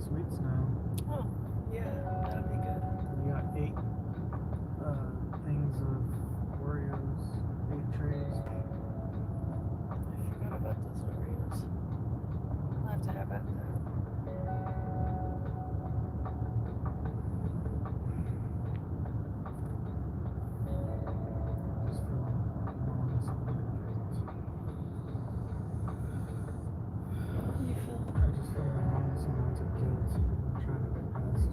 sweets now. Oh, yeah, that'd be good. We got 8 things of Oreos, 8 trays. I forgot about those Oreos. I'll have to have at that. Just for mom's guilt. You feel? I just feel my mom's amount of guilt. I'm trying to get past it.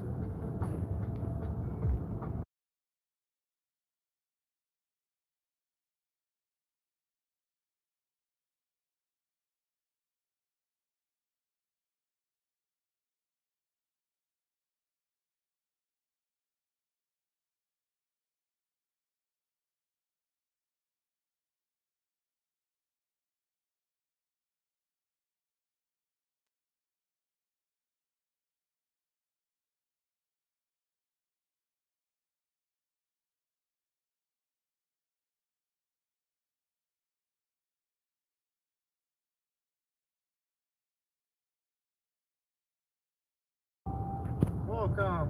Welcome.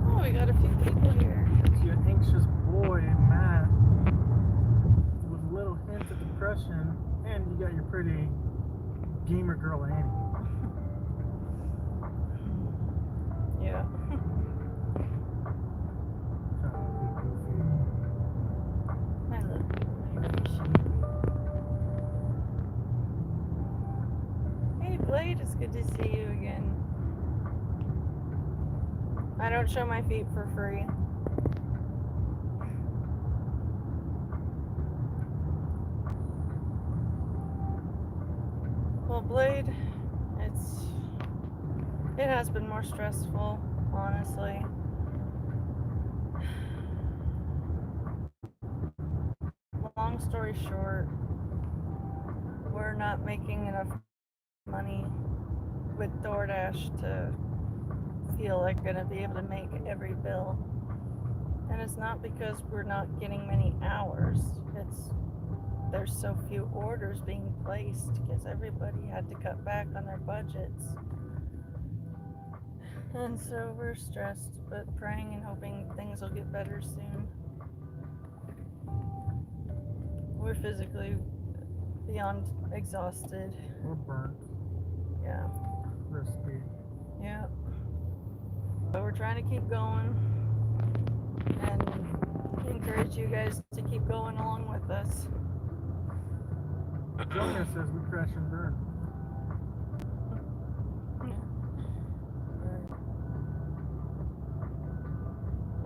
Oh, we got a few people here. It's your anxious boy, Matt, with a little hint of depression, and you got your pretty gamer girl, Annie. Yeah. Trying to be goofy. I love you. I appreciate it. Hey, Blade, it's good to see you again. I don't show my feet for free. Well, Blade, it has been more stressful, honestly. Long story short, we're not making enough money with DoorDash to feel like we're gonna be able to make every bill. And it's not because we're not getting many hours, there's so few orders being placed because everybody had to cut back on their budgets. And so we're stressed, but praying and hoping things will get better soon. We're physically beyond exhausted. We're burnt. Yeah. Crispy. Yeah. But we're trying to keep going and encourage you guys to keep going along with us. Join us as we crash and burn.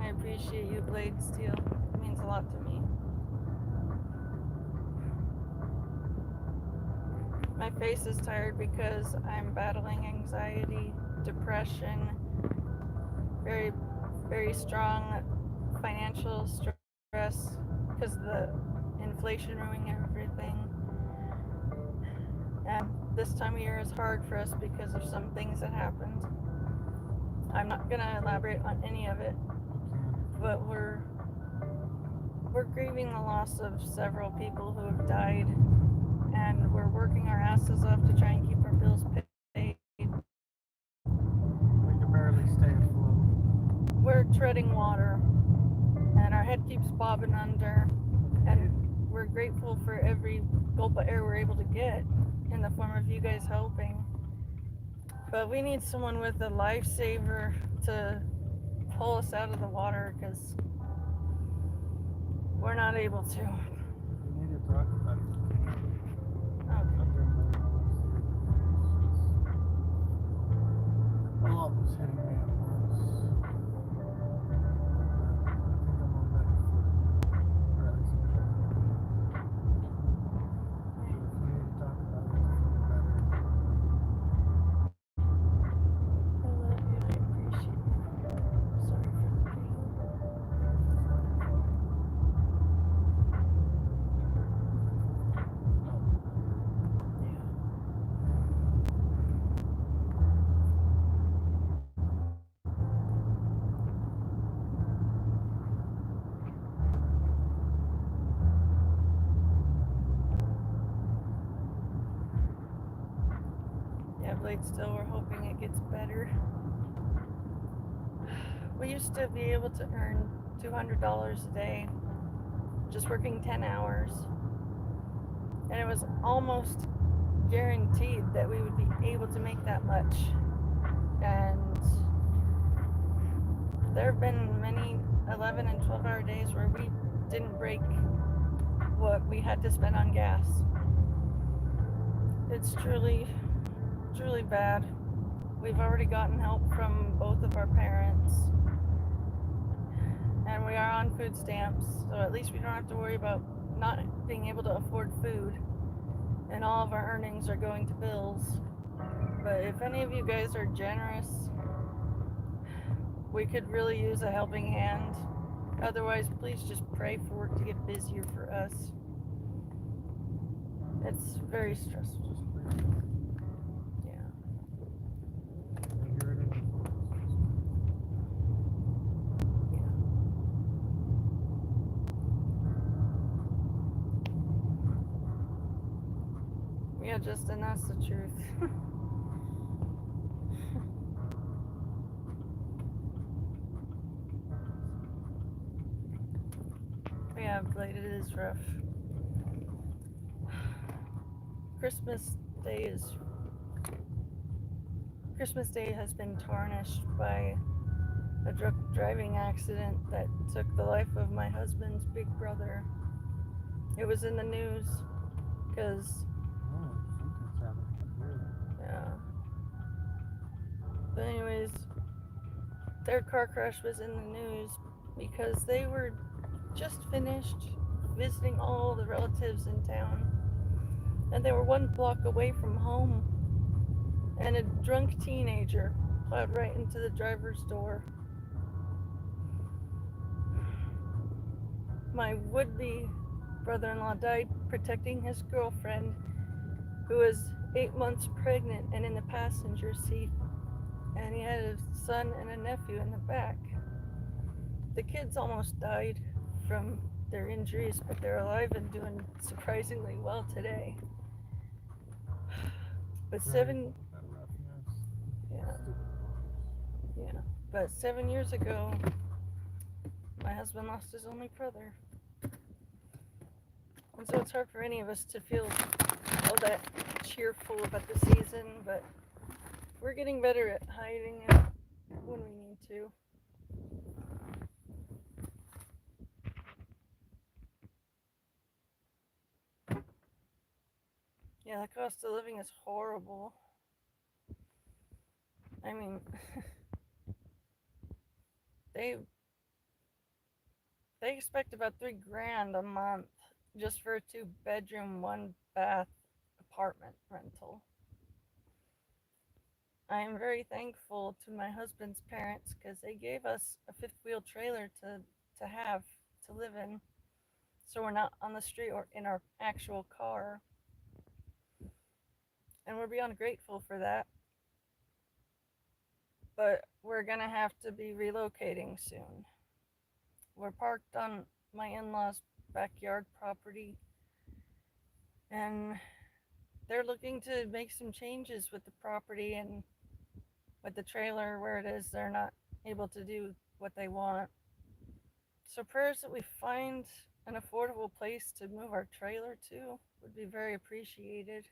I appreciate you, Blade Steel. It means a lot to me. My face is tired because I'm battling anxiety, depression, very, very strong financial stress because of the inflation ruining everything. And this time of year is hard for us because of some things that happened. I'm not going to elaborate on any of it, but we're grieving the loss of several people who have died, and we're working our asses off to try and keep our bills paid. We can barely stay afloat. We're treading water, and our head keeps bobbing under, and we're grateful for every gulp of air we're able to get in the form of you guys helping. But we need someone with a lifesaver to pull us out of the water because we're not able to. We need to talk about it. A lot was hitting me at once. I think I'm on better foot. Or at least I'm trying. So if we need to talk about it to feel better. I love you. I appreciate you. Sorry for the pain. plate still. We're hoping it gets better. We used to be able to earn $200 a day just working 10 hours. And it was almost guaranteed that we would be able to make that much. And there have been many 11 and 12-hour days where we didn't break what we had to spend on gas. It's truly, truly bad. We've already gotten help from both of our parents. And we are on food stamps, so at least we don't have to worry about not being able to afford food. And all of our earnings are going to bills. But if any of you guys are generous, we could really use a helping hand. Otherwise, please just pray for work to get busier for us. It's very stressful. Yeah. Yeah, Justin, that's the truth. Yeah, Blade, it is rough. Christmas Day has been tarnished by a drunk driving accident that took the life of my husband's big brother. It was in the news because something's happening. yeah. But anyways, their car crash was in the news because they were just finished visiting all the relatives in town, and they were 1 block away from home, and a drunk teenager plowed right into the driver's door. My would-be brother-in-law died protecting his girlfriend, who was 8 months pregnant and in the passenger seat, and he had a son and a nephew in the back. The kids almost died from their injuries, but they're alive and doing surprisingly well today. But but 7 years ago, my husband lost his only brother. And so it's hard for any of us to feel all that cheerful about the season, but we're getting better at hiding it when we need to. Yeah, the cost of living is horrible. I mean, they expect about $3,000 a month just for a 2-bedroom, 1-bath apartment rental. I am very thankful to my husband's parents because they gave us a 5th-wheel trailer to live in, so we're not on the street or in our actual car. And we're beyond grateful for that. But we're gonna have to be relocating soon. We're parked on my in-laws' backyard property, and they're looking to make some changes with the property, and with the trailer where it is, they're not able to do what they want. So prayers that we find an affordable place to move our trailer to would be very appreciated.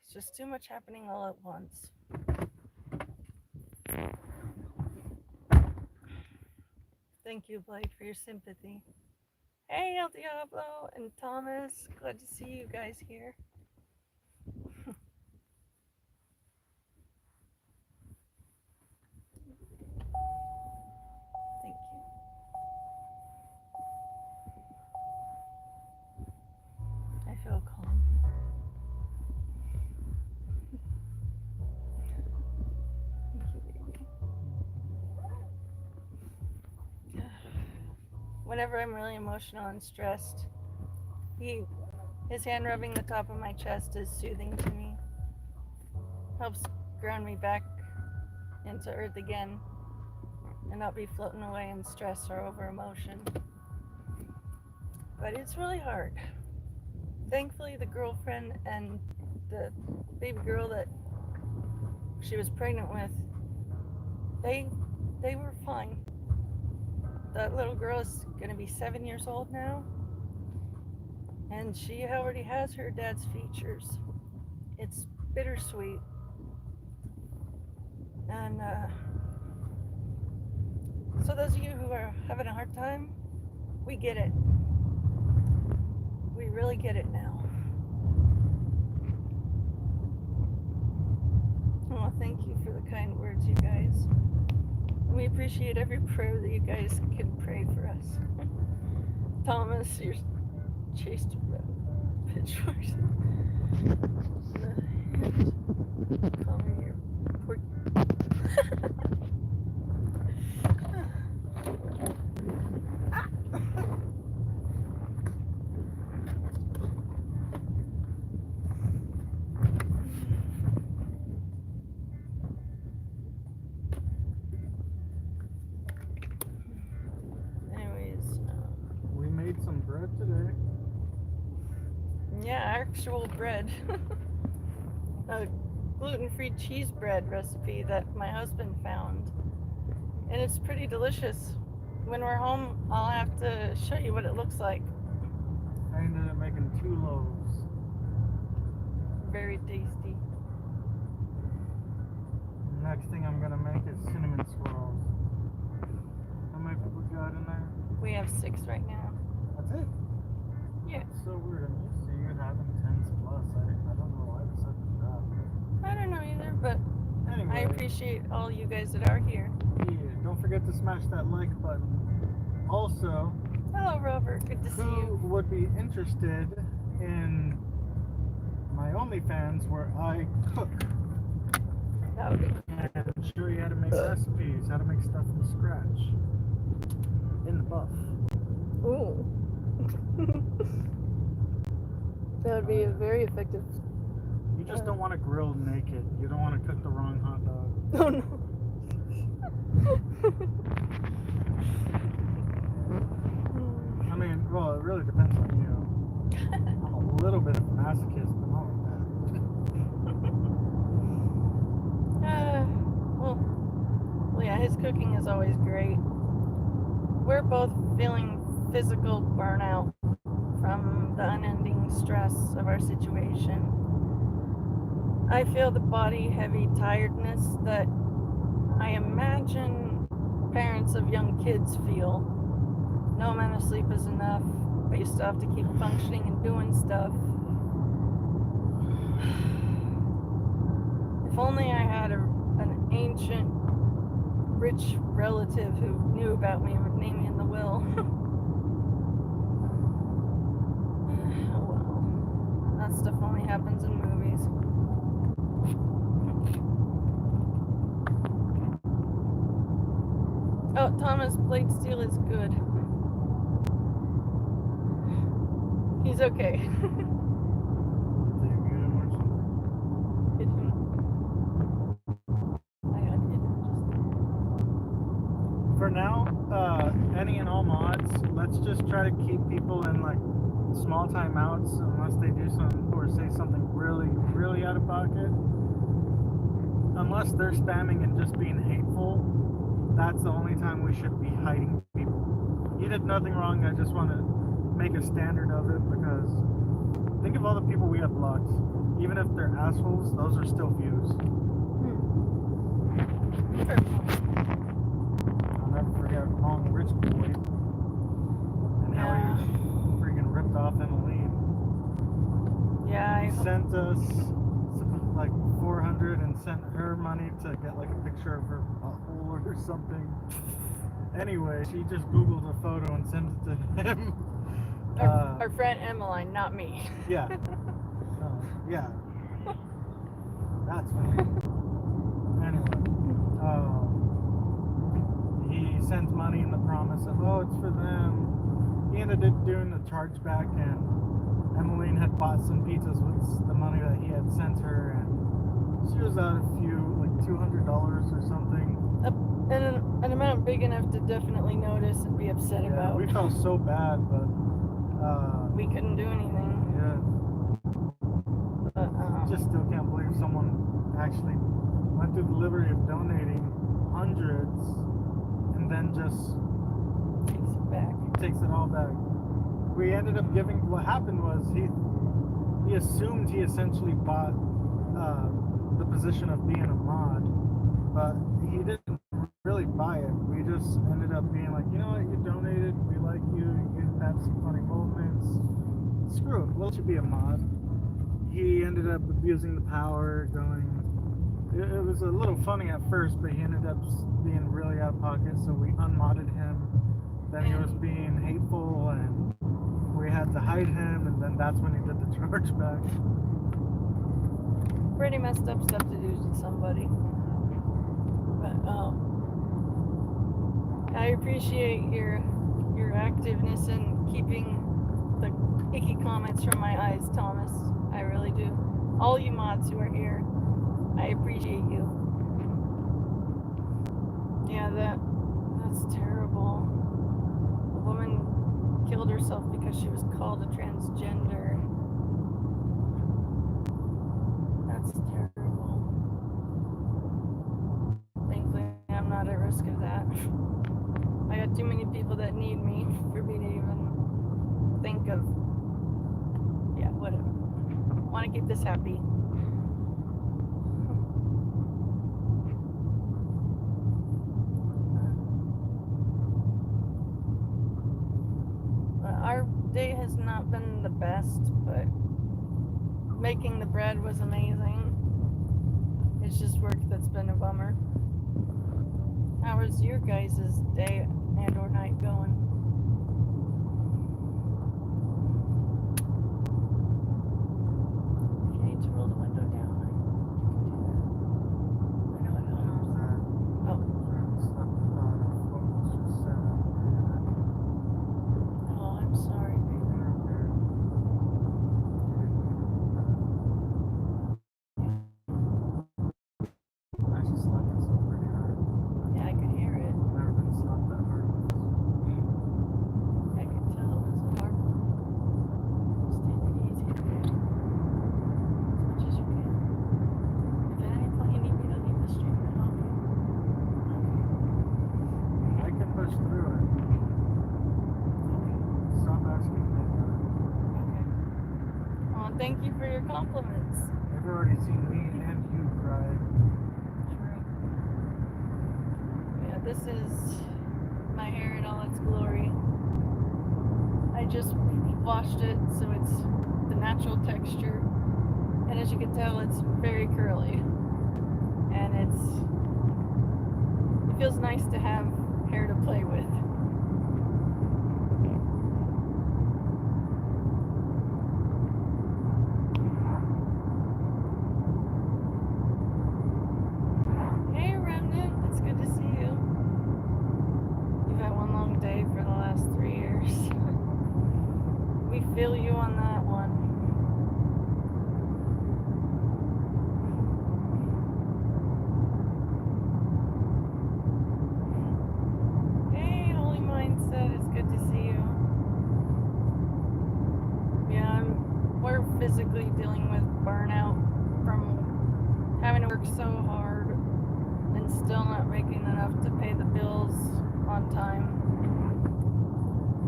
It's just too much happening all at once. Thank you, Blake, for your sympathy. Hey, El Diablo and Thomas. Glad to see you guys here. Thank you. I feel calm. Thank you, baby. Whenever I'm really emotional and stressed, his hand rubbing the top of my chest is soothing to me. Helps ground me back into earth again and not be floating away in stress or over emotion. But it's really hard. Thankfully, the girlfriend and the baby girl that she was pregnant with, they were fine. That little girl is gonna be 7 years old now, and she already has her dad's features. It's bittersweet. And so those of you who are having a hard time, we get it. We really get it now. Well, thank you for the kind words, you guys. We appreciate every prayer that you guys can pray for us. Thomas, you're chased with pitchforks. Call me your poor. We made some bread today. Yeah, actual bread. A gluten-free cheese bread recipe that my husband found. And it's pretty delicious. When we're home, I'll have to show you what it looks like. I ended up making 2 loaves. Very tasty. Next thing I'm gonna make is cinnamon swirls. How many people got in there? We have 6 right now. That's it? Yeah. It's so weird. I'm used to you having 10s plus. I don't know why this happened to that. I don't know either, but Anyway, I appreciate all you guys that are here. Yeah, don't forget to smash that like button. Also, Hello, Robert. Good to see who you. would be interested in my OnlyFans where I cook That would be and show you how to make recipes, how to make stuff from scratch in the buff. Ooh. That would be a very effective. You just don't want to grill naked. You don't want to cook the wrong hot dog. Oh no. I mean, well, it really depends on you. I'm a little bit of a masochist, but not like Well, yeah, his cooking is always great. We're both feeling physical burnout from the unending stress of our situation. I feel the body heavy tiredness that I imagine parents of young kids feel. No amount of sleep is enough, but you still have to keep functioning and doing stuff. If only I had an ancient, rich relative who knew about me and would name me in the will. Oh well. That stuff only happens in movies. Oh, Thomas, blade steel is good. He's okay. Hit him. I got hit just. For now, any and all mods, let's just try to keep people in like small timeouts unless they do some or say something really, really out of pocket. Unless they're spamming and just being hateful, that's the only time we should be hiding people. You did nothing wrong. I just want to make a standard of it because think of all the people we have blocked. Even if they're assholes, those are still views. I'll never forget Long Rich Boy and how he freaking ripped off Emily. Yeah, He sent us like 400 and sent her money to get like a picture of her butthole or something. Anyway, she just Googled a photo and sent it to him. Our friend Emmeline, not me. Yeah. Yeah. That's funny. Anyway, he sent money in the promise of, oh, it's for them. He ended up doing the chargeback, and Emmeline had bought some pizzas with the money that he had sent her, and she was out a few, like $200 or something. An amount big enough to definitely notice and be upset about. We felt so bad, but we couldn't do anything. yeah. But, just still can't believe someone actually went through the delivery of donating hundreds and then just takes it all back. We ended up giving. What happened was he assumed he essentially bought the position of being a mod, but he didn't really buy it. We just ended up being like, you know what, you donated, we like you, you had some funny moments. Screw it, we'll let you be a mod. He ended up abusing the power, going. It was a little funny at first, but he ended up being really out of pocket, so we unmodded him. Then he was being hateful, and we had to hide him, and then that's when he did the charge back. Pretty messed up stuff to do to somebody. But I appreciate your activeness in keeping the icky comments from my eyes, Thomas. I really do. All you mods who are here, I appreciate you. Yeah, that's terrible. A woman killed herself because she was called a transgender. That's terrible. Thankfully, I'm not at risk of that. I got too many people that need me for me to even think of. Yeah, whatever. I want to keep this happy. Our day has not been the best, but making the bread was amazing. It's just work that's been a bummer. How was your guys' day and or night going? If you need to roll the window down, you can do that. I know it helps. Oh. Oh, I'm sorry, baby. I just slept myself pretty hard. Yeah, I could hear it. Never been slept that hard. I could tell it was a hard one. Just take it easy, okay? As much as you can. If at any point you need me to leave the stream, then I'll be. I can push through it. Stop asking me. Okay. Well, thank you for your compliments. They've already seen me and you cry. True. Yeah, this is my hair in all its glory. I just washed it so it's the natural texture. And as you can tell, it's very curly. And it feels nice to have hair to play with. Hey Remnant, it's good to see you. You've had one long day for the last 3 years. We feel you on that one. Hey, Holy Mindset, it's good to see you. Yeah, we're physically dealing with burnout from having to work so hard and still not making enough to pay the bills on time.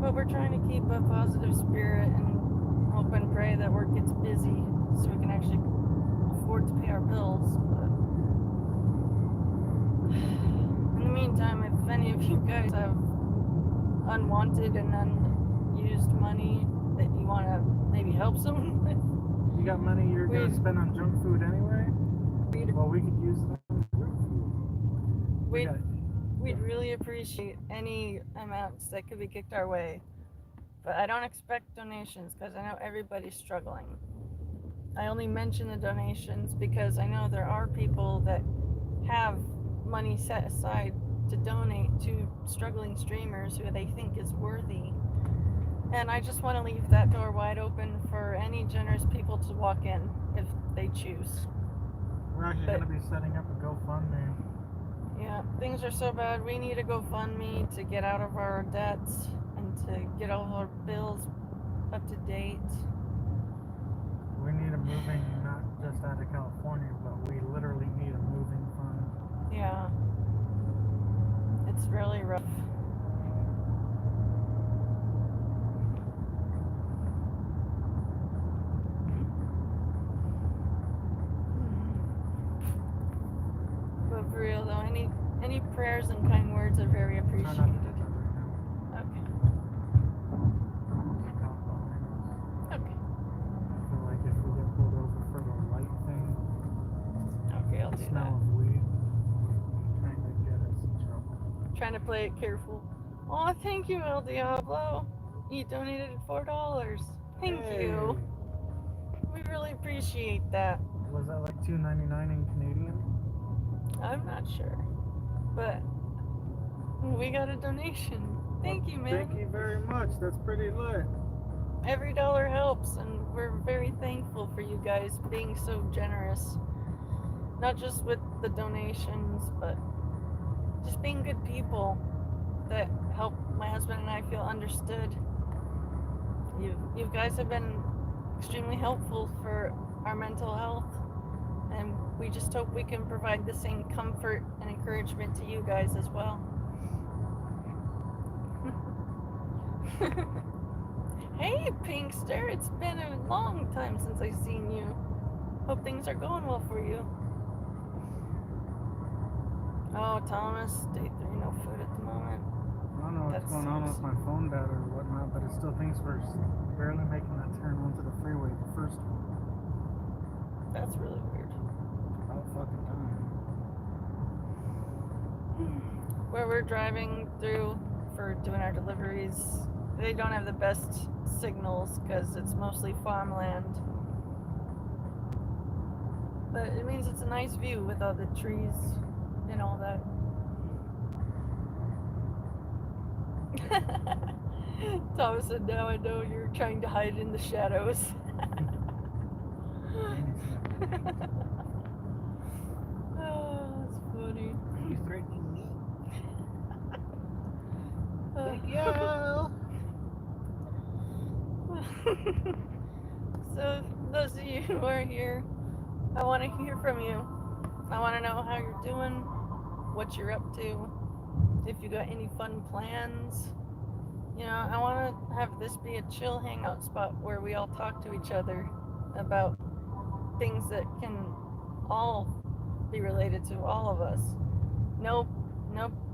But we're trying to keep a positive spirit and hope and pray that work gets busy so we can actually afford to pay our bills. But in the meantime, if any of you guys have unwanted and unused money that you want to maybe help someone with, You got money you're going to spend on junk food anyway? Well, we could use that. we'd really appreciate any amounts that could be kicked our way. But I don't expect donations because I know everybody's struggling. I only mention the donations because I know there are people that have money set aside to donate to struggling streamers who they think is worthy. And I just want to leave that door wide open for any generous people to walk in if they choose. We're actually going to be setting up a GoFundMe. Yeah, things are so bad. We need a GoFundMe to get out of our debts and to get all of our bills up to date. We need a moving, not just out of California, but we literally need a moving fund. Yeah. It's really rough. But for real though, any prayers and kind words are very Try not to appreciated. do that right now. Okay. Stop behind us. Okay. I feel like if we get pulled over for the light thing, Okay, I'll the do smell that. of weed, trying to get us in trouble. Trying to play it careful. Oh, thank you, El Diablo. You donated $4. Thank you. We really appreciate that. Was that like $2.99 in Canadian? I'm not sure, but we got a donation. Thank you, man. Thank you very much. That's pretty lit. Every dollar helps, and we're very thankful for you guys being so generous. Not just with the donations, but just being good people that help my husband and I feel understood. You guys have been extremely helpful for our mental health, and we just hope we can provide the same comfort and encouragement to you guys as well. Hey, Pinkster, it's been a long time since I've seen you. Hope things are going well for you. Oh, Thomas, day 3, no food at the moment. I don't know what's going on with my phone data or whatnot, but it still thinks we're barely making that turn onto the freeway, the first one. That's really weird. About fucking time. Where we're driving through for doing our deliveries, they don't have the best signals because it's mostly farmland. But it means it's a nice view with all the trees and all that. Thomas said, now I know you're trying to hide in the shadows. Oh, that's funny. You threatening me? Thank you. So, those of you who are here, I want to hear from you. I want to know how you're doing, what you're up to, if you got any fun plans. You know, I want to have this be a chill hangout spot where we all talk to each other about things that can all be related to all of us. No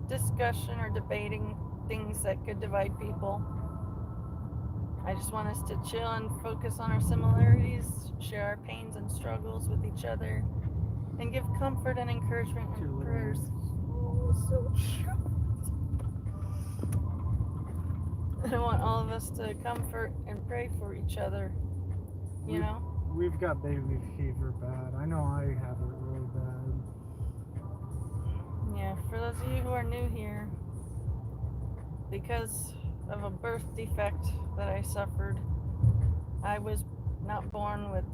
discussion or debating things that could divide people. I just want us to chill and focus on our similarities, share our pains and struggles with each other, and give comfort and encouragement and prayers. Oh, so cute. I want all of us to comfort and pray for each other, you know? We've got baby fever bad. I know I have it really bad. Yeah, for those of you who are new here, because of a birth defect that I suffered, I was not born with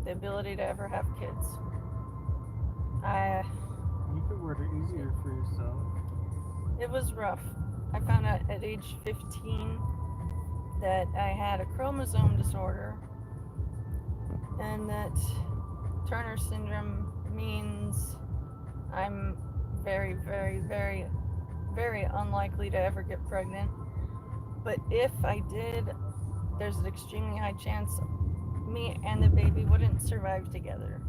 the ability to ever have kids. You could word it easier for yourself. It was rough. I found out at age 15 that I had a chromosome disorder, and that Turner syndrome means I'm very, very, very, very unlikely to ever get pregnant. But if I did, there's an extremely high chance me and the baby wouldn't survive together.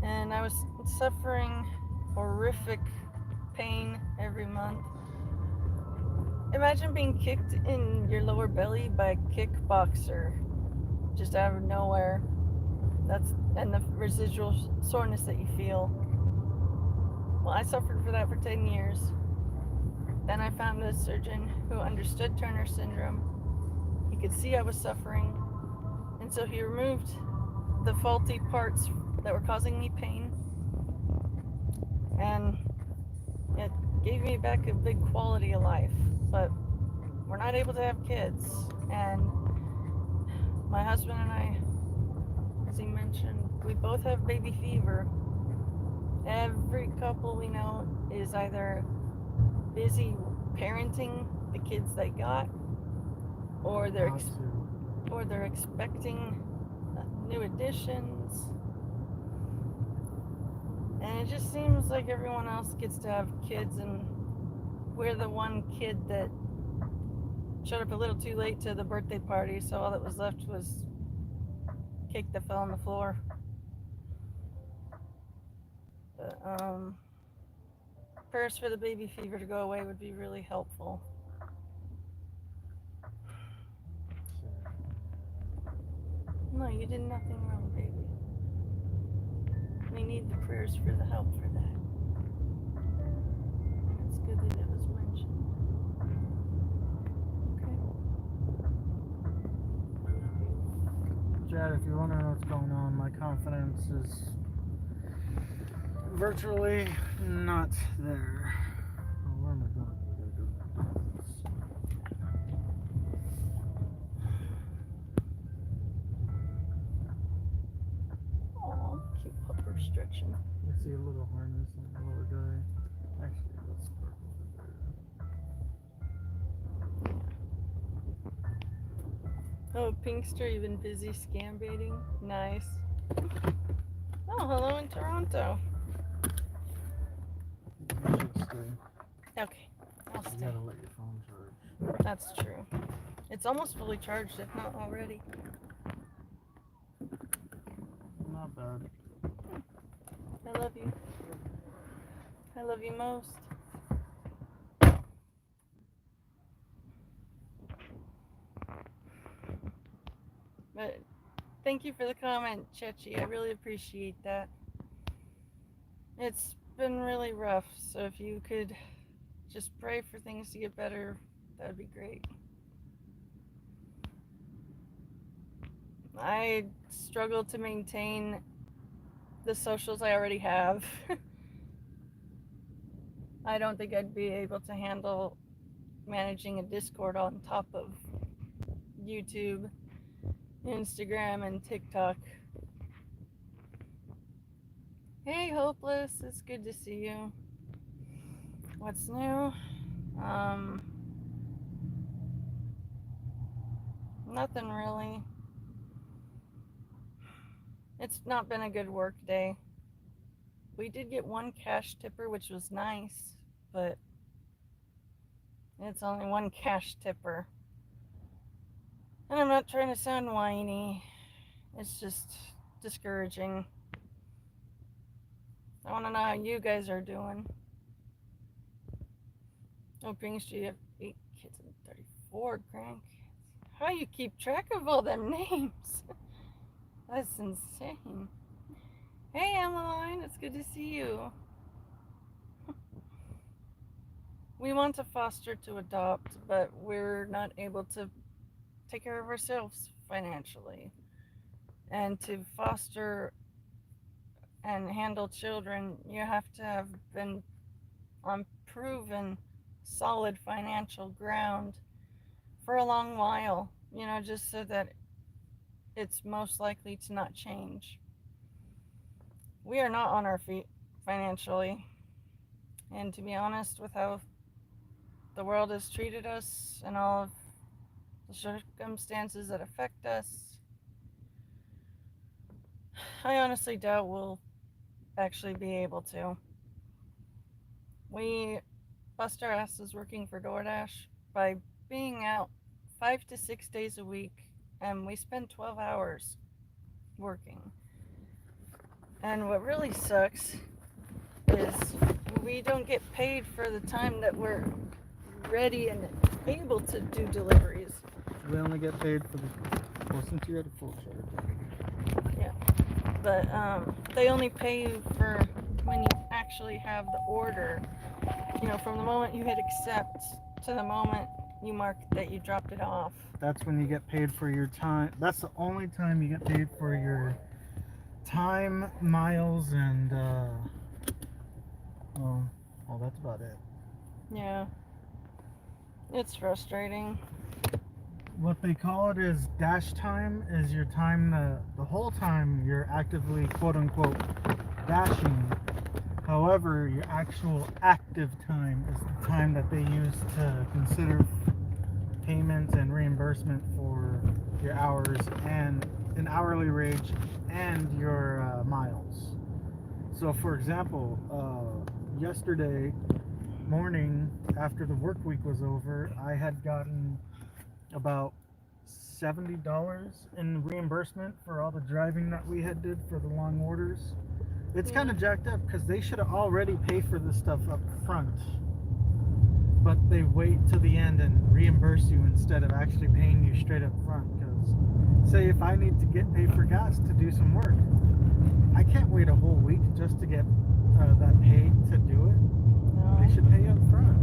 And I was suffering horrific pain every month. Imagine being kicked in your lower belly by a kickboxer just out of nowhere. And the residual soreness that you feel. Well, I suffered for that for 10 years. Then I found a surgeon who understood Turner syndrome. He could see I was suffering, and so he removed the faulty parts that were causing me pain, and it gave me back a big quality of life. But we're not able to have kids, and my husband and I, as he mentioned, we both have baby fever. Every couple we know is either busy parenting the kids they got, or they're expecting new additions. it just seems like everyone else gets to have kids, and we're the one kid that showed up a little too late to the birthday party, so all that was left was cake that fell on the floor. But, prayers for the baby fever to go away would be really helpful. No, you did nothing wrong, baby. We need the prayers for the help for that. It's good that it was mentioned. Okay. Chad, if you're wondering what's going on, my confidence is virtually not there. Oh, where am I going? Aw, cute pupper stretching. I see a little harness on the lower guy. Actually, let's start over there. Oh, Pinkster, you've been busy scam baiting? Nice. Oh, hello in Toronto. You should stay. Okay, I'll You stay. gotta let your phone charge. That's true. It's almost fully charged, if not already. Not bad. I love you. I love you most. But thank you for the comment, Chechi. I really appreciate that. It's been really rough, so if you could just pray for things to get better, that would be great. I struggle to maintain the socials I already have. I don't think I'd be able to handle managing a Discord on top of YouTube, Instagram, and TikTok. Hey, Hopeless, it's good to see you. What's new? Nothing really. It's not been a good work day. We did get one cash tipper, which was nice, but it's only one cash tipper. And I'm not trying to sound whiny. It's just discouraging. I want to know how you guys are doing. Oh, Green Street, you have 8 kids and 34 grandkids. How you keep track of all them names? That's insane. Hey, Emmeline, it's good to see you. We want to foster to adopt, but we're not able to take care of ourselves financially. And to foster and handle children, you have to have been on proven solid financial ground for a long while, you know, just so that it's most likely to not change. We are not on our feet financially, and to be honest, with how the world has treated us and all of the circumstances that affect us, I honestly doubt we'll actually be able to. We bust our asses working for DoorDash by being out 5 to 6 days a week, and we spend 12 hours working. And what really sucks is we don't get paid for the time that we're ready and able to do deliveries. We only get paid for the, well, since you're at a full charge. Yeah, but they only pay you for when you actually have the order. You know, from the moment you hit accept to the moment you mark that you dropped it off. That's when you get paid for your time. That's the only time you get paid for your time, miles, and well, that's about it. Yeah, it's frustrating. What they call it is dash time, is your time the whole time you're actively quote unquote dashing. However, your actual active time is the time that they use to consider payment and reimbursement for your hours and an hourly wage and your miles. So, for example, yesterday morning after the work week was over, I had gotten about $70 in reimbursement for all the driving that we had did for the long orders. It's kind of jacked up because they should have already paid for this stuff up front, but they wait till the end and reimburse you instead of actually paying you straight up front. Because say if I need to get paid for gas to do some work, I can't wait a whole week just to get that paid to do it. No. They should pay up front.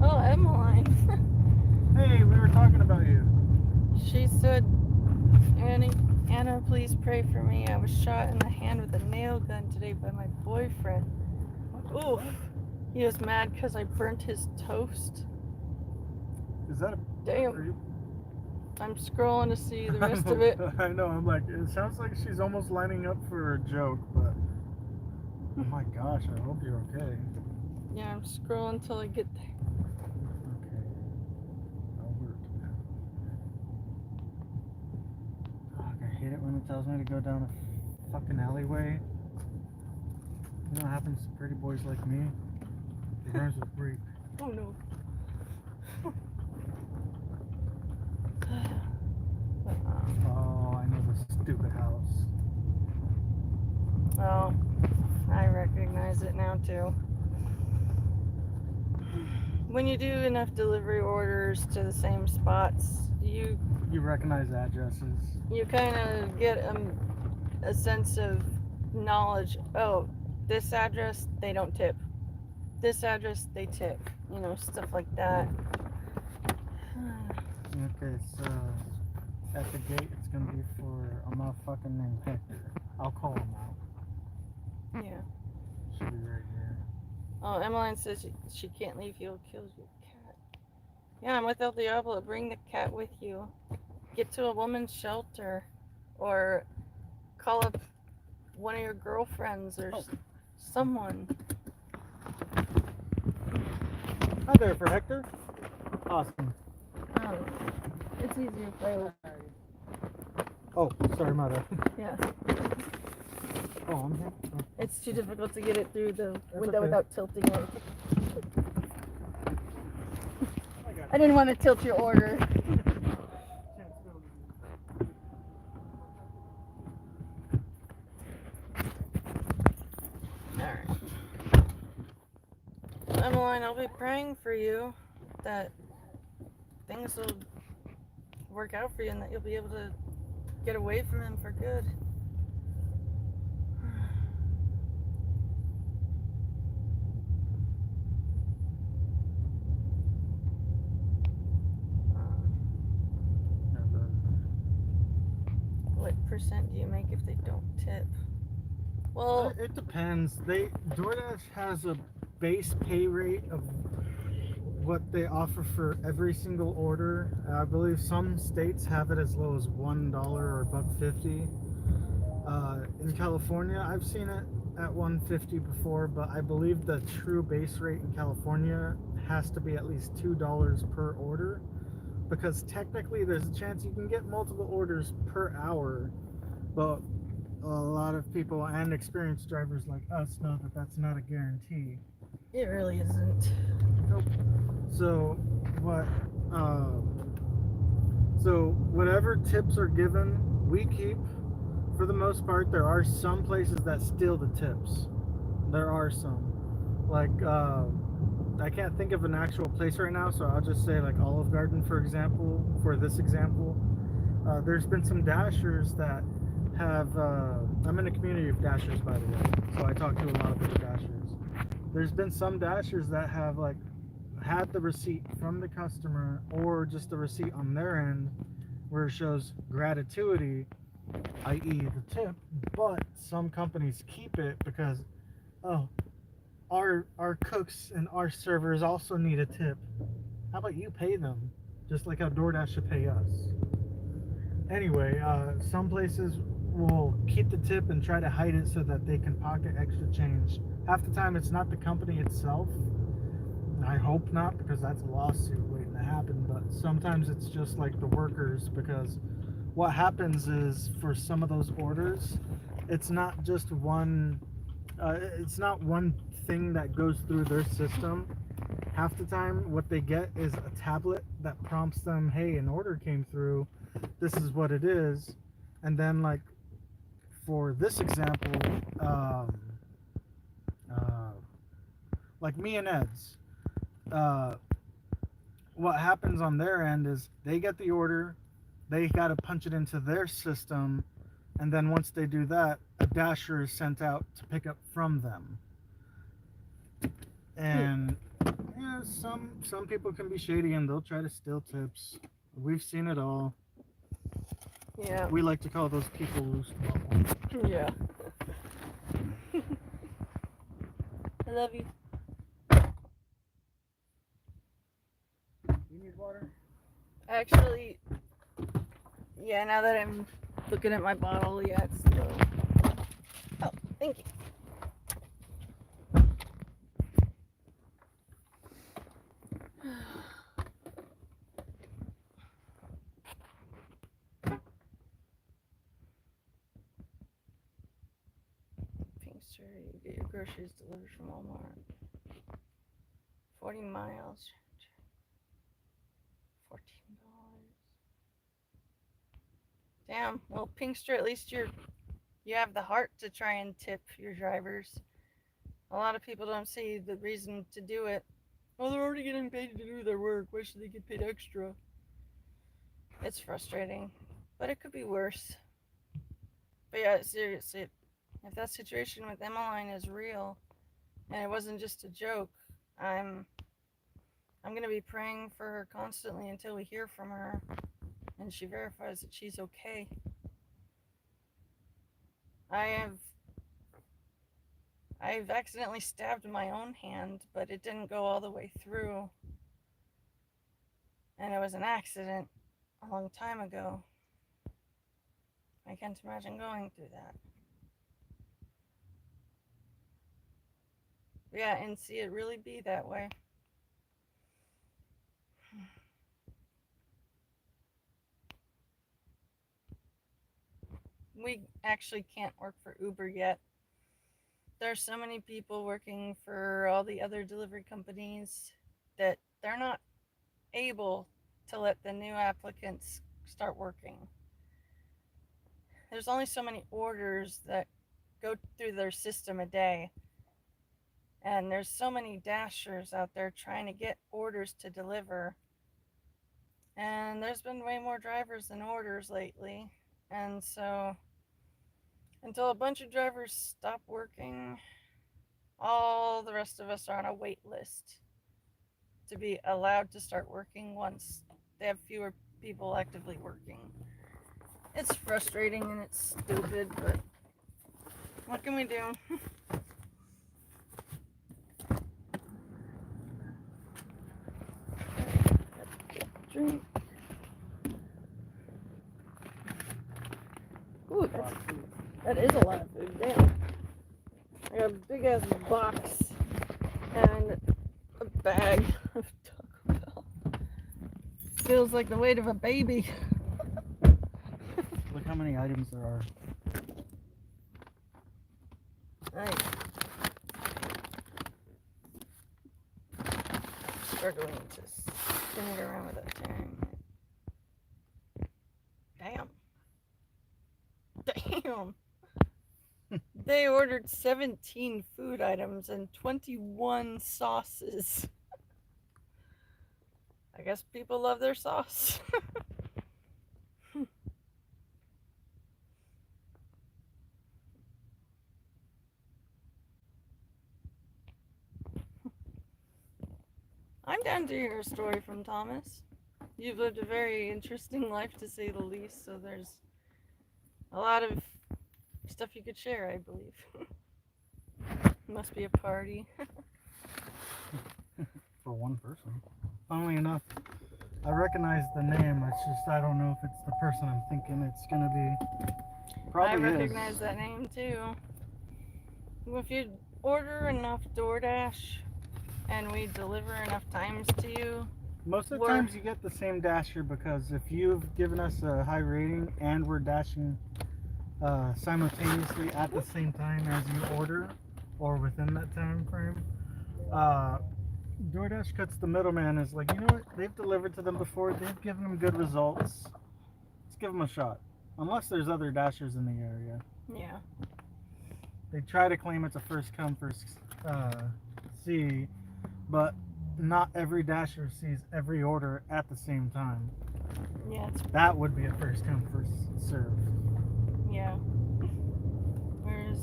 Yeah. Oh, Emmeline. Hey, we were talking about you. She said, Anna, please pray for me. I was shot in the hand with a nail gun today by my boyfriend. Oof. He was mad because I burnt his toast. Is that a... Damn. I'm scrolling to see the rest of it. I know, I'm like, it sounds like she's almost lining up for a joke, but... Oh my gosh, I hope you're okay. Yeah, I'm scrolling until I get there. Okay. I'll work now. Fuck, I hate it when it tells me to go down a fucking alleyway. You know what happens to pretty boys like me? It rhymes with break. Oh no. Oh, I know this stupid house. Oh, I recognize it now too. When you do enough delivery orders to the same spots, you recognize addresses. You kind of get a sense of knowledge. Oh, this address, they don't tip. This address, they tip. You know, stuff like that. Okay, so at the gate, it's gonna be for a motherfucker named Hector. I'll call him out. Yeah. Should be right here. Oh, Emmeline says she can't leave you. Kills your cat. Yeah, I'm with El Diablo. Bring the cat with you. Get to a woman's shelter, or call up one of your girlfriends or someone. Hi there, for Hector. Awesome. Oh, it's easier if I look. Oh, sorry, mother. Yeah. Oh, I'm here. Oh. It's too difficult to get it through the window okay. without tilting it. I didn't want to tilt your order. Alright. Emmeline, I'll be praying for you that things will work out for you and that you'll be able to get away from him for good. What percent do you make if they don't tip? Well, it depends. DoorDash has a base pay rate of what they offer for every single order. I believe some states have it as low as $1 or $1.50. In California, I've seen it at $1.50 before, but I believe the true base rate in California has to be at least $2 per order, because technically there's a chance you can get multiple orders per hour, but a lot of people and experienced drivers like us know that that's not a guarantee. it really isn't. Nope. So whatever tips are given, we keep. For the most part, there are some places that steal the tips. There are some. Like, I can't think of an actual place right now, so I'll just say like Olive Garden, for example, for this example. There's been some dashers that have, I'm in a community of dashers, by the way, so I talk to a lot of other dashers. There's been some dashers that have like had the receipt from the customer, or just the receipt on their end where it shows gratuity, i.e. the tip, but some companies keep it because, oh, our cooks and our servers also need a tip. How about you pay them, just like how DoorDash should pay us? Anyway, some places will keep the tip and try to hide it so that they can pocket extra change. Half the time it's not the company itself. I hope not, because that's a lawsuit waiting to happen, but sometimes it's just like the workers, because what happens is for some of those orders, it's not just one. It's not one thing that goes through their system. Half the time, what they get is a tablet that prompts them, "Hey, an order came through. This is what it is." And then, like for this example, uh, like me and Ed's, what happens on their end is they get the order, they got to punch it into their system, and then once they do that, a dasher is sent out to pick up from them. And yeah, some people can be shady and they'll try to steal tips. We've seen it all. Yeah. We like to call those people loose bubble. Yeah. I love you. You need water? Actually, yeah, now that I'm looking at my bottle, yeah, it's low. Oh, thank you. Pinkster, you get your groceries delivered from Walmart. 40 miles. $14. Damn. Well, Pinkster, at least you have the heart to try and tip your drivers. A lot of people don't see the reason to do it. Well, they're already getting paid to do their work. Why should they get paid extra? It's frustrating, but it could be worse. But yeah, seriously, if that situation with Emmeline is real, and it wasn't just a joke, I'm gonna be praying for her constantly until we hear from her, and she verifies that she's okay. I've accidentally stabbed my own hand, but it didn't go all the way through. And it was an accident a long time ago. I can't imagine going through that. Yeah, and see it really be that way. We actually can't work for Uber yet. There's so many people working for all the other delivery companies that they're not able to let the new applicants start working. There's only so many orders that go through their system a day. And there's so many dashers out there trying to get orders to deliver. And there's been way more drivers than orders lately. And so until a bunch of drivers stop working, all the rest of us are on a wait list to be allowed to start working once they have fewer people actively working. It's frustrating and it's stupid, but what can we do? Drink. Ooh, that is a lot of food. Damn. I got a big ass box and a bag of Taco Bell. Feels like the weight of a baby. Look how many items there are. Nice. Struggling to spin it around with that tearing. Damn. They ordered 17 food items and 21 sauces. I guess people love their sauce. I'm down to hear a story from Thomas. You've lived a very interesting life, to say the least, so there's a lot of stuff you could share, I believe. Must be a party. For one person. Funnily enough, I recognize the name, it's just I don't know if it's the person I'm thinking it's gonna be. Probably I recognize that name too. Well, if you order enough DoorDash and we deliver enough times to you, most of the times you get the same dasher, because if you've given us a high rating and we're dashing simultaneously at the same time as you order or within that time frame. Uh, DoorDash cuts the middleman. Is like, you know what? They've delivered to them before. They've given them good results. Let's give them a shot. Unless there's other dashers in the area. Yeah. They try to claim it's a first come, first see, but not every dasher sees every order at the same time. Yeah, That would be a first come, first serve. yeah. Whereas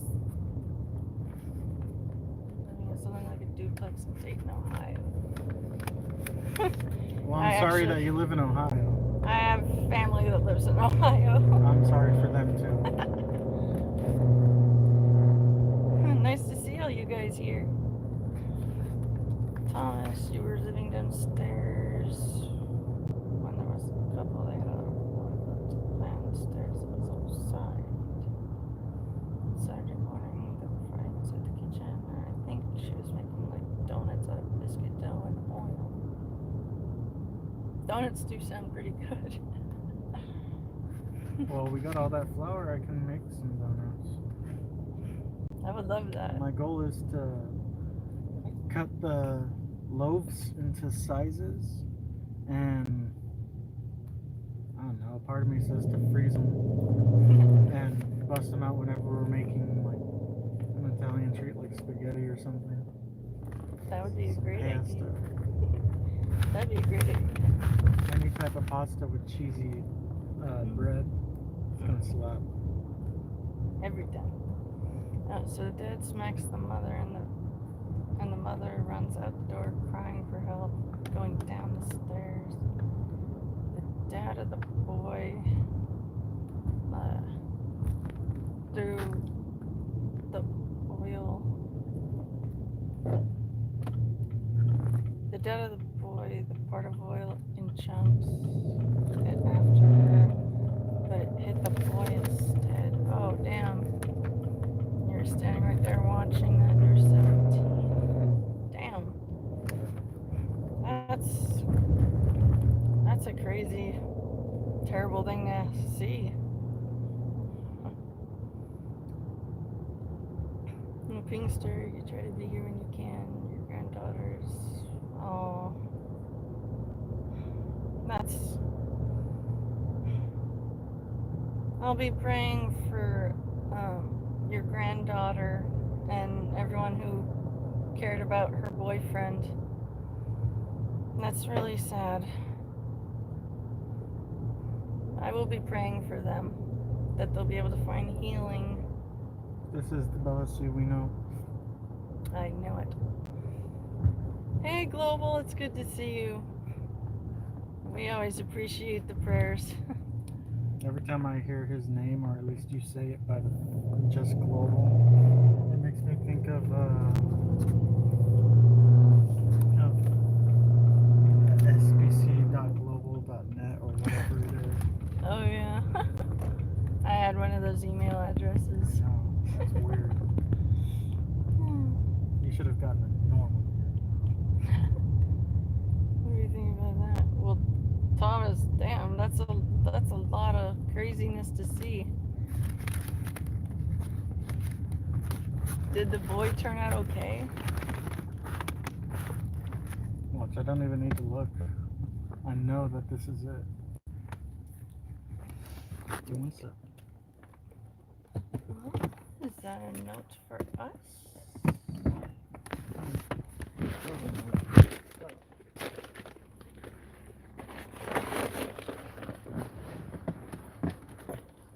living in something like a duplex in Dayton, Ohio. Well, I'm sorry that you live in Ohio. I have family that lives in Ohio. I'm sorry for them too. Nice to see all you guys here. Thomas, you were living downstairs when there was a couple they had downstairs. It was outside. Saturday morning, they were frying inside the kitchen. And I think she was making like donuts out of biscuit dough and oil. Donuts do sound pretty good. Well, we got all that flour. I can make some donuts. I would love that. My goal is to cut the loaves into sizes, and I don't know, part of me says to freeze them and bust them out whenever we're making like an Italian treat like spaghetti or something. That would be a great idea. Pasta. That'd be a great idea. Any type of pasta with cheesy bread, it's gonna slap. Every time. So the dad smacks the mother, and the mother runs out the door crying for help, going down the stairs. The dad of the boy threw the oil. The dad of the boy, the part of oil in chunks, and after her, but it hit the boy instead. Oh, damn. You're standing right there watching that. You're 17. Damn. That's a crazy, terrible thing to see. In Pinkster, you try to be here when you can. Your granddaughters. Oh. I'll be praying for your granddaughter and everyone who cared about her boyfriend. That's really sad. I will be praying for them, that they'll be able to find healing. This is the Bellissy we know. I know it. Hey Global, it's good to see you. We always appreciate the prayers. Every time I hear his name, or at least you say it by the just global, it makes me think of sbc.global.net or whatever it is. Oh yeah. I had one of those email addresses. No, that's weird. You should have gotten a normal. What do you think about that? Well, Thomas, damn, that's a lot of craziness to see. Did the boy turn out okay? Watch, I don't even need to look. I know that this is it. Give me a sec. Is that a note for us?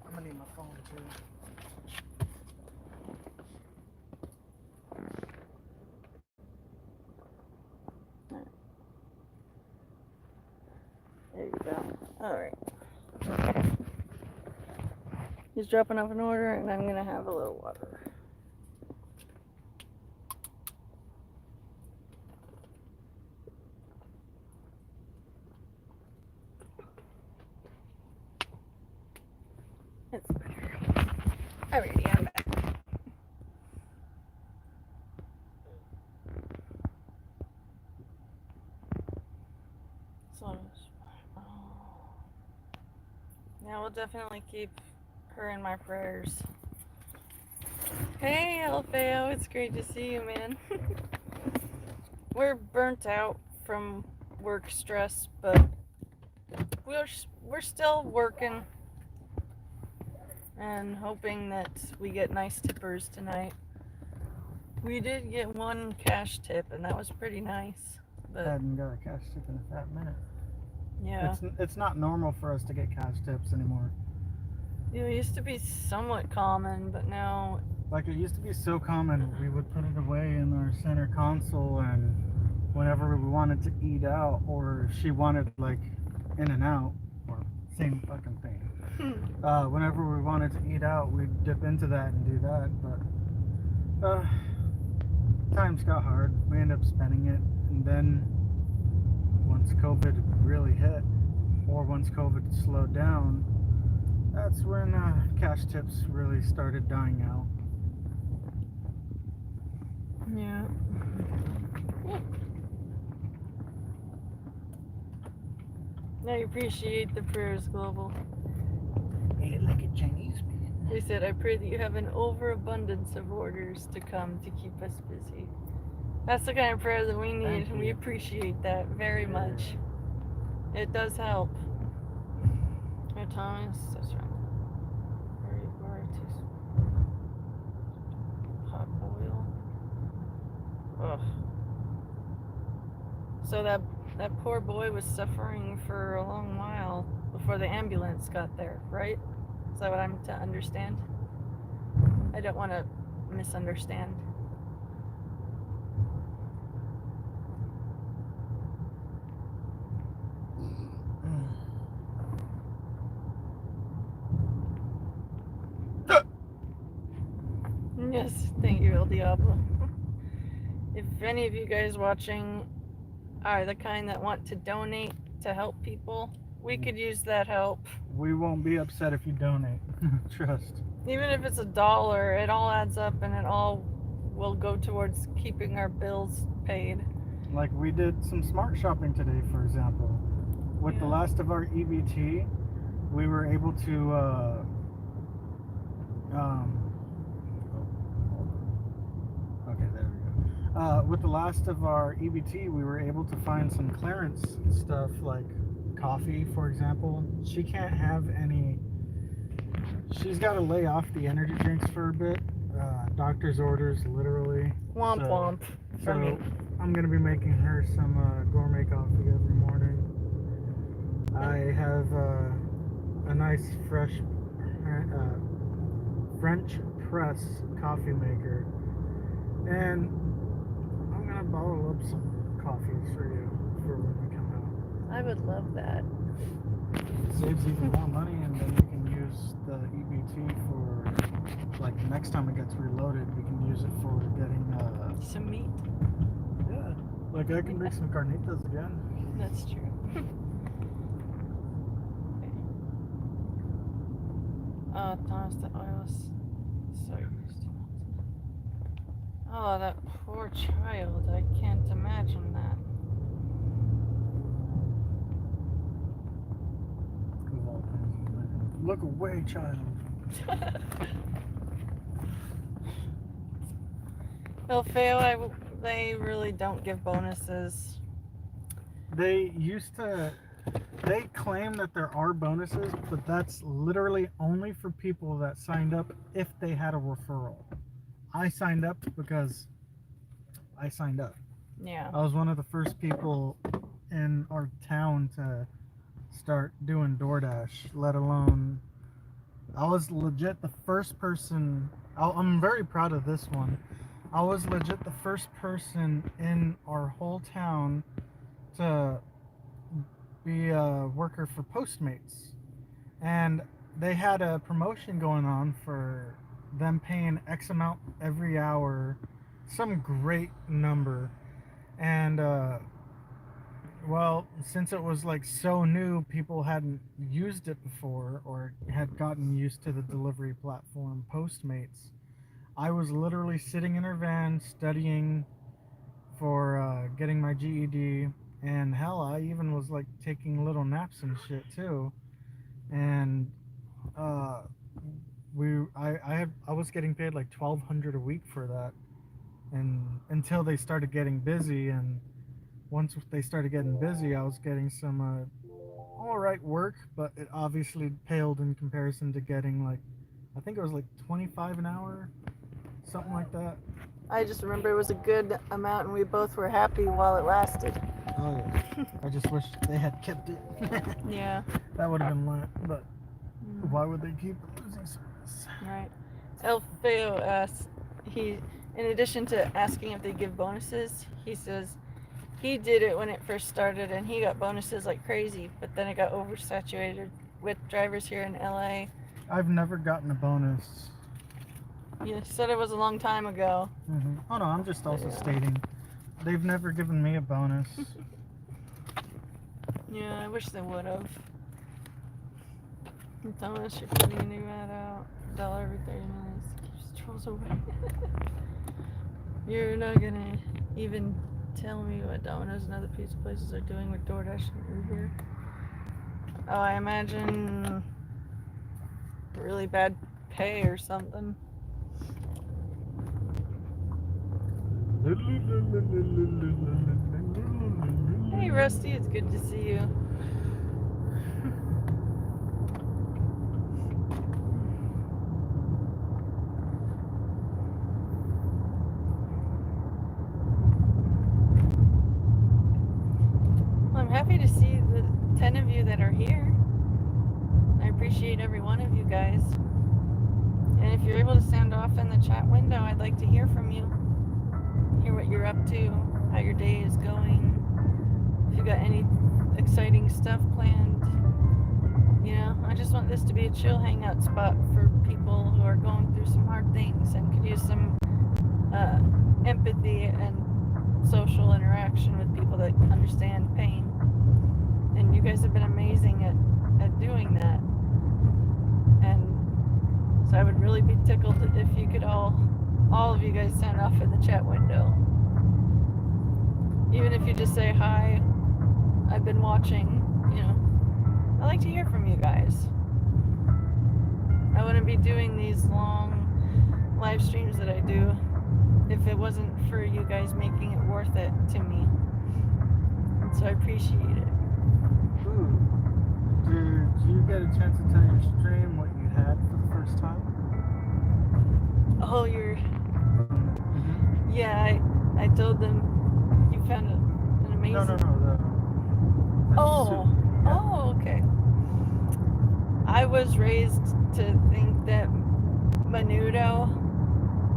I'm gonna need my phone too. There you go. Alright. He's dropping off an order, and I'm gonna have a little water. It's better. Alrighty, I'm back. So, yeah, we'll definitely keep her in my prayers. Hey, Alfeo, it's great to see you, man. We're burnt out from work stress, but we're still working and hoping that we get nice tippers tonight. We did get one cash tip, and that was pretty nice. But I hadn't got a cash tip in a fat minute. yeah, It's not normal for us to get cash tips anymore. it used to be somewhat common, but now, Like, it used to be so common, we would put it away in our center console, and whenever we wanted to eat out, or she wanted, like, in and out, or same fucking thing. Whenever we wanted to eat out, we'd dip into that and do that, but times got hard. We ended up spending it, and then once COVID really hit, or once COVID slowed down, that's when cash tips really started dying out. yeah. I appreciate the prayers, Global. Ate it like a Chinese man. They said, I pray that you have an overabundance of orders to come to keep us busy. That's the kind of prayer that we need, and we appreciate that very much. It does help. Here, Thomas, that's right. Where it is. Hot oil. Ugh. So that poor boy was suffering for a long while before the ambulance got there, right? Is that what I'm to understand? I don't want to misunderstand. Yes, thank you, El Diablo. If any of you guys watching are the kind that want to donate to help people, we could use that help. We won't be upset if you donate. Trust. Even if it's $1, it all adds up, and it all will go towards keeping our bills paid. Like, we did some smart shopping today, for example. With the last of our EBT, we were able to okay, there we go. With the last of our EBT, we were able to find some clearance stuff, like coffee, for example. She can't have any. She's got to lay off the energy drinks for a bit. Doctor's orders, literally. Womp womp. So I'm gonna be making her some gourmet coffee every morning. I have a nice fresh French press coffee maker, and I'm gonna bottle up some coffees for you for when we come out. I would love that. It saves even more money, and then we can use the EBT for, like, next time it gets reloaded, we can use it for getting some meat. Yeah, like I can make some carnitas again. That's true. Thomas, the oil is so used. Oh, that poor child. I can't imagine that. Look away, child. Well, Fail, they really don't give bonuses. They used to. They claim that there are bonuses, but that's literally only for people that signed up if they had a referral. I signed up because I signed up. Yeah. I was one of the first people in our town to start doing DoorDash, let alone I was legit the first person. I'm very proud of this one. I was legit the first person in our whole town to be a worker for Postmates, and they had a promotion going on for them paying X amount every hour, some great number, and well, since it was like so new, people hadn't used it before or had gotten used to the delivery platform Postmates. I was literally sitting in her van studying for getting my GED, and hell, I even was like taking little naps and shit too. And I was getting paid like 1,200 a week for that, and until they started getting busy, and once they started getting busy, I was getting some all right work, but it obviously paled in comparison to getting like, I think it was like 25 an hour, something like that. I just remember it was a good amount and we both were happy while it lasted. Oh yeah. I just wish they had kept it. Yeah. That would have been lit, but why would they keep losing service? Right. Elfeo asks, in addition to asking if they give bonuses, he says he did it when it first started and he got bonuses like crazy, but then it got oversaturated with drivers here in LA. I've never gotten a bonus. You said it was a long time ago. Oh no, I'm just also stating they've never given me a bonus. Yeah, I wish they would have. Thomas, you're putting a new ad out. $1 every 30 minutes. Keeps trolls away. You're not gonna even tell me what Domino's and other pizza places are doing with DoorDash and Uber. Oh, I imagine really bad pay or something. Hey Rusty, it's good to see you. Well, I'm happy to see the 10 of you that are here. I appreciate every one of you guys. And if you're able to sound off in the chat window, I'd like to hear from you. Hear what you're up to, how your day is going. If you got any exciting stuff planned. You know, I just want this to be a chill hangout spot for people who are going through some hard things and could use some empathy and social interaction with people that understand pain. And you guys have been amazing at doing that. And so I would really be tickled if you could all of you guys sound off in the chat window. Even if you just say, hi, I've been watching, you know. I like to hear from you guys. I wouldn't be doing these long live streams that I do if it wasn't for you guys making it worth it to me. And so I appreciate it. Ooh. Did you get a chance to tell your stream what you had for the first time? Oh, yeah, I told them you found an amazing... No. Oh, okay. I was raised to think that menudo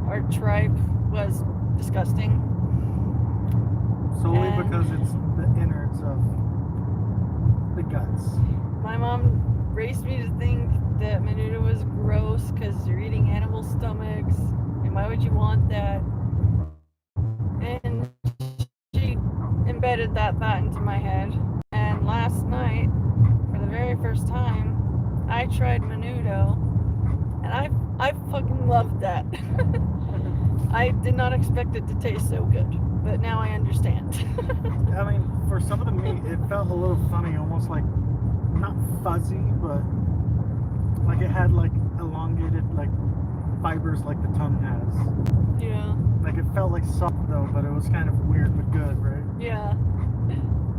or tripe was disgusting. Solely because it's the innards of the guts. My mom raised me to think that menudo was gross because you're eating animal stomachs, and why would you want that? And she embedded that thought into my head. And last night, for the very first time, I tried menudo, and I fucking loved that. I did not expect it to taste so good, but now I understand. I mean, for some of the meat, it felt a little funny, almost like, not fuzzy, but like it had like elongated like fibers like the tongue has. Yeah. Like it felt like soft though, but it was kind of weird but good, right? Yeah.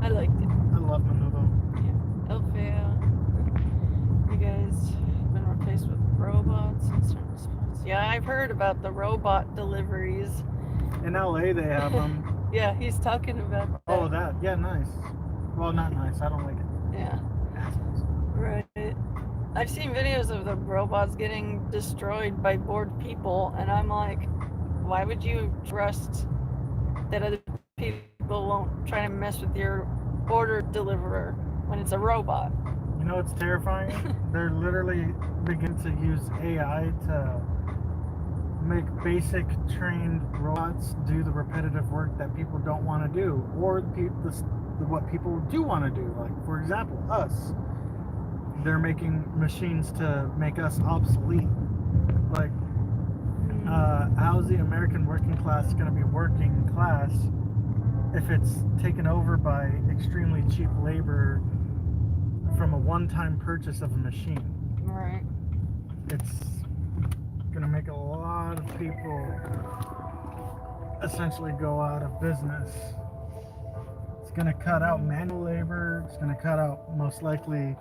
I liked it. I love menudo. Yeah. Elfeo. You guys have been replaced with robots in certain spots. Yeah, I've heard about the robot deliveries. In LA they have them. Yeah, he's talking about that. Oh, that. Yeah, nice. Well, not nice. I don't like it. Yeah. Assholes. Right. I've seen videos of the robots getting destroyed by bored people, and I'm like, why would you trust that other people won't try to mess with your order deliverer when it's a robot? You know what's terrifying? They're literally beginning to use AI to make basic trained robots do the repetitive work that people don't want to do, or what people do want to do. Like, for example, us. They're making machines to make us obsolete. Like, how's the American working class going to be working class if it's taken over by extremely cheap labor from a one-time purchase of a machine? Right. It's going to make a lot of people essentially go out of business. It's going to cut out manual labor. It's going to cut out most likely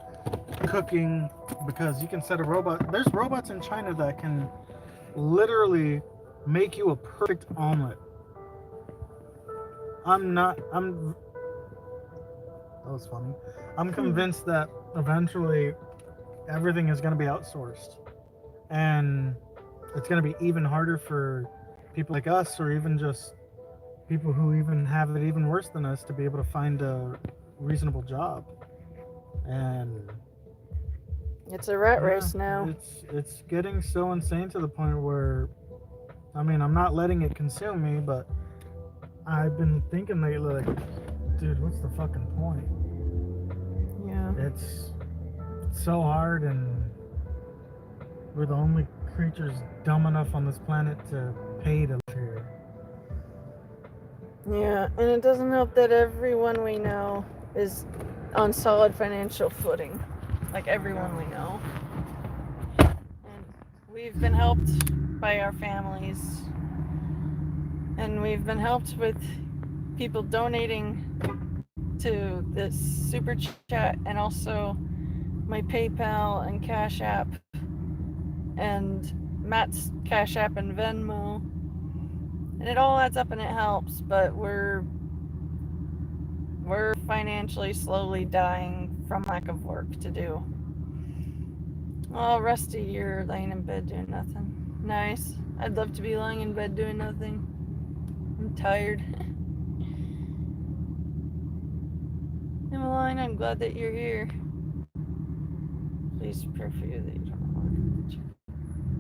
cooking, because you can set a robot. There's robots in China that can literally make you a perfect omelet. That was funny. I'm convinced that eventually everything is going to be outsourced, and it's going to be even harder for people like us, or even just people who even have it even worse than us, to be able to find a reasonable job. And it's a rat race now. It's getting so insane to the point where, I mean, I'm not letting it consume me, but I've been thinking lately, like, dude, what's the fucking point? Yeah. It's so hard, and we're the only creatures dumb enough on this planet to pay to live here. Yeah, and it doesn't help that everyone we know is on solid financial footing. Like everyone we know. And we've been helped by our families. And we've been helped with people donating to this super chat, and also my PayPal and Cash App, and Matt's Cash App and Venmo. And it all adds up and it helps, but we're financially slowly dying from lack of work to do. Oh, Rusty, you're laying in bed doing nothing. Nice. I'd love to be lying in bed doing nothing. I'm tired. Emmeline, I'm glad that you're here. Please pray for you that you don't want.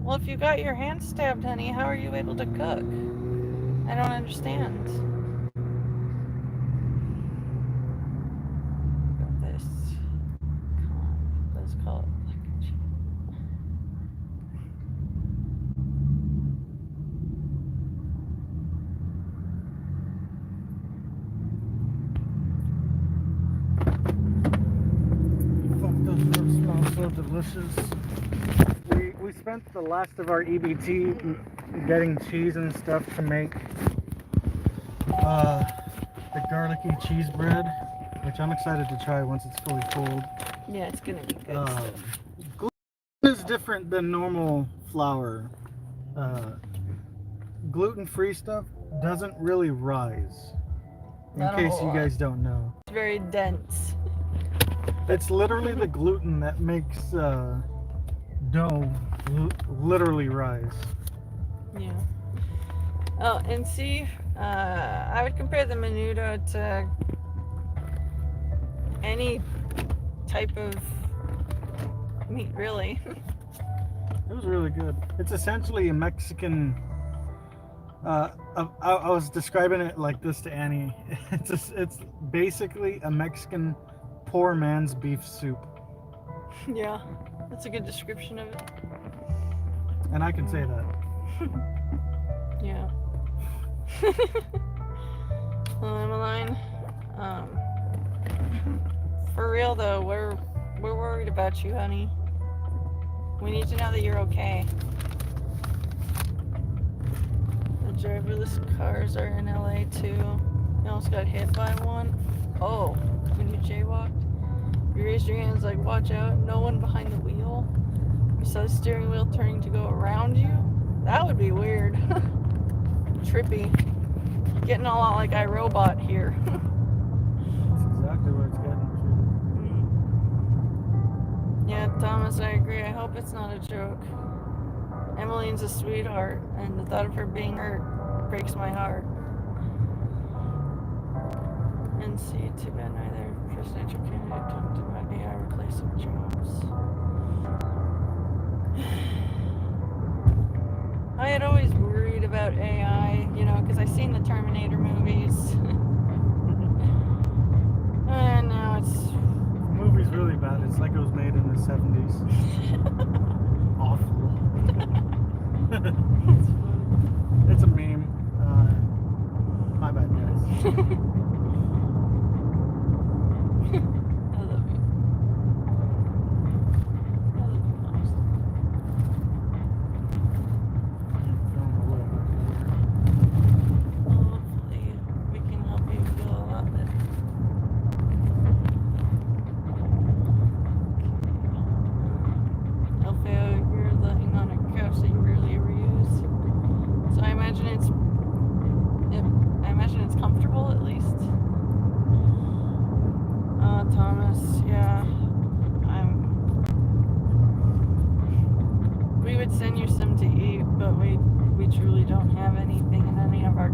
Well, if you got your hand stabbed, honey, how are you able to cook? I don't understand. Got this. Come on, let's call it black and cheese. Fuck, those ribs smell so delicious. We spent the last of our EBT getting cheese and stuff to make the garlicky cheese bread, which I'm excited to try once it's fully cooled. Yeah, it's gonna be good. Gluten is different than normal flour. Gluten-free stuff doesn't really rise, in case you guys don't know. It's very dense. It's literally the gluten that makes dough literally rise. Yeah. Oh, and see, I would compare the menudo to any type of meat, really. It was really good. It's essentially a Mexican. I was describing it like this to Annie. It's basically a Mexican poor man's beef soup. Yeah, that's a good description of it. And I can say that. Yeah. Well, Emmeline, for real though, we're worried about you, honey. We need to know that you're okay. The driverless cars are in LA too. You almost got hit by one. Oh, when you jaywalked, you raised your hands like, watch out, no one behind the wheel. You saw the steering wheel turning to go around you. That would be weird. Trippy. Getting all out like iRobot here. That's exactly where it's getting to. Yeah, Thomas, I agree. I hope it's not a joke. Emmeline's a sweetheart, and the thought of her being hurt breaks my heart. And see, too bad neither presidential candidate talked about AI replacing jobs. I had always worried about AI, because I seen the Terminator movies. And now it's... The movie's really bad. It's like it was made in the 70s. Awful. It's a meme. My bad, guys. I love you. I love you most.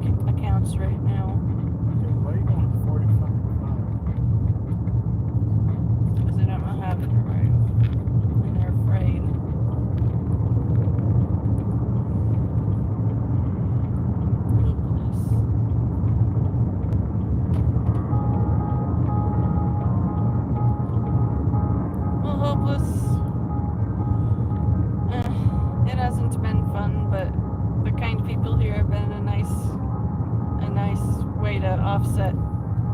accounts right now. Okay, why are you going 45? Because they don't know how to drive. And they're afraid. Hopeless. Well, hopeless. It hasn't been fun, but the kind people here have been a nice way to offset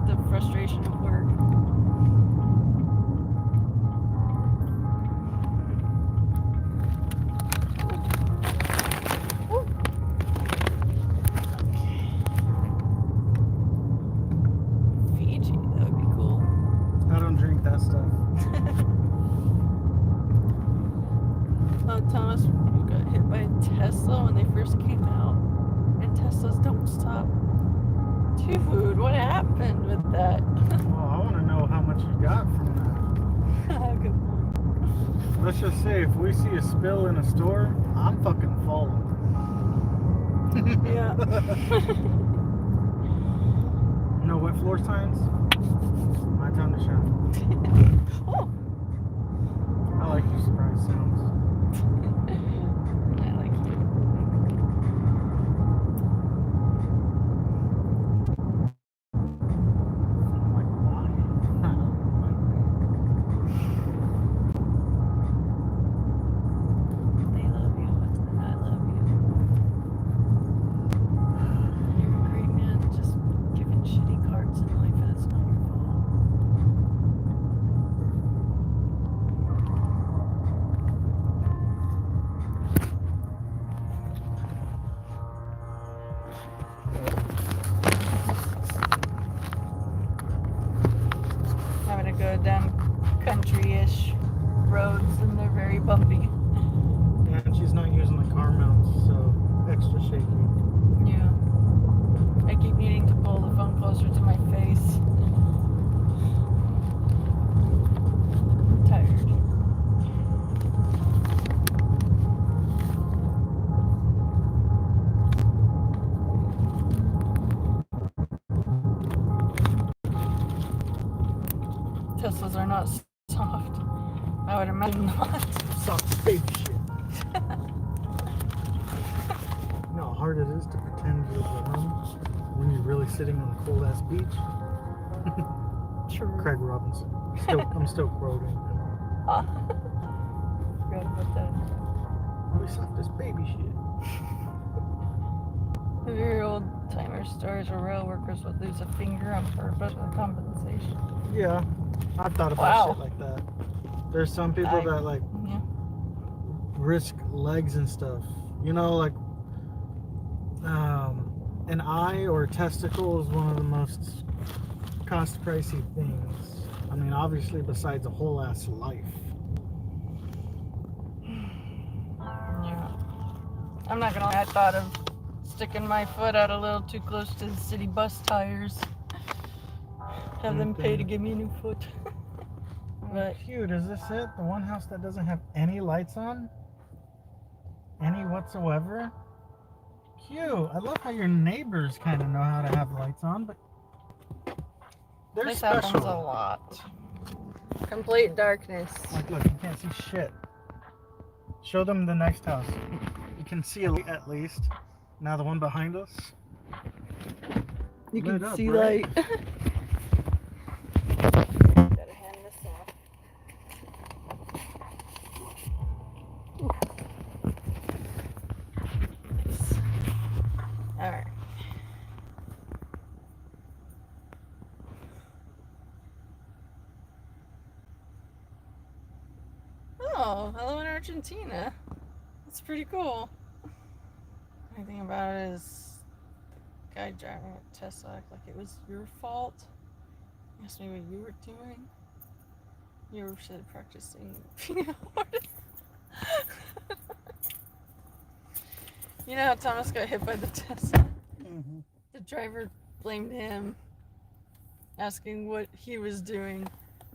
the frustration of work. Fiji, that would be cool. I don't drink that stuff. Oh, Thomas got hit by a Tesla when they first came out, and Teslas don't stop. Dude, what happened with that? Well, I want to know how much you got from that. Good point. Let's just say if we see a spill in a store, I'm fucking falling. Yeah. No wet floor signs? My time to shine. Oh, I like your surprise sounds. I like you. I'm like, why? I don't like They love you. I love you. You're a great man, just giving shitty cards in life, and it's not your fault. Having to go down country-ish roads, and they're very bumpy. Yeah, and she's not using the car mounts, so extra shaky. Yeah. I keep needing to pull the phone closer to my face. I'm tired. Teslas are not soft. I would imagine not. Soft baby shit. You know how hard it is to pretend you're warm when you're really sitting on a cold ass beach? True. Craig Robinson. I'm still quoting. Forgot about that. Really soft as baby shit. Very old timer stories where rail workers would lose a finger on purpose with compensation. Yeah, I've thought about Wow. shit like that. There's some people that like Yeah. risk legs and stuff. You know, like an eye or a testicle is one of the most cost pricey things. I mean, obviously besides a whole ass life. Yeah. I'm not gonna lie, I thought of sticking my foot out a little too close to the city bus tires. Have them pay to give me a new foot. But Cute, is this it? The one house that doesn't have any lights on? Any whatsoever? Cute. I love how your neighbors kind of know how to have lights on, but they're this special. happens a lot. Complete darkness. Like, look, you can't see shit. Show them the next house. You can see a light at least. Now the one behind us. You lit can up, see right? light. Gotta hand this off. Alright. Oh, hello in Argentina. That's pretty cool. Only thing about it is the guy driving a Tesla act like it was your fault. Asked me what you were doing. You were practicing being a horse. You know how Thomas got hit by the Tesla? Mm-hmm. The driver blamed him, asking what he was doing,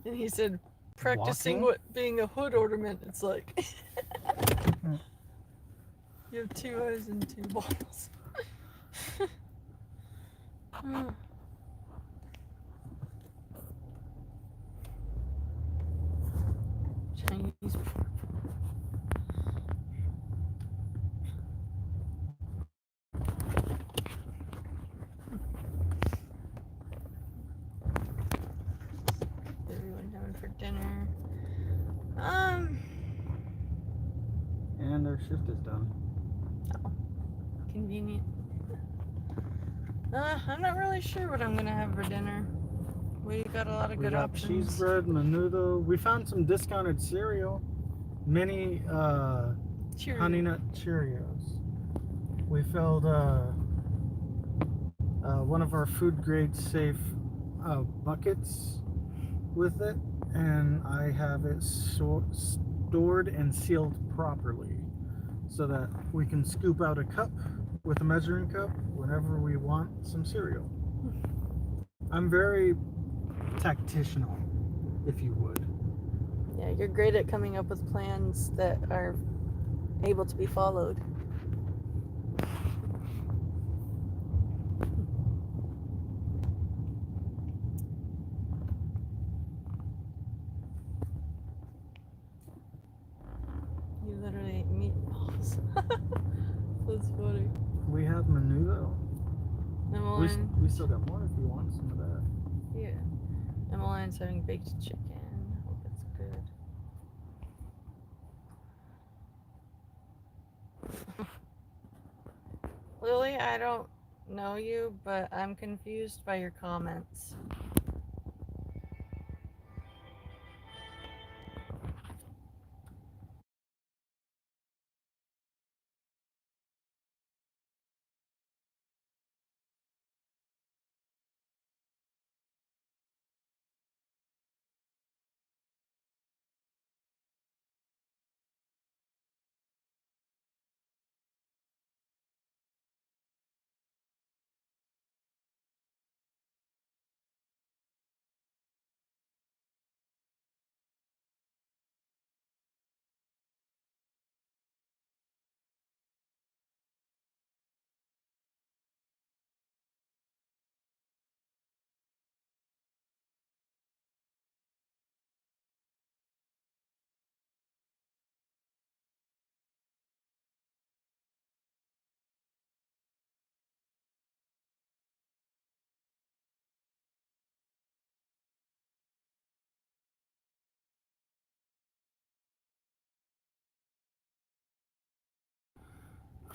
and he said, practicing Walking? what being a hood ornament. It's like, you have 2 eyes and 2 balls. Chinese. Everyone having for dinner. And our shift is done. Oh, convenient. I'm not really sure what I'm gonna have for dinner. We got a lot of good options. Cheese bread, menudo. We found some discounted cereal. Mini Honey Nut Cheerios. We filled one of our food grade safe buckets with it, and I have it stored and sealed properly so that we can scoop out a cup with a measuring cup whenever we want some cereal. I'm very tactitional, if you would. Yeah, you're great at coming up with plans that are able to be followed. You literally ate meatballs. That's funny. We have menudo. Emmeline, We still got more if you want some of that. yeah. Emmeline's having baked chicken. Hope it's good. Lily, I don't know you, but I'm confused by your comments.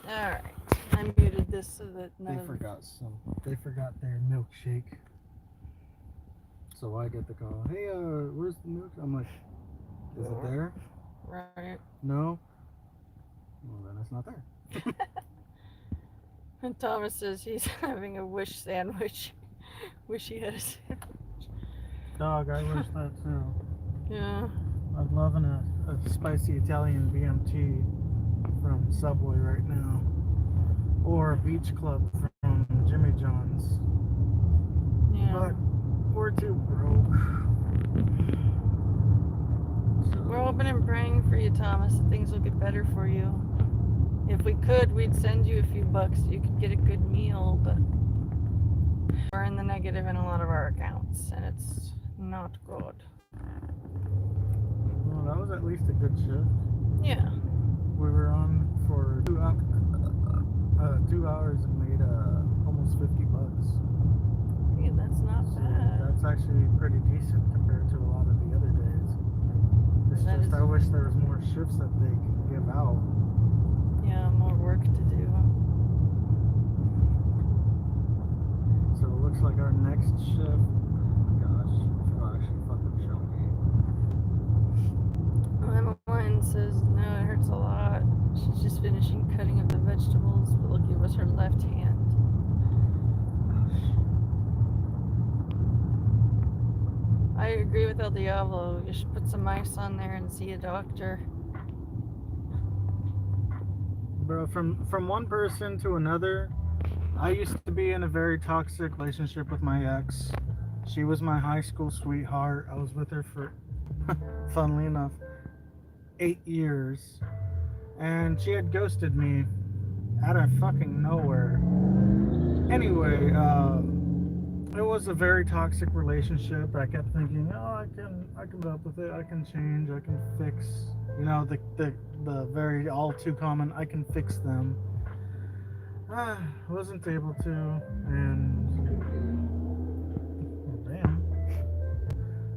Alright, I muted this so that none of They forgot their milkshake. So I get the call. Hey, where's the milk? I'm like, is it there? Right. No. Well, then it's not there. And Thomas says he's having a wish sandwich. Wish he had a sandwich. Dog, I wish that too. Yeah. I'm loving a spicy Italian BMT from Subway right now. Or a beach club from Jimmy John's. Yeah. But we're too broke. So we're hoping and praying for you, Thomas, that things will get better for you. If we could, we'd send you a few bucks so you could get a good meal, but we're in the negative in a lot of our accounts, and it's not good. Well, that was at least a good shift. Yeah. We were on for 2 hours and made almost $50. Yeah, that's not bad. That's actually pretty decent compared to a lot of the other days. It's just I wish there was more shifts that they could give out. Yeah, more work to do. So it looks like our next shift, gosh, will actually fucking show me. Emmeline says, no, it hurts a lot. She's just finishing cutting up the vegetables, but look, it was her left hand. I agree with El Diablo. You should put some ice on there and see a doctor. Bro, from one person to another, I used to be in a very toxic relationship with my ex. She was my high school sweetheart. I was with her for, funnily enough, 8 years. And she had ghosted me out of fucking nowhere. Anyway, it was a very toxic relationship. I kept thinking, oh, I can put up with it. I can change. I can fix. You know, the very all too common. I can fix them. Wasn't able to, and well,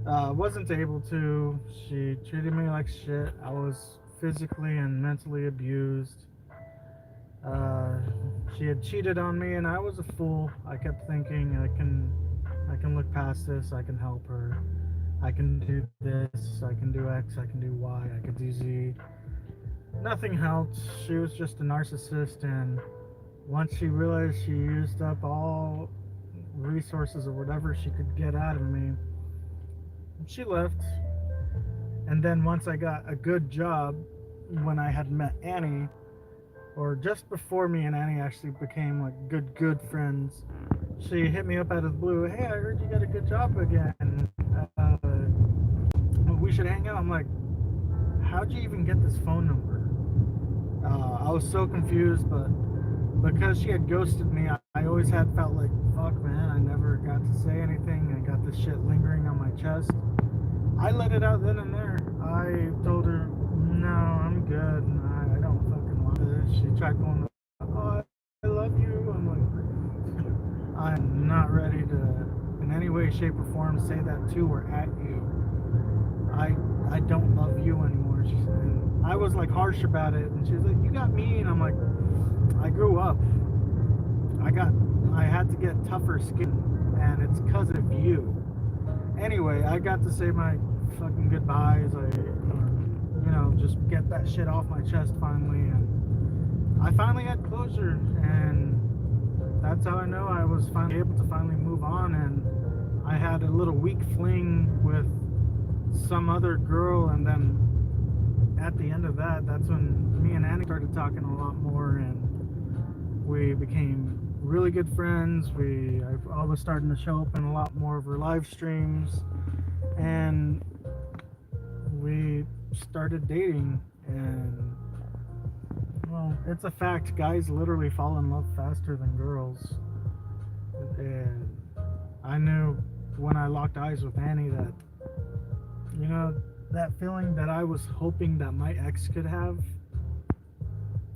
damn. Wasn't able to. She treated me like shit. I was physically and mentally abused. Uh, she had cheated on me, and I was a fool. I kept thinking I can look past this. I can help her. I can do this. I can do X. I can do Y. I can do Z. Nothing helped. She was just a narcissist, and once she realized she used up all resources or whatever she could get out of me, she left. And then once I got a good job, when I had met Annie, or just before me and Annie actually became like good friends, she hit me up out of the blue. Hey, I heard you got a good job again. Uh, we should hang out. I'm like, how'd you even get this phone number? I was so confused, but because she had ghosted me, I always had felt like, fuck, man, I never got to say anything. I got this shit lingering on my chest. I let it out then and there. I told her, no, I'm good. I don't fucking want this. She tried going, oh, I love you. I'm like, I'm not ready to, in any way, shape, or form, say that to or at you. I don't love you anymore. She said, and I was like harsh about it, and she was like, you got me. And I'm like, I grew up. I had to get tougher skin, and it's because of you. Anyway, I got to say my fucking goodbyes. Just get that shit off my chest finally, and I finally had closure, and that's how I know I was finally able to finally move on. And I had a little weak fling with some other girl, and then at the end of that, that's when me and Annie started talking a lot more, and we became really good friends. I was starting to show up in a lot more of her live streams, and we started dating. And well, it's a fact, guys literally fall in love faster than girls. And I knew when I locked eyes with Annie that, that feeling that I was hoping that my ex could have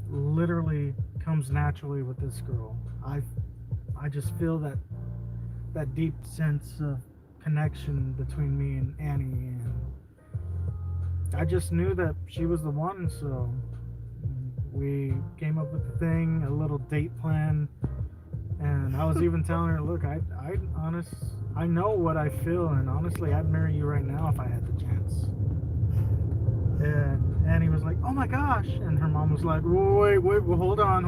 literally comes naturally with this girl. I just feel that deep sense of connection between me and Annie, and I just knew that she was the one. So we came up with the thing, a little date plan, and I was even telling her, look, I know what I feel, and honestly, I'd marry you right now if I had the chance. And Annie was like, oh my gosh, and her mom was like, wait, well, hold on.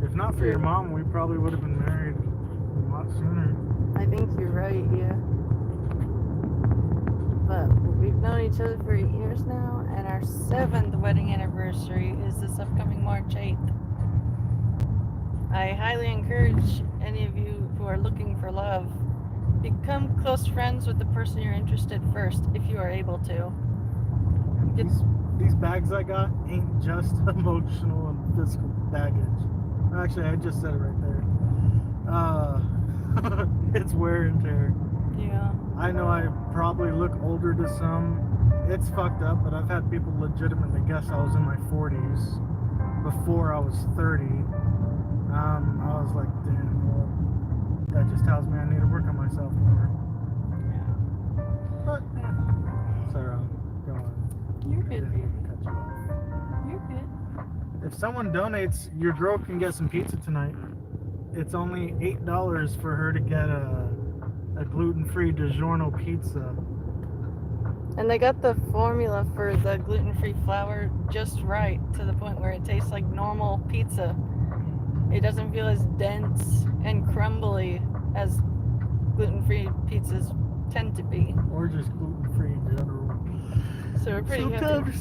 If not for your mom, we probably would have been married a lot sooner. I think you're right, yeah. But we've known each other for 8 years now, and our 7th wedding anniversary is this upcoming March 8th. I highly encourage any of you who are looking for love, become close friends with the person you're interested first, if you are able to. These bags I got ain't just emotional and physical baggage. Actually, I just said it right there. It's wear and tear. Yeah. I know I probably look older to some. It's fucked up, but I've had people legitimately guess I was in my 40s before I was 30. I was like, damn, well, that just tells me I need to work on myself more. Yeah. But, Sarah, go on. You're good, baby. Cut you off. You're good. If someone donates, your girl can get some pizza tonight. It's only $8 for her to get a gluten-free DiGiorno pizza. And they got the formula for the gluten-free flour just right, to the point where it tastes like normal pizza. It doesn't feel as dense and crumbly as gluten-free pizzas tend to be. Or just gluten-free in general. So we're pretty happy.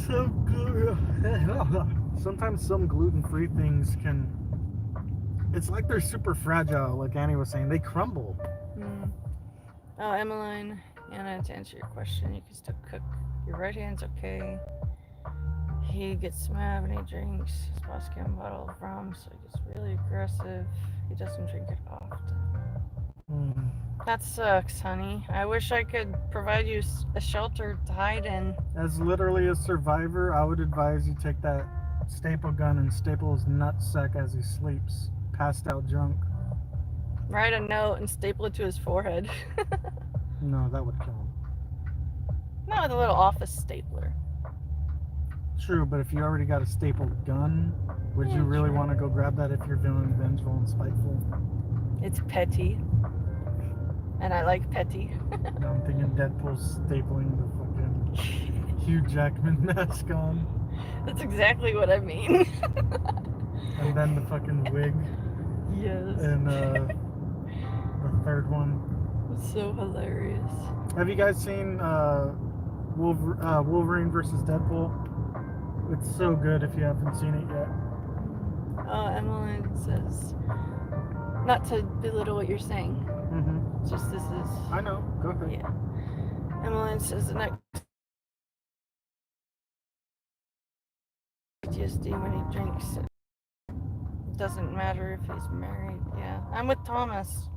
Sometimes some gluten-free things can... It's like they're super fragile, like Annie was saying. They crumble. Mm. Oh, Emmeline, Anna, to answer your question, you can still cook. Your right hand's okay. he gets mad when he drinks. His boss gave him a bottle of rum, so he gets really aggressive. He doesn't drink it often. That sucks, honey. I wish I could provide you a shelter to hide in. As literally a survivor, I would advise you take that staple gun and staple his nutsack as he sleeps, passed out drunk. Write a note and staple it to his forehead. No, that would kill him. Not with a little office stapler. True, but if you already got a stapled gun, would you really want to go grab that if you're feeling vengeful and spiteful? It's petty. And I like petty. Now I'm thinking Deadpool's stapling the fucking Hugh Jackman mask on. That's exactly what I mean. And then the fucking wig. Yes. And the third one. It's so hilarious. Have you guys seen Wolverine versus Deadpool? It's so good if you haven't seen it yet. Emmeline says, not to belittle what you're saying. Mm-hmm. Just this is. I know. Go ahead. Yeah. Emmeline says the next PTSD when he drinks. It doesn't matter if he's married. Yeah. I'm with Thomas.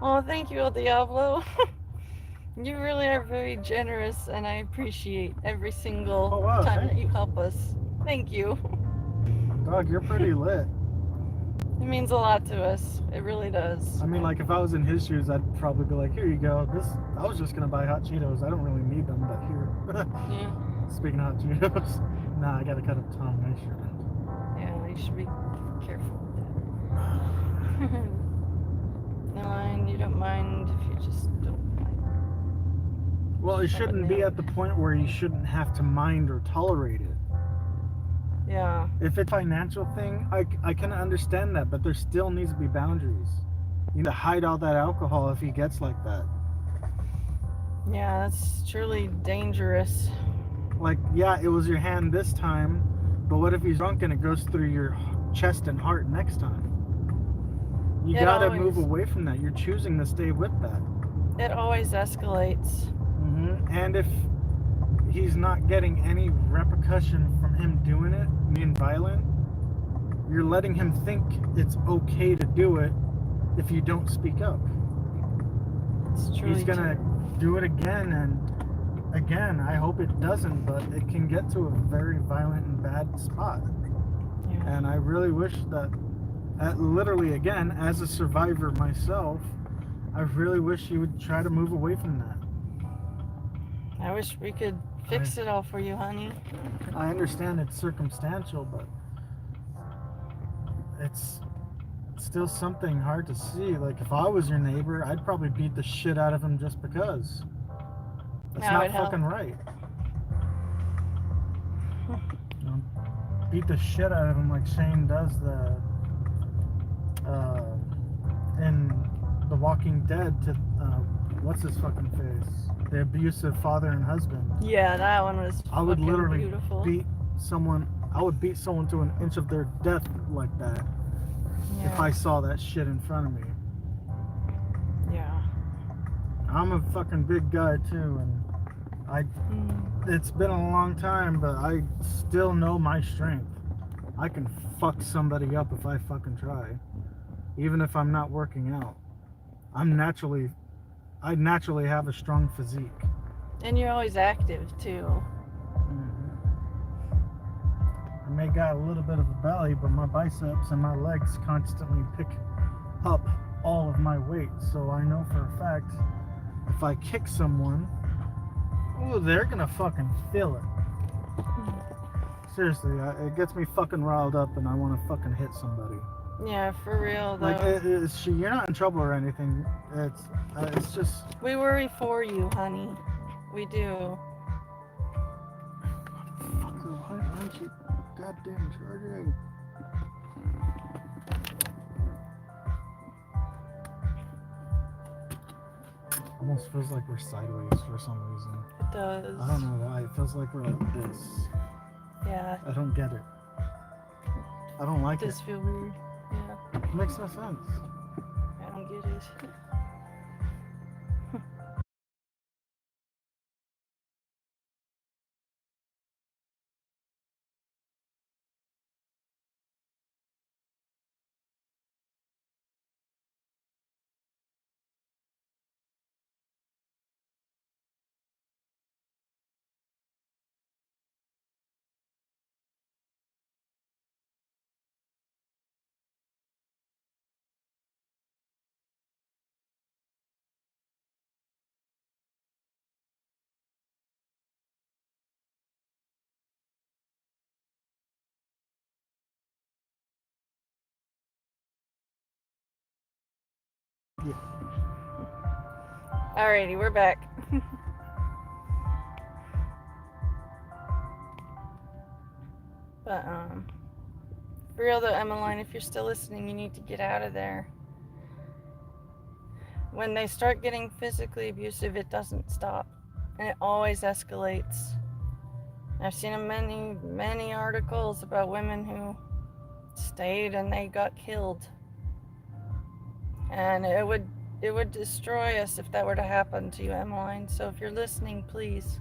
Oh, thank you, El Diablo. You really are very generous, and I appreciate every single time that you help us. Thank you. Dog, you're pretty lit. It means a lot to us. It really does. I mean, like, if I was in his shoes, I'd probably be like, here you go. I was just gonna buy hot Cheetos. I don't really need them, but here. Yeah. Speaking of hot Cheetos, nah, I gotta cut up tongue. I shouldn't. Yeah, you should be careful with that. No, you don't mind if you just don't mind. Well, it shouldn't be at the point where you shouldn't have to mind or tolerate it. Yeah. If it's a financial thing, I can understand that, but there still needs to be boundaries. You need to hide all that alcohol if he gets like that. Yeah, that's truly dangerous. Like, yeah, it was your hand this time, but what if he's drunk and it goes through your chest and heart next time? You gotta move away from that. You're choosing to stay with that. It always escalates. Mm-hmm. And if he's not getting any repercussion from him doing it, being violent, you're letting him think it's okay to do it if you don't speak up. It's truly He's gonna do it again and again. I hope it doesn't, but it can get to a very violent and bad spot. Yeah. And I really wish that, literally again, as a survivor myself, I really wish you would try to move away from that. I wish we could fix it all for you, honey. I understand it's circumstantial, but it's still something hard to see. Like, if I was your neighbor, I'd probably beat the shit out of him just because. That's not fucking right. You know, beat the shit out of him like Shane does in The Walking Dead to what's his fucking face? The abusive father and husband. Yeah, that one was I would literally beautiful. beat someone to an inch of their death like that. Yeah. If I saw that shit in front of me. Yeah. I'm a fucking big guy too, and it's been a long time, but I still know my strength. I can fuck somebody up if I fucking try. Even if I'm not working out. I naturally have a strong physique. And you're always active too. I may got a little bit of a belly, but my biceps and my legs constantly pick up all of my weight. So I know for a fact, if I kick someone, ooh, they're gonna fucking feel it. Seriously, it gets me fucking riled up and I want to fucking hit somebody. Yeah, for real though. Like, you're not in trouble or anything. It's just... We worry for you, honey. We do. Motherfucker, why aren't you goddamn charging? Almost feels like we're sideways for some reason. It does. I don't know why. It feels like we're like this. Yeah. I don't get it. I don't like it. It does feel weird. Yeah. It makes no sense. I don't get it. Yeah. Alrighty, we're back. But, for real though, Emmeline, if you're still listening, you need to get out of there. When they start getting physically abusive, it doesn't stop. And it always escalates. I've seen many articles about women who stayed and they got killed. And it would destroy us if that were to happen to you, Emmeline. So if you're listening, please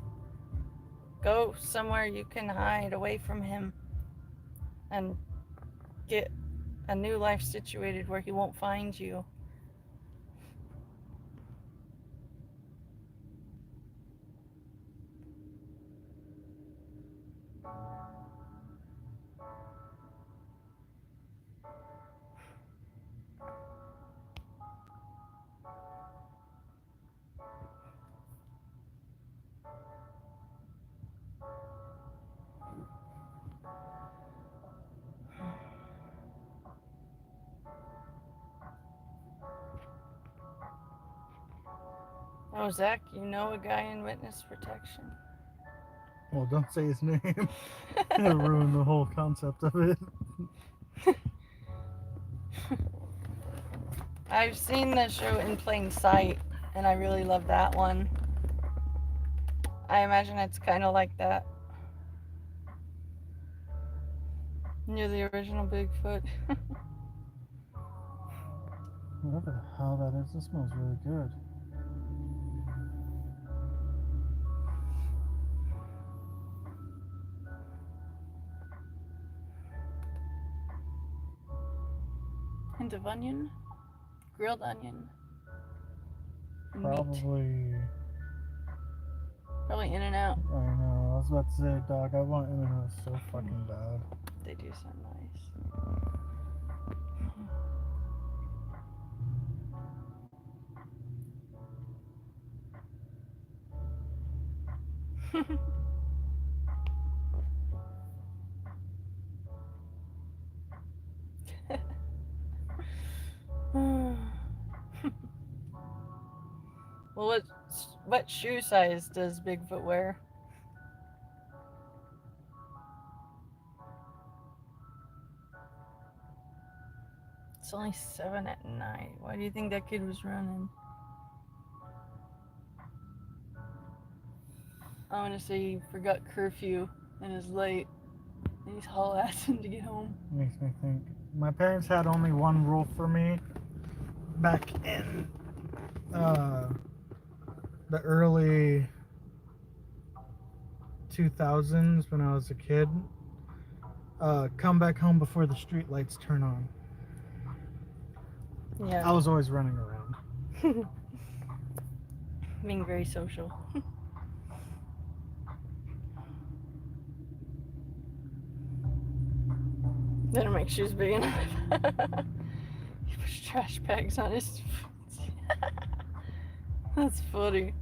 go somewhere you can hide away from him and get a new life situated where he won't find you. Oh, Zach, you know a guy in witness protection? Well, don't say his name. It'll ruin the whole concept of it. I've seen the show In Plain Sight, and I really love that one. I imagine it's kind of like that. You're the original Bigfoot. Whatever the hell that is, this smells really good. Hint of onion, grilled onion, and meat. Probably In-N-Out. I know, I was about to say, dog, I want In-N-Out so fucking bad. They do sound nice. Well, what shoe size does Bigfoot wear? It's only 7 at night. Why do you think that kid was running? I want to say he forgot curfew and is late. And he's haul-assing to get home. Makes me think. My parents had only one rule for me back in the early 2000s when I was a kid. Come back home before the street lights turn on. Yeah. I was always running around. Being very social. They don't make shoes big enough. He puts trash bags on his feet. That's funny.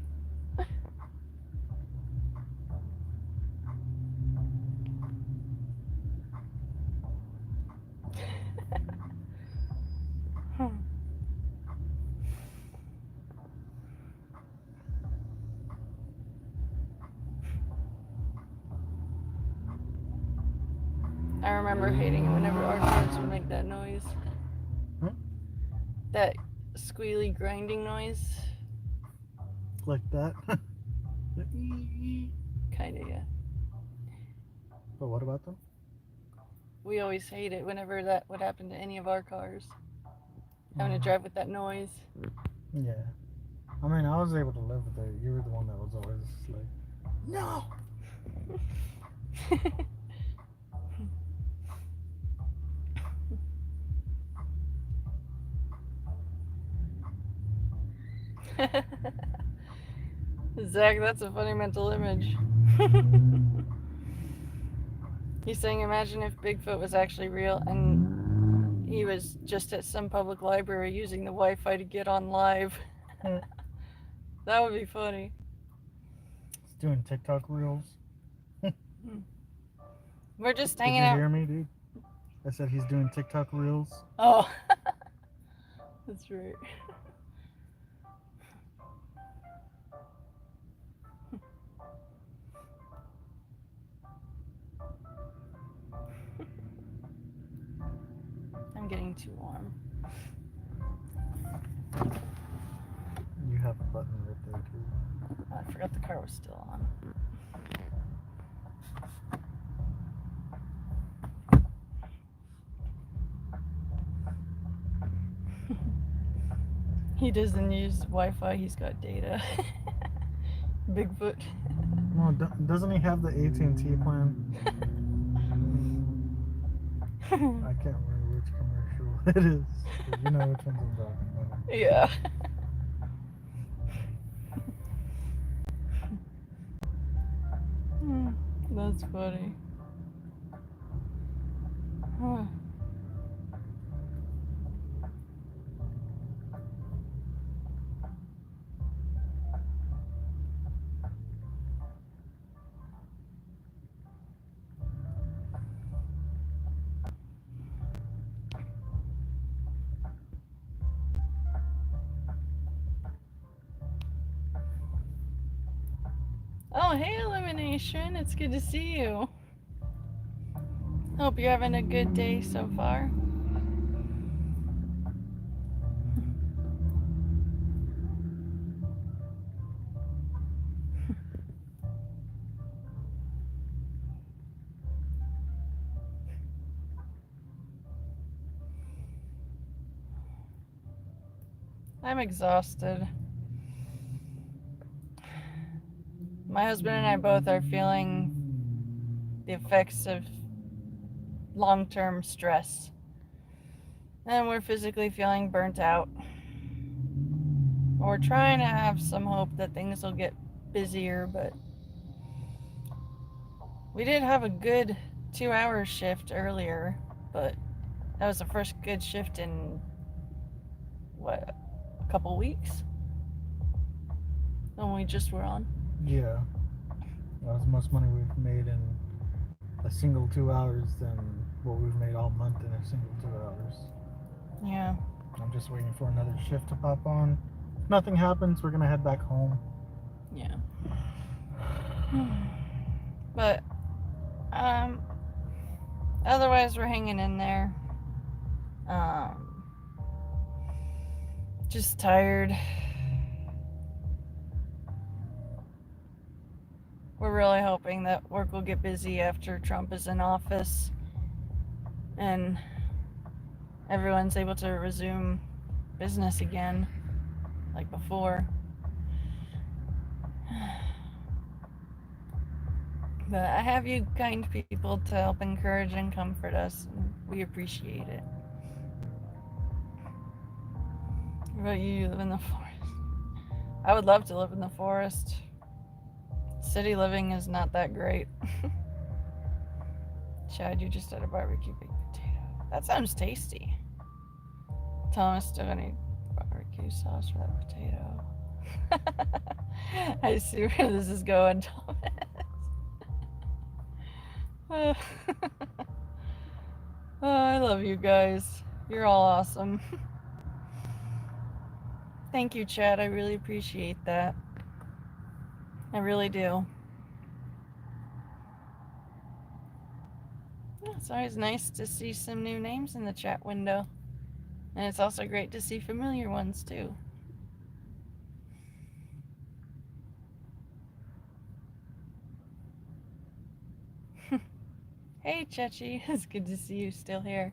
I remember hating it whenever our cars would make that noise. That squealy grinding noise. Like that? Kinda, yeah. But what about them? We always hate it whenever that would happen to any of our cars. Having to drive with that noise. Yeah. I mean, I was able to live with it. You were the one that was always like, no! Zach, that's a funny mental image. He's saying, imagine if Bigfoot was actually real and he was just at some public library using the Wi-Fi to get on live. That would be funny. He's doing TikTok reels. We're just Did hanging you out. hear me, dude? I said he's doing TikTok reels. Oh, that's right. getting too warm. You have a button right there too. I forgot the car was still on. He doesn't use Wi-Fi, he's got data. Bigfoot. No, doesn't he have the AT&T plan? I can't remember which commercial it is. But you know which ones I'm talking about. Yeah. That's funny. Huh. Oh, hey, Illumination. It's good to see you. Hope you're having a good day so far. I'm exhausted. My husband and I both are feeling the effects of long-term stress. And we're physically feeling burnt out. We're trying to have some hope that things will get busier, but we did have a good 2-hour shift earlier, but that was the first good shift in, what, a couple weeks? When we just were on. Yeah. That's as much money we've made in a single 2 hours than what we've made all month in a single 2 hours. Yeah. I'm just waiting for another shift to pop on. If nothing happens, we're gonna head back home. Yeah. But, otherwise we're hanging in there. Just tired. We're really hoping that work will get busy after Trump is in office and everyone's able to resume business again like before. But I have you kind people to help encourage and comfort us, and we appreciate it. What about you? You live in the forest? I would love to live in the forest. City living is not that great. Chad, you just had a barbecue baked potato. That sounds tasty. Thomas, do I need barbecue sauce for that potato? I see where this is going, Thomas. Oh, I love you guys. You're all awesome. Thank you, Chad. I really appreciate that. I really do. It's always nice to see some new names in the chat window. And it's also great to see familiar ones, too. Hey, Chechi. It's good to see you still here.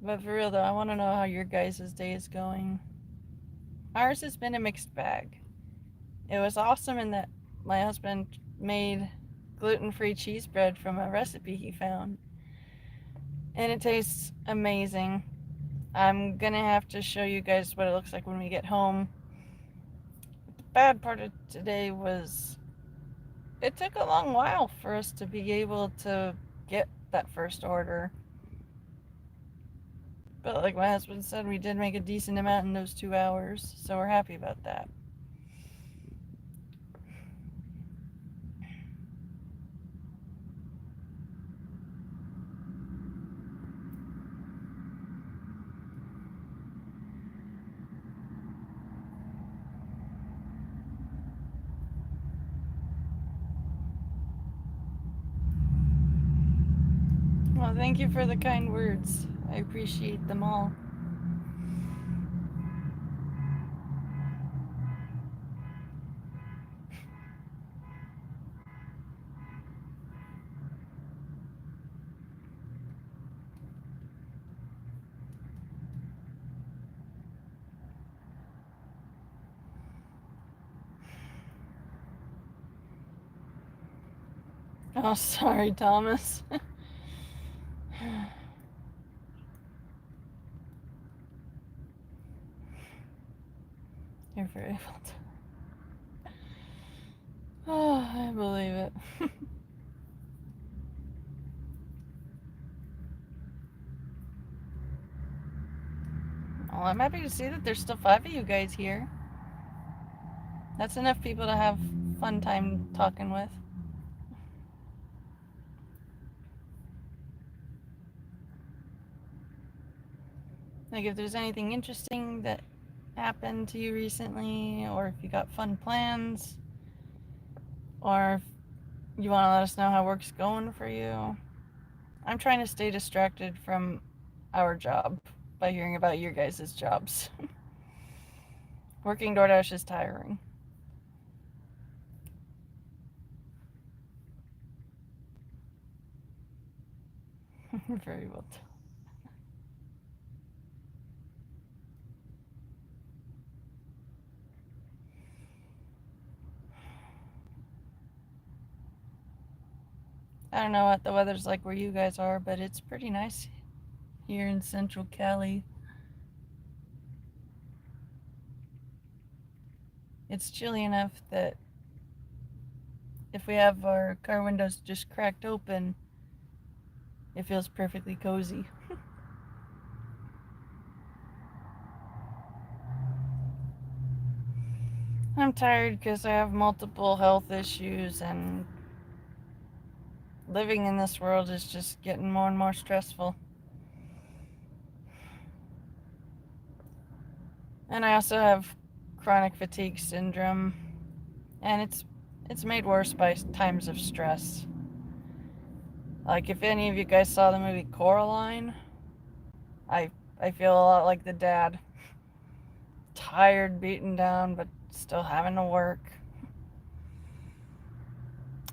But for real, though, I want to know how your guys' day is going. Ours has been a mixed bag. It was awesome in that my husband made gluten-free cheese bread from a recipe he found. And it tastes amazing. I'm gonna have to show you guys what it looks like when we get home. The bad part of today was it took a long while for us to be able to get that first order. But like my husband said, we did make a decent amount in those 2 hours, so we're happy about that. thank you for the kind words. I appreciate them all. Oh, sorry, Thomas. You're very able to. Oh, I believe it. Well, I'm happy to see that there's still 5 of you guys here. That's enough people to have fun time talking with. Like if there's anything interesting that happened to you recently, or if you got fun plans, or if you want to let us know how work's going for you. I'm trying to stay distracted from our job by hearing about your guys' jobs. Working DoorDash is tiring. Very well done. I don't know what the weather's like where you guys are, but it's pretty nice here in Central Cali. It's chilly enough that if we have our car windows just cracked open, it feels perfectly cozy. I'm tired because I have multiple health issues, and living in this world is just getting more and more stressful. And I also have chronic fatigue syndrome, and it's made worse by times of stress. Like if any of you guys saw the movie Coraline, I feel a lot like the dad. Tired, beaten down, but still having to work.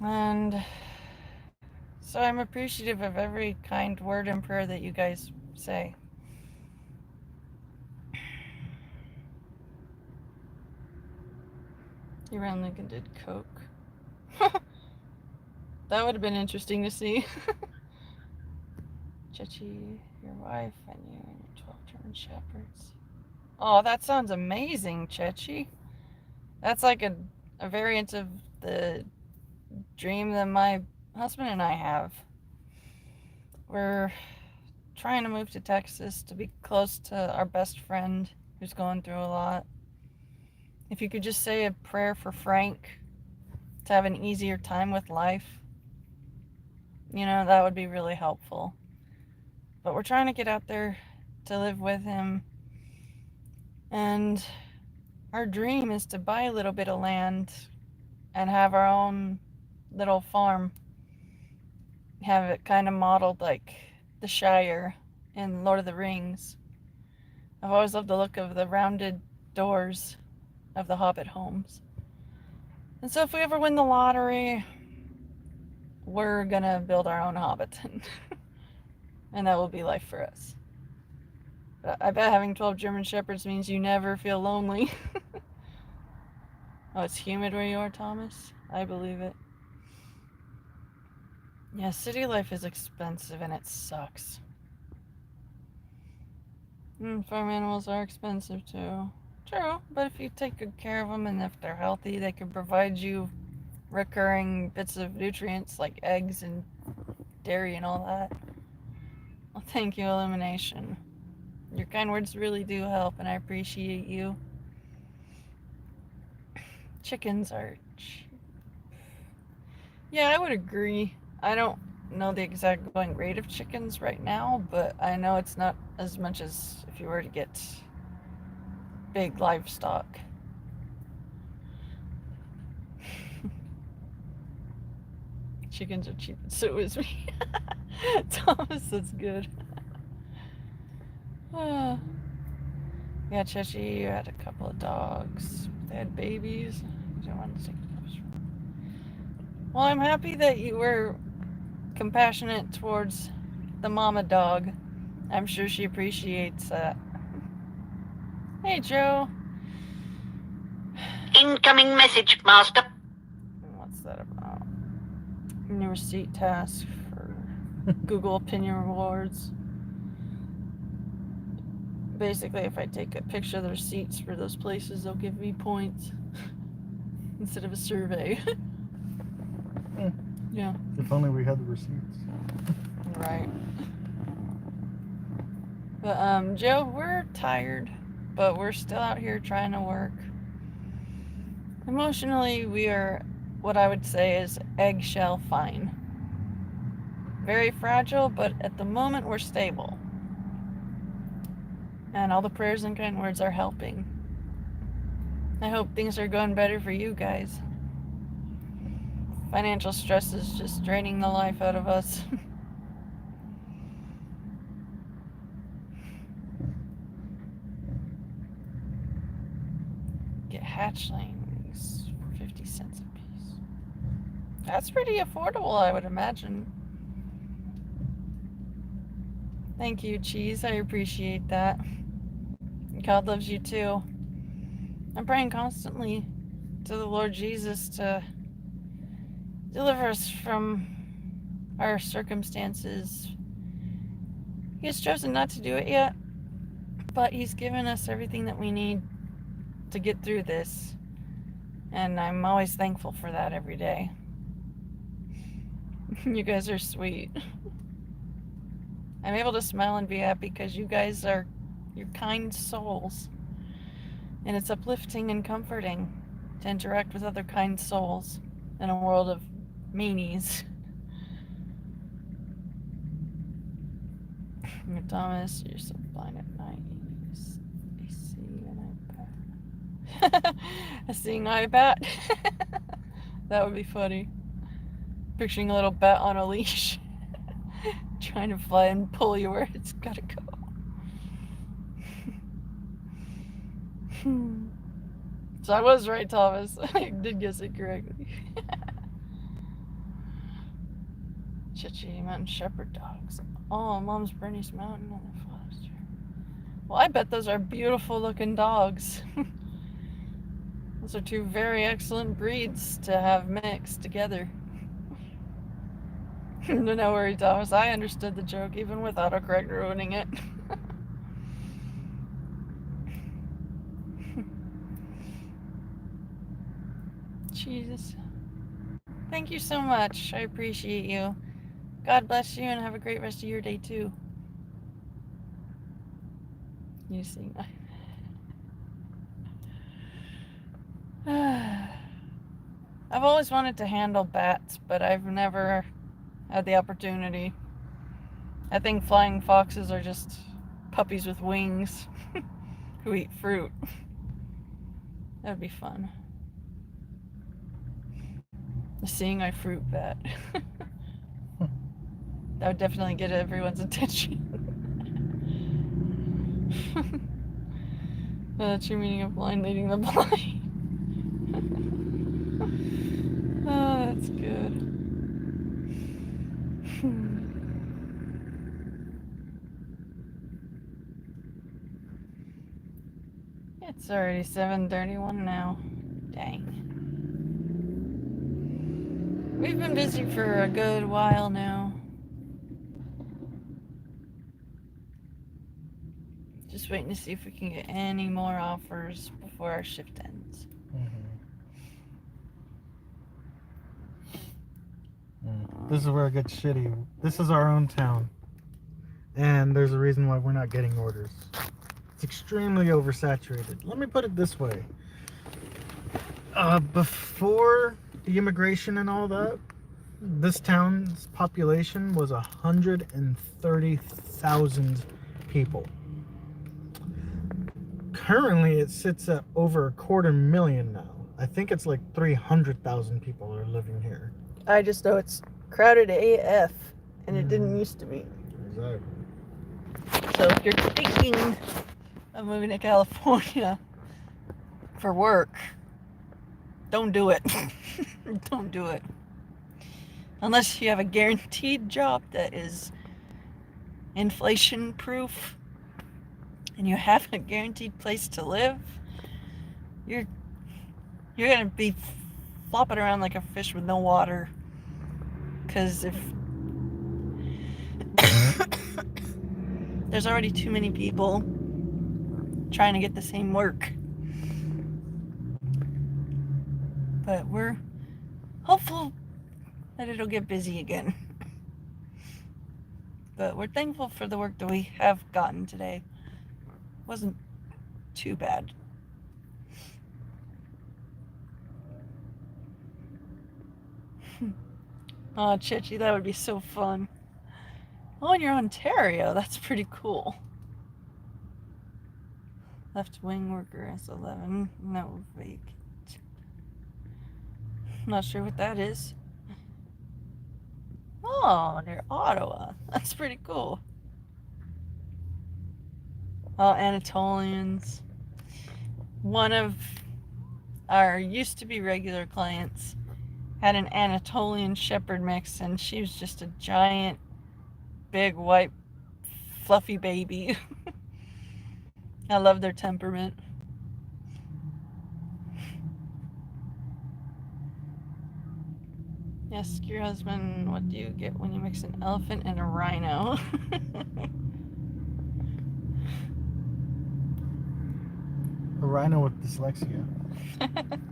And so I'm appreciative of every kind word and prayer that you guys say. Abraham Lincoln did coke. That would have been interesting to see. Chechi, your wife, and you and your 12 German Shepherds. Oh, that sounds amazing, Chechi. That's like a variant of the dream that my husband and I have. We're trying to move to Texas to be close to our best friend who's going through a lot. If you could just say a prayer for Frank to have an easier time with life, that would be really helpful. But we're trying to get out there to live with him, and our dream is to buy a little bit of land and have our own little farm. Have it kind of modeled like the Shire in Lord of the Rings. I've always loved the look of the rounded doors of the Hobbit homes. And so if we ever win the lottery, we're gonna build our own Hobbiton. And that will be life for us. But I bet having 12 German Shepherds means you never feel lonely. Oh, it's humid where you are, Thomas? I believe it. Yeah, city life is expensive and it sucks. Farm animals are expensive too. True, but if you take good care of them and if they're healthy, they can provide you recurring bits of nutrients like eggs and dairy and all that. Well, thank you, Illumination. Your kind words really do help, and I appreciate you. Chickens are cheap. Yeah, I would agree. I don't know the exact going rate of chickens right now, but I know it's not as much as if you were to get big livestock. Chickens are cheap, and so is me. Thomas, that's good. Yeah, Chechi, you had a couple of dogs. They had babies. You don't want to take those. Well, I'm happy that you were compassionate towards the mama dog. I'm sure she appreciates that. Hey, Joe. Incoming message, Master. What's that about? New receipt task for Google Opinion Rewards. Basically, if I take a picture of the receipts for those places, they'll give me points instead of a survey. Yeah. If only we had the receipts. Right. But Joe, we're tired, but we're still out here trying to work. Emotionally, we are what I would say is eggshell fine. Very fragile, but at the moment we're stable. And all the prayers and kind words are helping. I hope things are going better for you guys. Financial stress is just draining the life out of us. Get hatchlings for 50 cents a piece. That's pretty affordable, I would imagine. Thank you, Cheese. I appreciate that. God loves you too. I'm praying constantly to the Lord Jesus to deliver us from our circumstances. He has chosen not to do it yet, but He's given us everything that we need to get through this. And I'm always thankful for that every day. You guys are sweet. I'm able to smile and be happy because you guys are your kind souls. And it's uplifting and comforting to interact with other kind souls in a world of meanies. Thomas, you're so blind at night. I see an iPad. A seeing iPad? That would be funny. Picturing a little bat on a leash. Trying to fly and pull you where it's gotta go. So I was right, Thomas. I did guess it correctly. Chichi Mountain Shepherd dogs. Oh, Mom's Bernice Mountain and the Foster. Well, I bet those are beautiful looking dogs. Those are two very excellent breeds to have mixed together. No worry, Thomas. I understood the joke even with autocorrect ruining it. Jesus. Thank you so much. I appreciate you. God bless you and have a great rest of your day too. You see. I've always wanted to handle bats, but I've never had the opportunity. I think flying foxes are just puppies with wings who eat fruit. That'd be fun. Seeing my fruit bat. That would definitely get everyone's attention. True meaning of blind leading the blind. Oh, that's good. It's already 7:31 now. Dang. We've been busy for a good while now. Just waiting to see if we can get any more offers before our shift ends. This is where it gets shitty. This is our own town. And there's a reason why we're not getting orders. It's extremely oversaturated. Let me put it this way. Before the immigration and all that, this town's population was 130,000 people. Currently, it sits at over 250,000 now. I think it's like 300,000 people are living here. I just know it's crowded AF And it didn't used to be. Exactly. So if you're thinking of moving to California for work, don't do it. Don't do it. Unless you have a guaranteed job that is inflation proof and you have a guaranteed place to live, you're gonna be flopping around like a fish with no water. Because if there's already too many people trying to get the same work. But we're hopeful that it'll get busy again. But we're thankful for the work that we have gotten today. Wasn't too bad. Oh, Chichi, that would be so fun. Oh, and you're Ontario. That's pretty cool. Left wing worker S11. No vacant. Not sure what that is. Oh, near Ottawa. That's pretty cool. Oh, Anatolians. One of our used to be regular clients had an Anatolian Shepherd mix, and she was just a giant, big, white, fluffy baby. I love their temperament. Ask your husband, what do you get when you mix an elephant and a rhino? A rhino with dyslexia.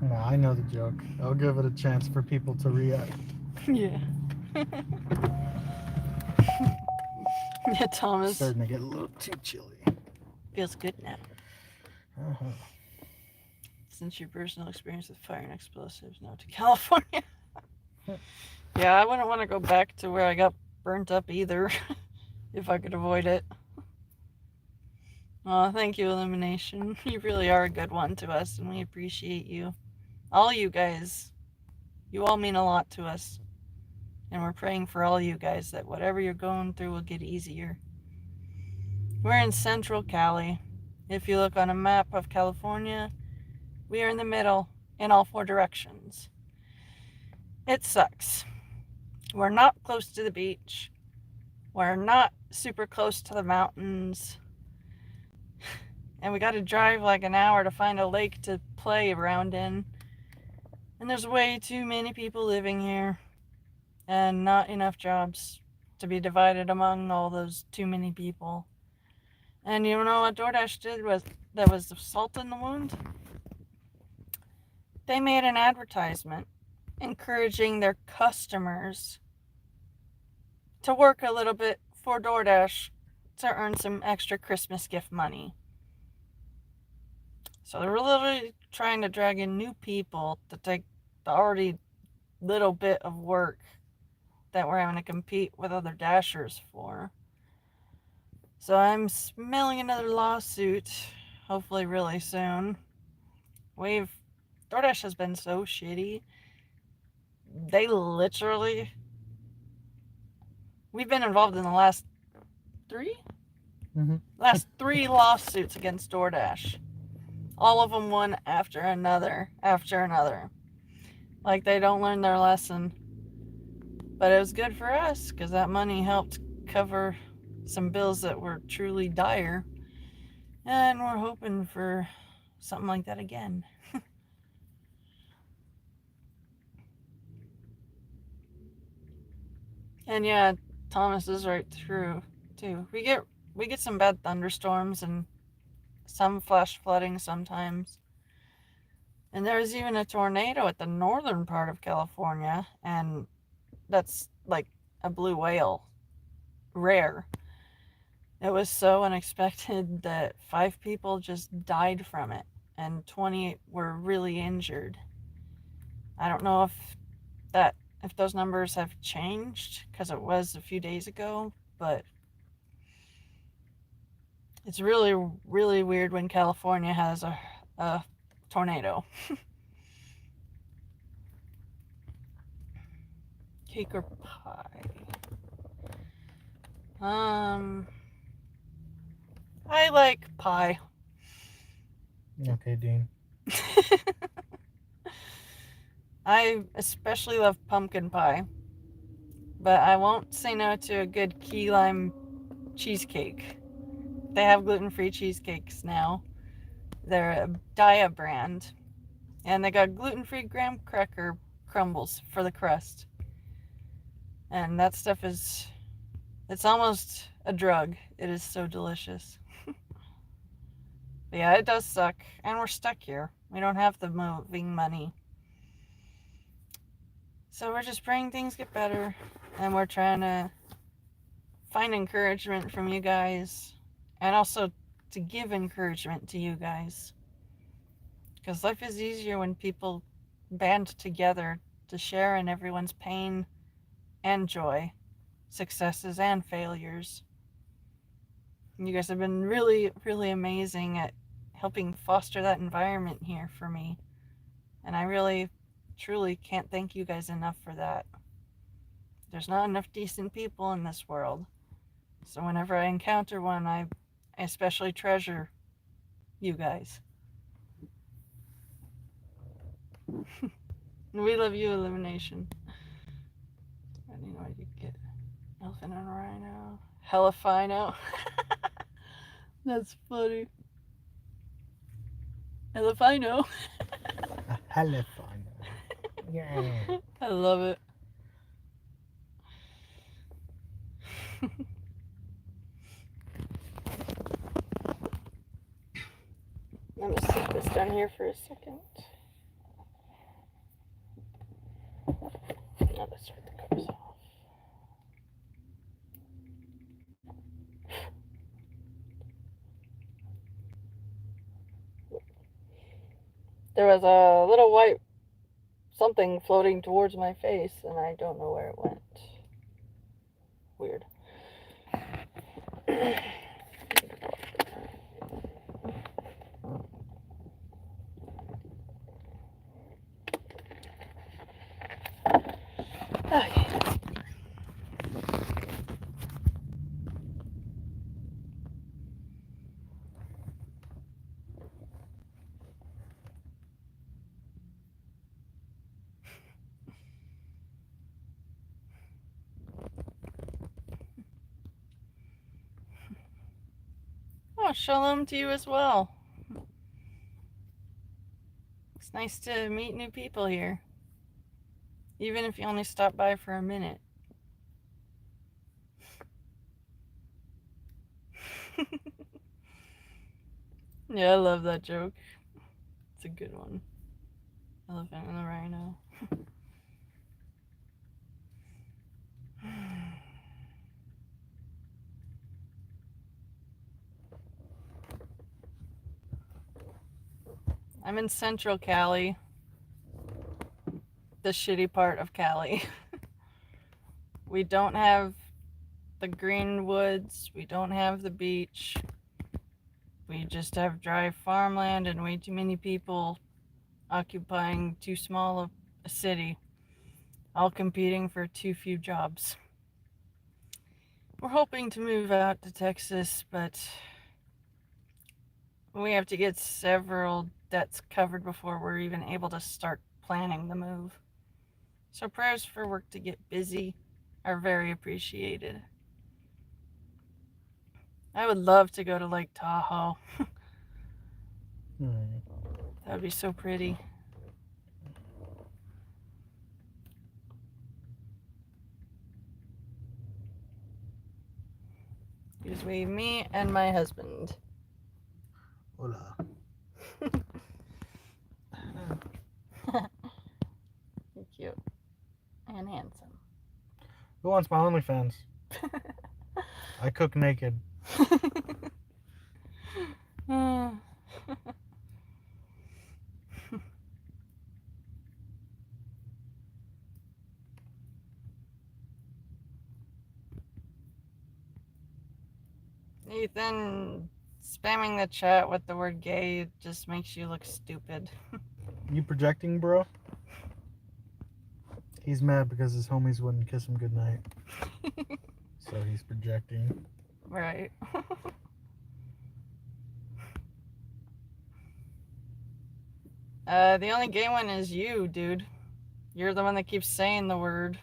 No, I know the joke. I'll give it a chance for people to react. Yeah. Yeah, Thomas. Starting to get a little too chilly. Feels good now. Uh-huh. Since your personal experience with fire and explosives, now to California. Yeah, I wouldn't want to go back to where I got burnt up either, if I could avoid it. Oh, thank you, Illumination. You really are a good one to us, and we appreciate you. All you guys. You all mean a lot to us. And we're praying for all you guys that whatever you're going through will get easier. We're in Central Cali. If you look on a map of California, we are in the middle in all 4 directions. It sucks. We're not close to the beach. We're not super close to the mountains. And we got to drive like an hour to find a lake to play around in. And there's way too many people living here. And not enough jobs to be divided among all those too many people. And you know what DoorDash did was that was salt in the wound? They made an advertisement encouraging their customers to work a little bit for DoorDash to earn some extra Christmas gift money. So they're literally trying to drag in new people to take the already little bit of work that we're having to compete with other dashers for. So I'm smelling another lawsuit, hopefully really soon. DoorDash has been so shitty. They literally, we've been involved in the last 3? Mm-hmm. Last 3 lawsuits against DoorDash. All of them one after another, after another. Like they don't learn their lesson. But it was good for us because that money helped cover some bills that were truly dire. And we're hoping for something like that again. And yeah, Thomas is right through too. We get some bad thunderstorms and some flash flooding sometimes. And there was even a tornado at the northern part of California, and that's like a blue whale. Rare. It was so unexpected that 5 people just died from it, and 20 were really injured. I don't know if those numbers have changed, because it was a few days ago, but it's really, really weird when California has a tornado. Cake or pie? I like pie. Okay, Dean. I especially love pumpkin pie, but I won't say no to a good key lime cheesecake. They have gluten-free cheesecakes now. They're a Dia brand, and they got gluten-free graham cracker crumbles for the crust. And that stuff it's almost a drug. It is so delicious. But yeah, it does suck, and we're stuck here. We don't have the moving money. So we're just praying things get better, and we're trying to find encouragement from you guys, and also to give encouragement to you guys. Because life is easier when people band together to share in everyone's pain and joy, successes and failures. You guys have been really, really amazing at helping foster that environment here for me. And I really, truly can't thank you guys enough for that. There's not enough decent people in this world. So whenever I encounter one, I especially treasure you guys. We love you, Illumination. I don't know what you get. Elephant and rhino. Helifino. That's funny. Helifino. Helifino. Yeah. I love it. I'm going to set this down here for a second. Now let's start the covers off. There was a little white something floating towards my face, and I don't know where it went. Weird. Okay. Oh, shalom to you as well. It's nice to meet new people here, even if you only stop by for a minute. Yeah, I love that joke. It's a good one. Elephant and the rhino. I'm in Central Cali, the shitty part of Cali. We don't have the green woods, we don't have the beach, we just have dry farmland and way too many people occupying too small a city, all competing for too few jobs. We're hoping to move out to Texas, but we have to get several debts covered before we're even able to start planning the move. So prayers for work to get busy are very appreciated. I would love to go to Lake Tahoe. That would be so pretty. Excuse me and my husband. Hola. You're cute and handsome. Who wants my OnlyFans? I cook naked. Ethan, spamming the chat with the word gay just makes you look stupid. You projecting, bro? He's mad because his homies wouldn't kiss him goodnight. So So he's projecting. Right. The only gay one is you, dude. You're the one that keeps saying the word.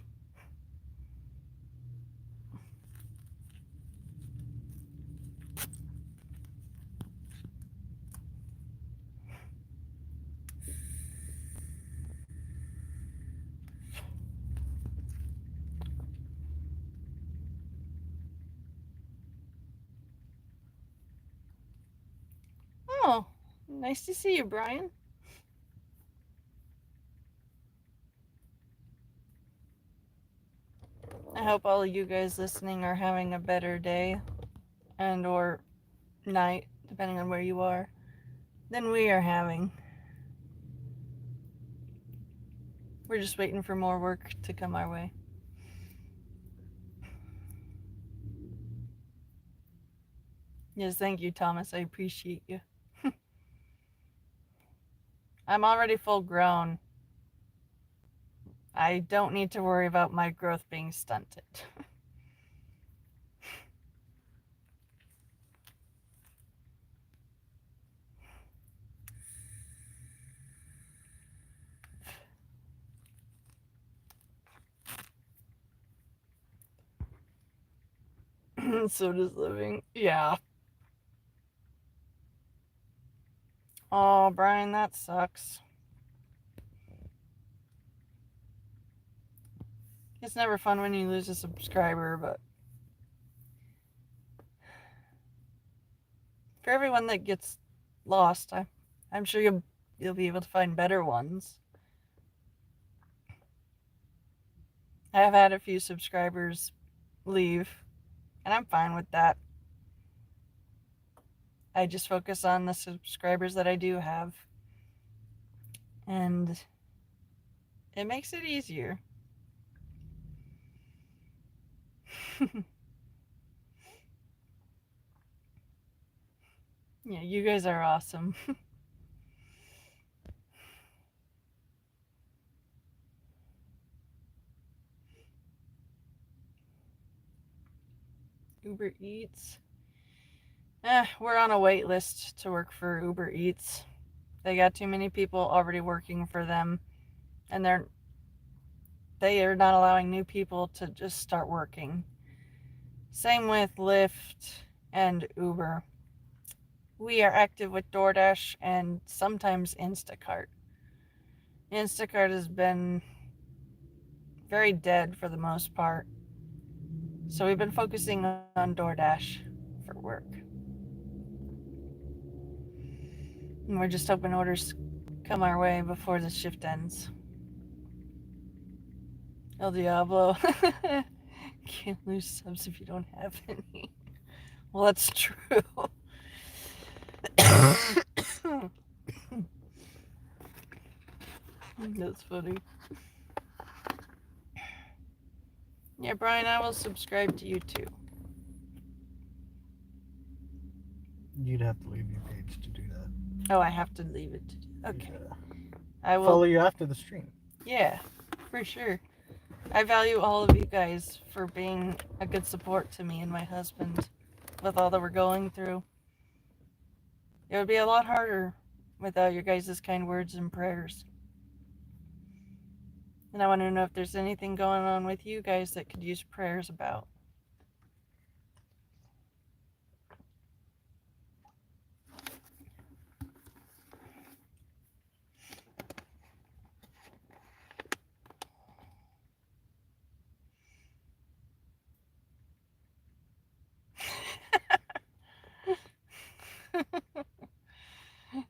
Oh, nice to see you, Brian. I hope all of you guys listening are having a better day and or night, depending on where you are, than we are having. We're just waiting for more work to come our way. Yes, thank you, Thomas. I appreciate you. I'm already full grown. I don't need to worry about my growth being stunted. So does living. Yeah. Oh, Brian, that sucks. It's never fun when you lose a subscriber, but for everyone that gets lost, I'm sure you'll be able to find better ones. I have had a few subscribers leave, and I'm fine with that. I just focus on the subscribers that I do have, and it makes it easier. Yeah, you guys are awesome. Uber Eats. We're on a wait list to work for Uber Eats. They got too many people already working for them, and they are not allowing new people to just start working. Same with Lyft and Uber. We are active with DoorDash and sometimes Instacart. Instacart has been very dead for the most part. So we've been focusing on DoorDash for work. And we're just hoping orders come our way before the shift ends. El Diablo. Can't lose subs if you don't have any. Well, that's true. That's funny. Yeah, Brian, I will subscribe to you too. You'd have to leave your page to do that. Oh, I have to leave it. Okay. Yeah. I will Follow you after the stream. Yeah, for sure. I value all of you guys for being a good support to me and my husband with all that we're going through. It would be a lot harder without your guys' kind words and prayers. And I want to know if there's anything going on with you guys that could use prayers about.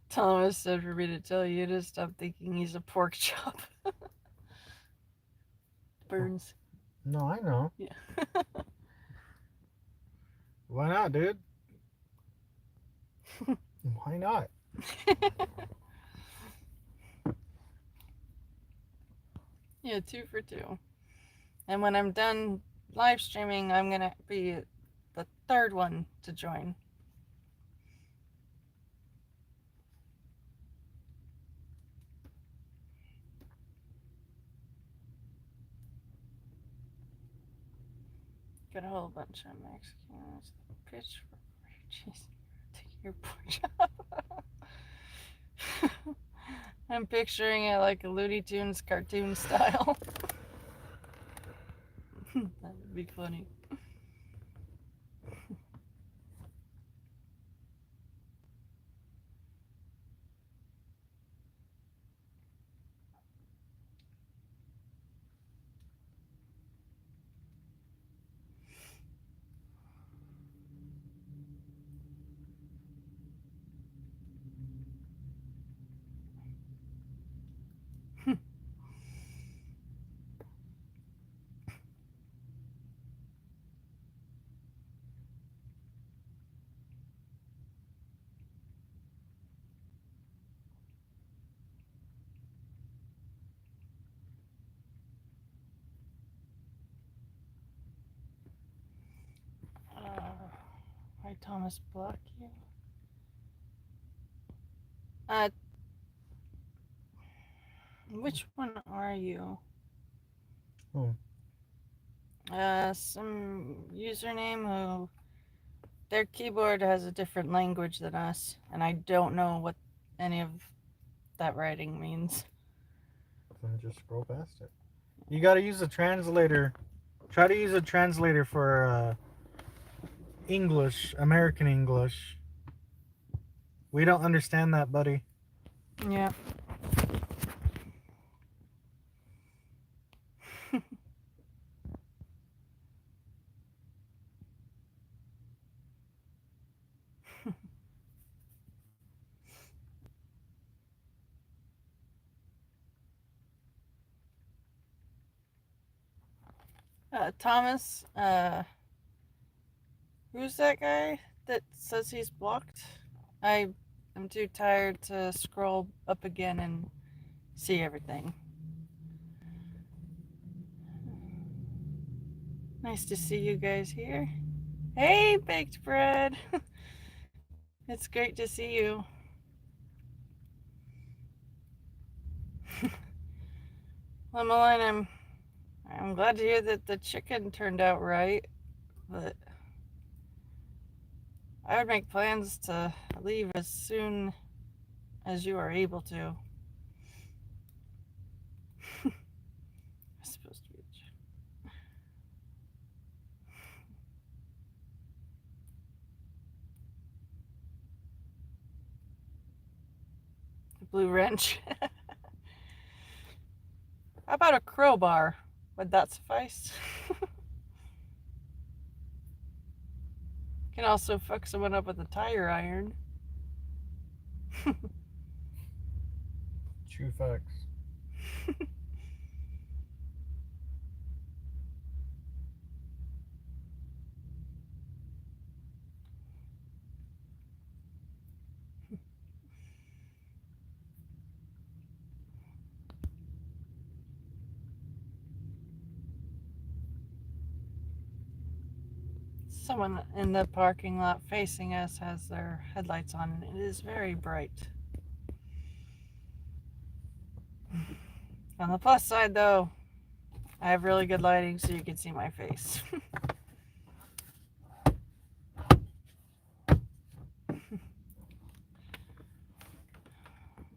Thomas said for me to tell you to stop thinking he's a pork chop. Burns. No, I know. Yeah. Why not, dude? Why not? Yeah, 2 for 2. And when I'm done live streaming, I'm going to be the third one to join. got a whole bunch of Mexicans. Pitch for jeez, take your porch off. I'm picturing it like a Looney Tunes cartoon style. That would be funny. Why Thomas block you? Which one are you? Oh. Some username who their keyboard has a different language than us, and I don't know what any of that writing means. Then just scroll past it. You gotta use a translator. Try to use a translator for English, American English. We don't understand that, buddy. Yeah. Thomas, who's that guy that says he's blocked? I am too tired to scroll up again and see everything. Nice to see you guys here. Hey, baked bread. It's great to see you. Well, Malone, I'm glad to hear that the chicken turned out right, but I would make plans to leave as soon as you are able to. It's supposed to be the blue wrench. How about a crowbar? Would that suffice? Can also fuck someone up with a tire iron. True facts. Someone in the parking lot facing us has their headlights on, and it is very bright. On the plus side, though, I have really good lighting so you can see my face.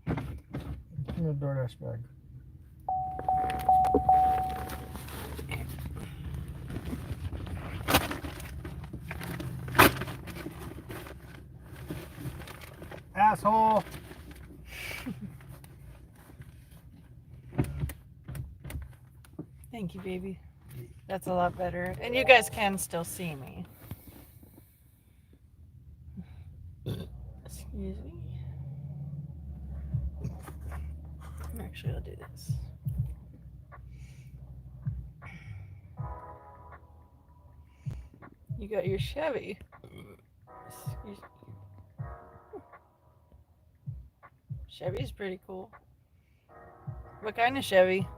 Give me a DoorDash bag. Asshole! Thank you, baby. That's a lot better. And you guys can still see me. Excuse me. Actually, I'll do this. You got your Chevy. Excuse me. Chevy's pretty cool. What kind of Chevy?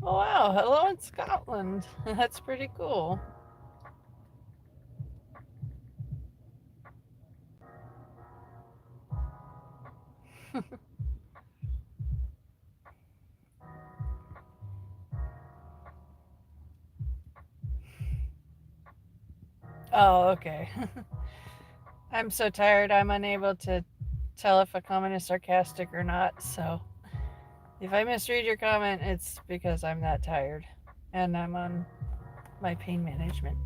Oh wow, hello in Scotland. That's pretty cool. Oh, okay. I'm so tired I'm unable to tell if a comment is sarcastic or not, so if I misread your comment, it's because I'm that tired and I'm on my pain management.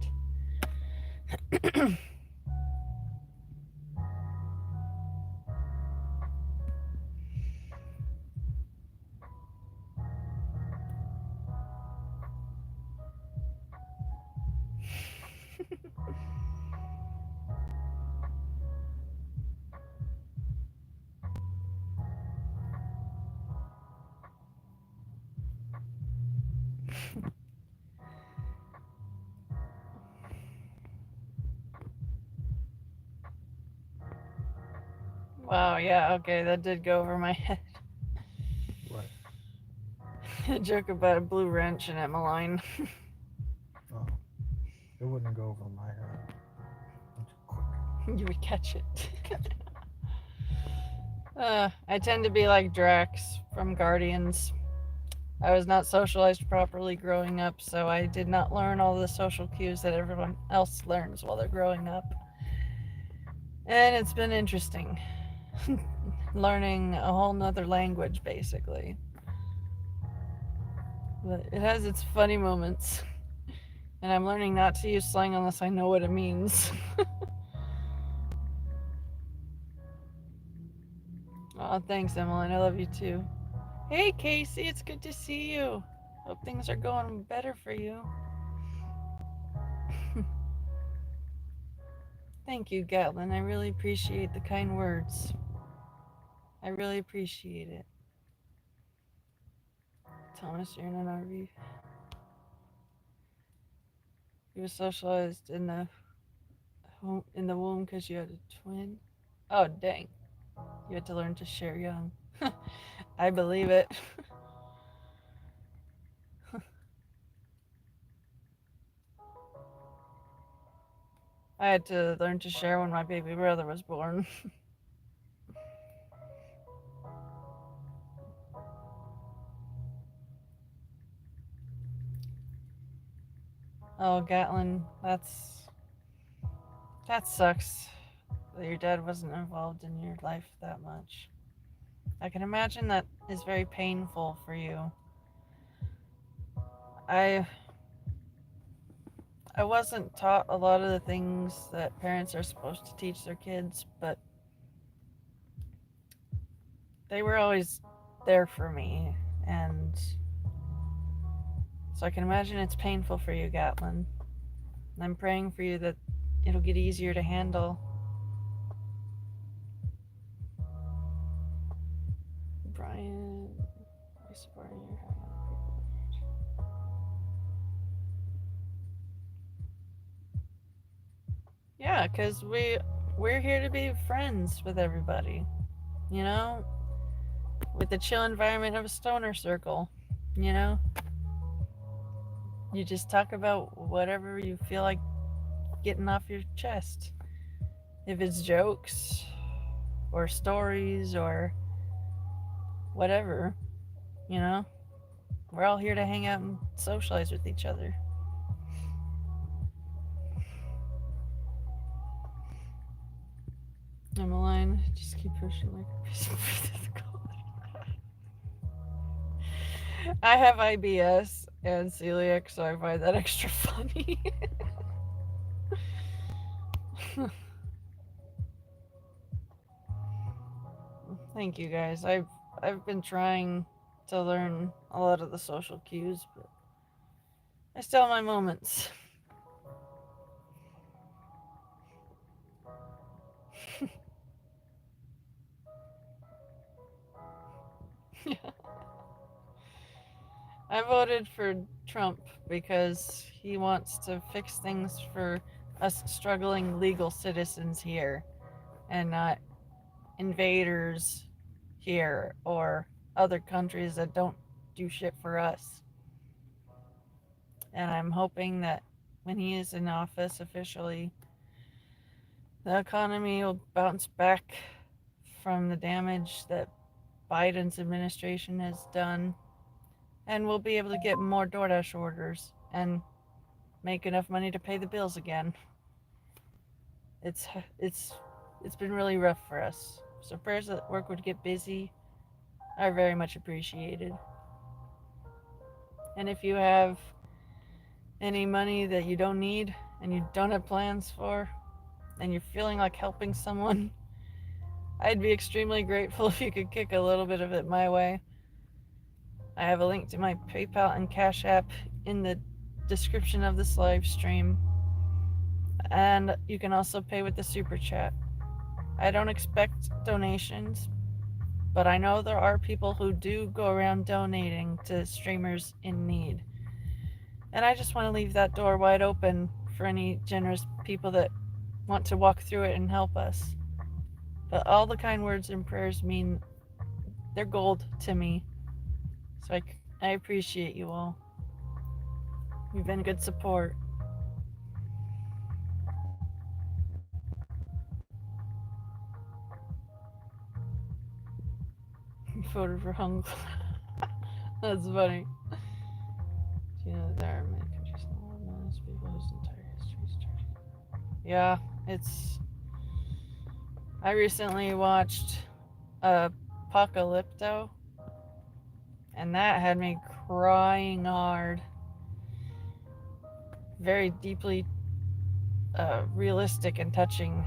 Wow, yeah, okay, that did go over my head. What? A joke about a blue wrench in Emmeline. Oh, it wouldn't go over my head. I'm too quick. You would catch it. I tend to be like Drax from Guardians. I was not socialized properly growing up, so I did not learn all the social cues that everyone else learns while they're growing up. And it's been interesting. Learning a whole nother language, basically. But it has its funny moments. And I'm learning not to use slang unless I know what it means. Oh, thanks, Emmeline. I love you too. Hey, Casey, it's good to see you. Hope things are going better for you. Thank you, Gatlin. I really appreciate the kind words. I really appreciate it. Thomas, you're in an RV. You were socialized in the womb because you had a twin. Oh, dang! You had to learn to share young. I believe it. I had to learn to share when my baby brother was born. Oh, Gatlin, that sucks that your dad wasn't involved in your life that much. I can imagine that is very painful for you. I wasn't taught a lot of the things that parents are supposed to teach their kids, but they were always there for me, and so I can imagine it's painful for you, Gatlin. I'm praying for you that it'll get easier to handle. Brian, I supporting your Yeah, because we're here to be friends with everybody. You know? With the chill environment of a stoner circle. You know? You just talk about whatever you feel like getting off your chest. If it's jokes or stories or whatever, you know? We're all here to hang out and socialize with each other. Emmeline, just keep pushing like a piece of I have IBS and celiac, so I find that extra funny. Thank you guys. I've been trying to learn a lot of the social cues, but I still have my moments. I voted for Trump because he wants to fix things for us struggling legal citizens here and not invaders here or other countries that don't do shit for us. And I'm hoping that when he is in office officially, the economy will bounce back from the damage that Biden's administration has done, and we'll be able to get more DoorDash orders and make enough money to pay the bills again. it's been really rough for us. So prayers that work would get busy are very much appreciated. And if you have any money that you don't need and you don't have plans for, and you're feeling like helping someone, I'd be extremely grateful if you could kick a little bit of it my way. I have a link to my PayPal and Cash App in the description of this live stream. And you can also pay with the Super Chat. I don't expect donations, but I know there are people who do go around donating to streamers in need. And I just want to leave that door wide open for any generous people that want to walk through it and help us. But all the kind words and prayers mean they're gold to me. So I appreciate you all. You've been good support. Voted for Hung. That's funny. Do you know that there are many countries in the world, most people whose entire history is tragic? Yeah, it's. I recently watched Apocalypto, and that had me crying hard. Very deeply realistic and touching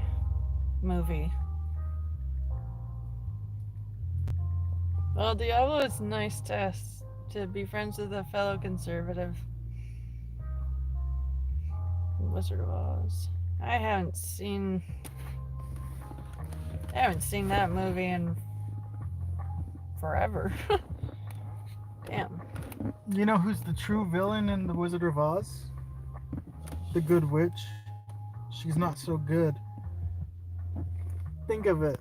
movie. Well, Diablo is nice to be friends with a fellow conservative. Wizard of Oz. I haven't seen that movie in forever. Damn. You know who's the true villain in The Wizard of Oz? The Good Witch. She's not so good. Think of it.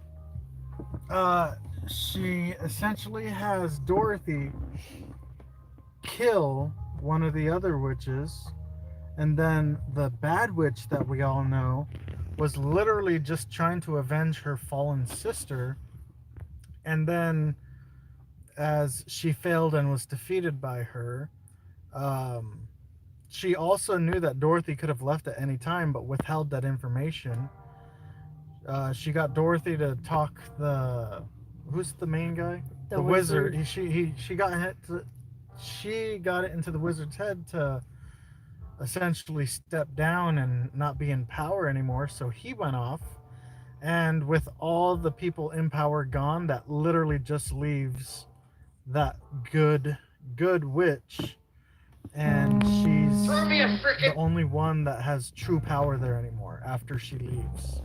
She essentially has Dorothy kill one of the other witches, and then the bad witch that we all know was literally just trying to avenge her fallen sister, and then as she failed and was defeated by her, she also knew that Dorothy could have left at any time but withheld that information. She got Dorothy to talk who's the main guy? The wizard. wizard. She got it into the wizard's head to essentially step down and not be in power anymore. So he went off, and with all the people in power gone, that literally just leaves that good witch, and she's the only one that has true power there anymore after she leaves.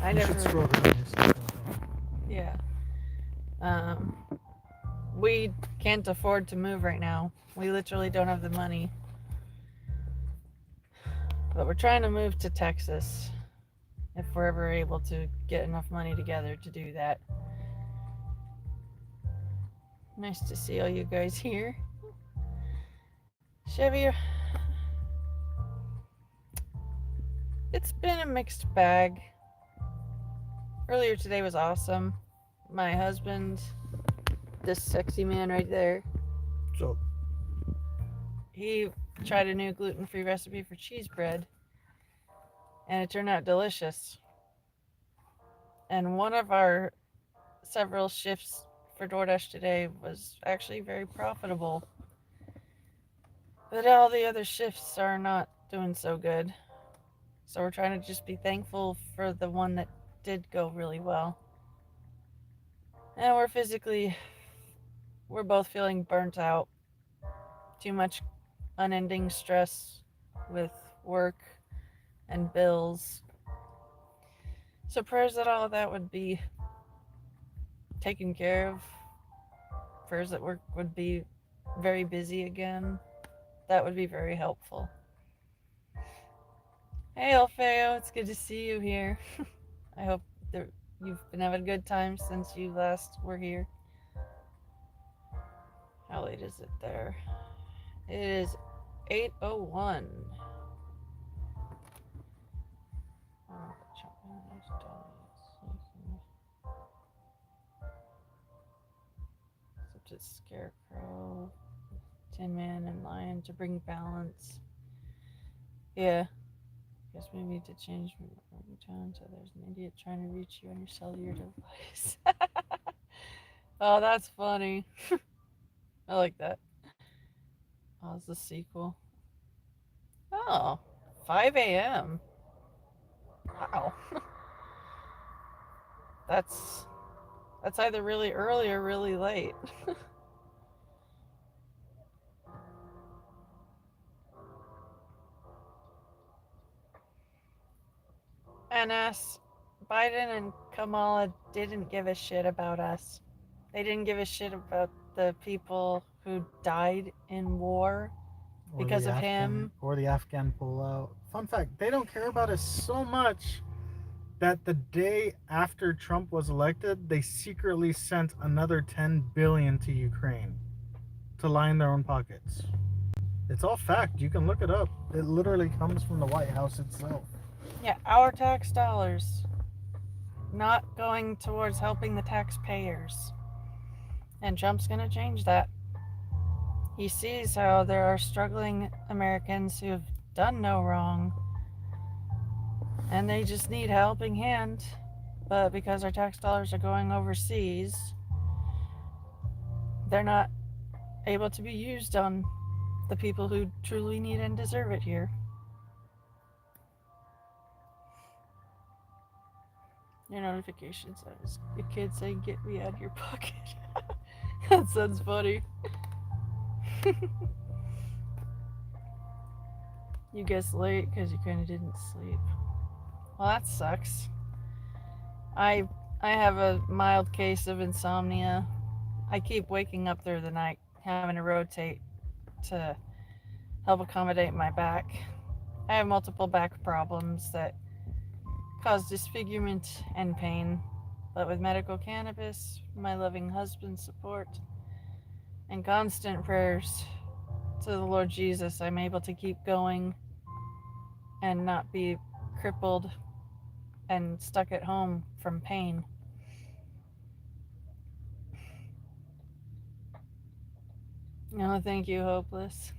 I You never. should scroll down. Yeah. We can't afford to move right now. We literally don't have the money. But we're trying to move to Texas if we're ever able to get enough money together to do that. Nice to see all you guys here. Chevy, it's been a mixed bag. Earlier today was awesome. My husband, this sexy man right there, So he tried a new gluten-free recipe for cheese bread, and it turned out delicious. And one of our several shifts for DoorDash today was actually very profitable. But all the other shifts are not doing so good. So we're trying to just be thankful for the one that did go really well. And we're both feeling burnt out. Too much unending stress with work and bills. So prayers that all of that would be taken care of. Prayers that work would be very busy again. That would be very helpful. Hey Alfeo, it's good to see you here. I hope that you've been having a good time since you last were here. How late is it there? It is 8:01. Such a scarecrow, Tin Man and Lion to bring balance. Yeah. guess we need to change my tone so there's an idiot trying to reach you on your cellular device. Oh, that's funny. I like that. Oh, it's the sequel. Oh, 5 a.m. Wow. That's either really early or really late. And Biden and Kamala didn't give a shit about us. They didn't give a shit about the people who died in war because of him. Or the Afghan pullout. Fun fact, they don't care about us so much that the day after Trump was elected, they secretly sent another 10 billion to Ukraine to line their own pockets. It's all fact. You can look it up. It literally comes from the White House itself. Yeah, our tax dollars not going towards helping the taxpayers. And Trump's going to change that. He sees how there are struggling Americans who have done no wrong and they just need a helping hand. But because our tax dollars are going overseas, they're not able to be used on the people who truly need and deserve it here. Your notification says your kid saying get me out of your pocket. That sounds funny. You guessed late because you kind of didn't sleep. Well, that sucks. I have a mild case of insomnia. I keep waking up through the night, having to rotate to help accommodate my back. I have multiple back problems that cause disfigurement and pain, but with medical cannabis, my loving husband's support, and constant prayers to the Lord Jesus, I'm able to keep going and not be crippled and stuck at home from pain. Oh, thank you, Hopeless.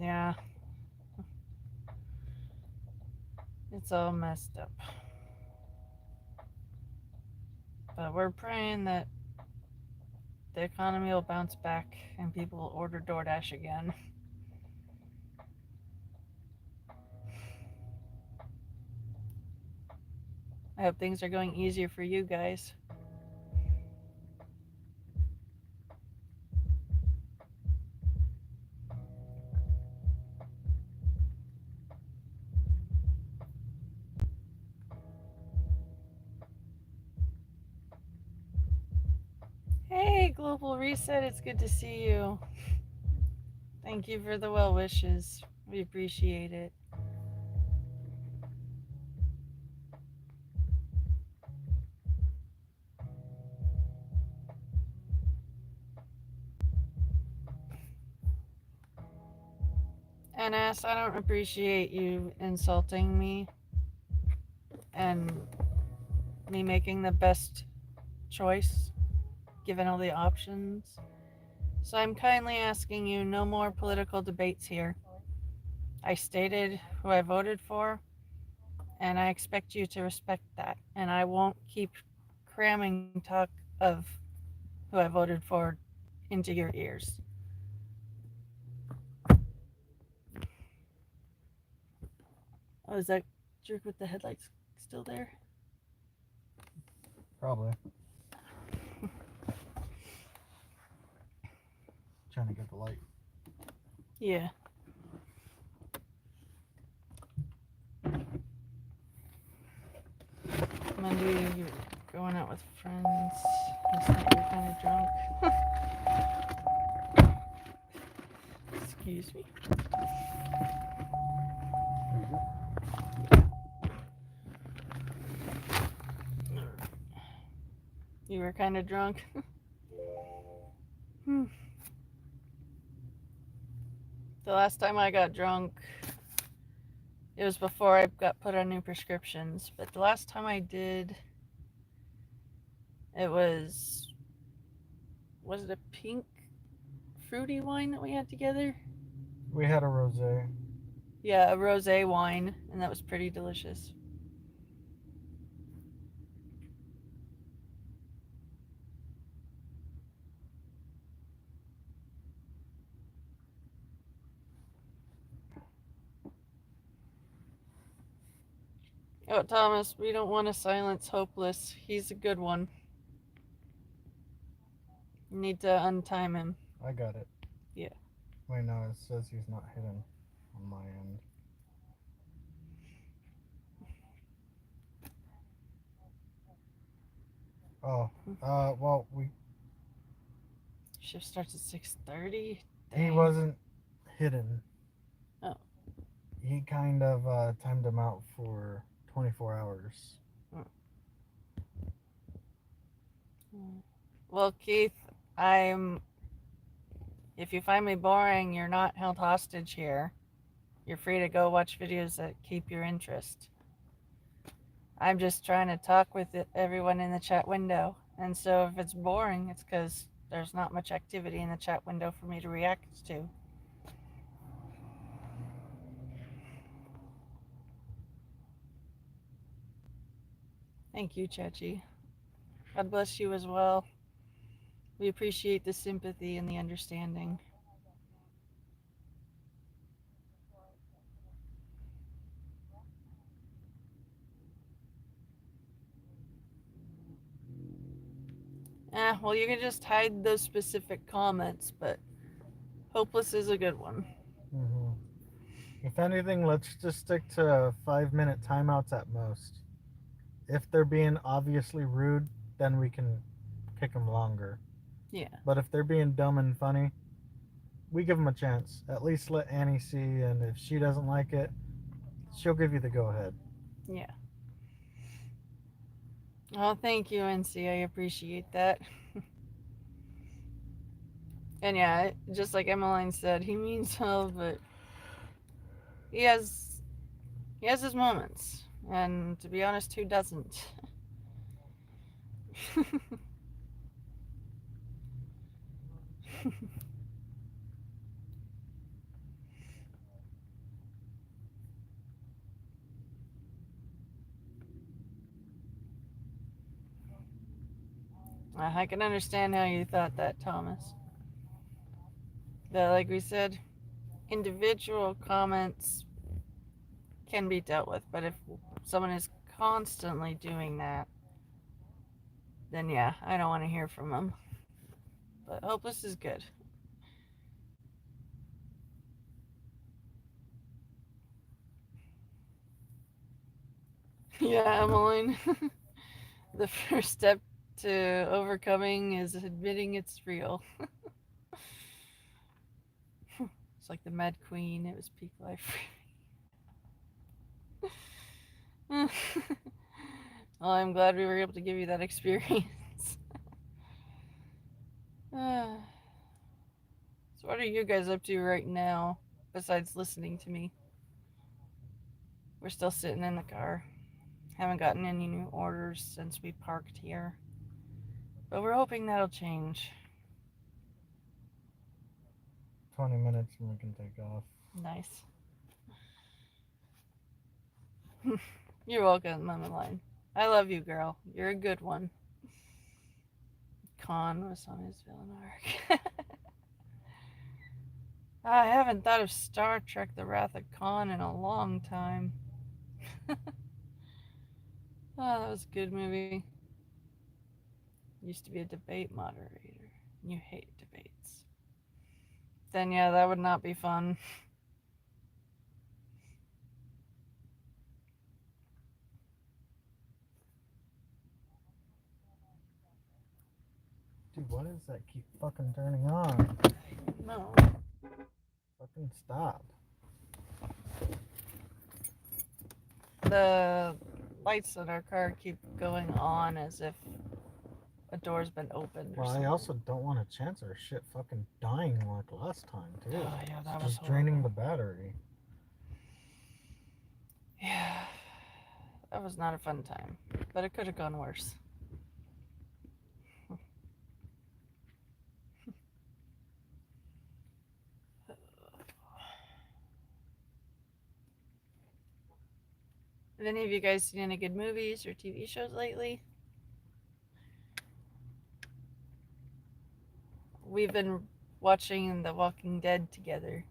Yeah. It's all messed up. But we're praying that the economy will bounce back and people will order DoorDash again. I hope things are going easier for you guys. Hey, Global Reset, it's good to see you. Thank you for the well wishes. We appreciate it. And I don't appreciate you insulting me and me making the best choice given all the options. So I'm kindly asking you no more political debates here. I stated who I voted for, and I expect you to respect that. And I won't keep cramming talk of who I voted for into your ears. Oh, is that jerk with the headlights still there? Probably. Trying to get the light. Yeah. Monday, you're going out with friends. Last night you're kind of drunk. Excuse me. You were kind of drunk. The last time I got drunk, it was before I got put on new prescriptions, but the last time I did, it was it a pink fruity wine that we had together? We had a rosé. Yeah, a rosé wine, and that was pretty delicious. Oh, Thomas, we don't want to silence Hopeless. He's a good one. You need to untime him. I got it. Yeah. Wait, no, it says he's not hidden on my end. Oh, well, Shift starts at 6:30. he wasn't hidden. Oh. He kind of timed him out for 24 hours. Well, Keith, if you find me boring, you're not held hostage here. You're free to go watch videos that keep your interest. I'm just trying to talk with everyone in the chat window. And so if it's boring, it's because there's not much activity in the chat window for me to react to. Thank you, Chachi. God bless you as well. We appreciate the sympathy and the understanding. Well, you can just hide those specific comments, but Hopeless is a good one. Mm-hmm. If anything, let's just stick to 5-minute timeouts at most. If they're being obviously rude, then we can kick them longer. Yeah. But if they're being dumb and funny, we give them a chance. At least let Annie see, and if she doesn't like it, she'll give you the go-ahead. Yeah. Oh, thank you, NC. I appreciate that. And yeah, just like Emmeline said, he means well, but he has his moments. And to be honest, who doesn't? I can understand how you thought that, Thomas. But like we said, individual comments can be dealt with, but if someone is constantly doing that, then yeah, I don't want to hear from them. But Hopeless is good. Yeah, Emmeline. The first step to overcoming is admitting it's real. It's like the Mad Queen, it was peak life. Well, I'm glad we were able to give you that experience. So what are you guys up to right now, besides listening to me? We're still sitting in the car. Haven't gotten any new orders since we parked here. But we're hoping that'll change. 20 minutes and we can take off. Nice. You're welcome, Emmeline. I love you, girl. You're a good one. Khan was on his villain arc. I haven't thought of Star Trek The Wrath of Khan in a long time. Oh, that was a good movie. Used to be a debate moderator. You hate debates. Then yeah, that would not be fun. Dude, what is that keep fucking turning on? No. Fucking stop. The lights in our car keep going on as if a door's been opened. Well, I also don't want a chance of our shit fucking dying like last time, too. Oh, yeah, that it's was just draining horrible. the battery. Yeah, that was not a fun time, but it could have gone worse. Have any of you guys seen any good movies or TV shows lately? We've been watching The Walking Dead together.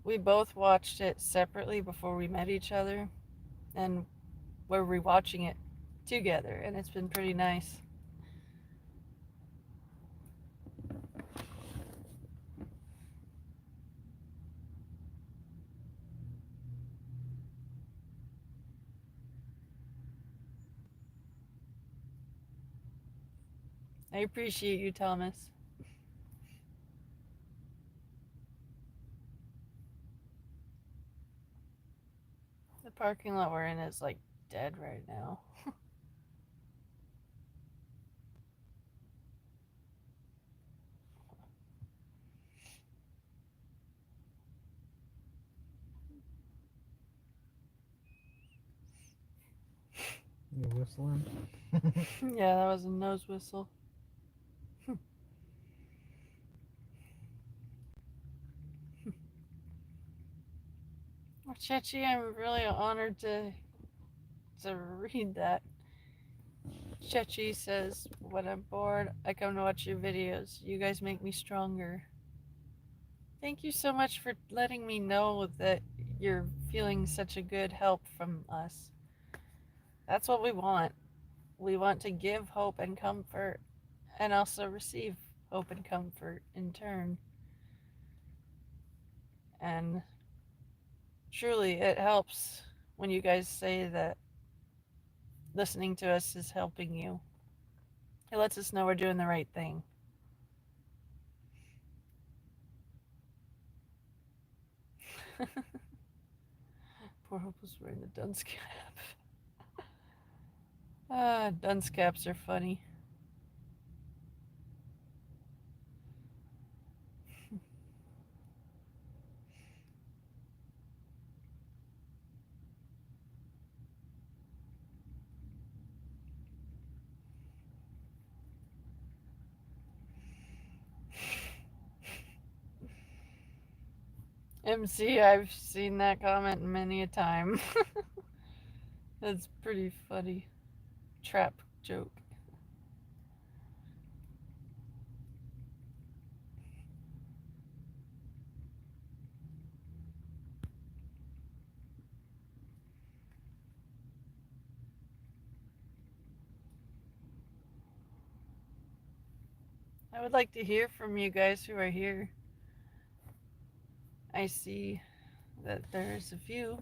We both watched it separately before we met each other, and we're rewatching it together, and it's been pretty nice. I appreciate you, Thomas. The parking lot we're in is like dead right now. You whistling? Yeah, that was a nose whistle. Well, Chechi, I'm really honored to read that. Chechi says, when I'm bored, I come to watch your videos. You guys make me stronger. Thank you so much for letting me know that you're feeling such a good help from us. That's what we want. We want to give hope and comfort and also receive hope and comfort in turn. And truly, it helps when you guys say that listening to us is helping you. It lets us know we're doing the right thing. Poor Hope was wearing the dunce cap. Dunce caps are funny. MC, I've seen that comment many a time. That's pretty funny. Trap joke. I would like to hear from you guys who are here. I see that there's a few.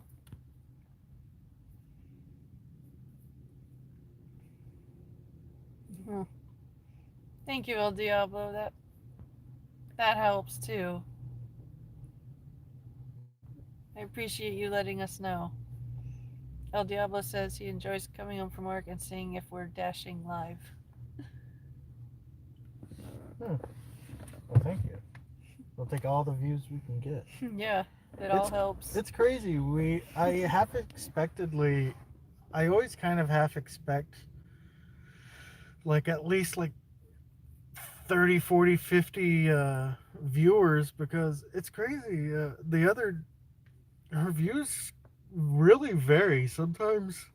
Thank you, El Diablo. That helps too. I appreciate you letting us know. El Diablo says he enjoys coming home from work and seeing if we're dashing live. Well, thank you. We'll take all the views we can get. Yeah, it all helps. It's crazy. I always kind of half expect like at least like 30, 40, 50 viewers, because it's crazy. The other reviews really vary. Sometimes,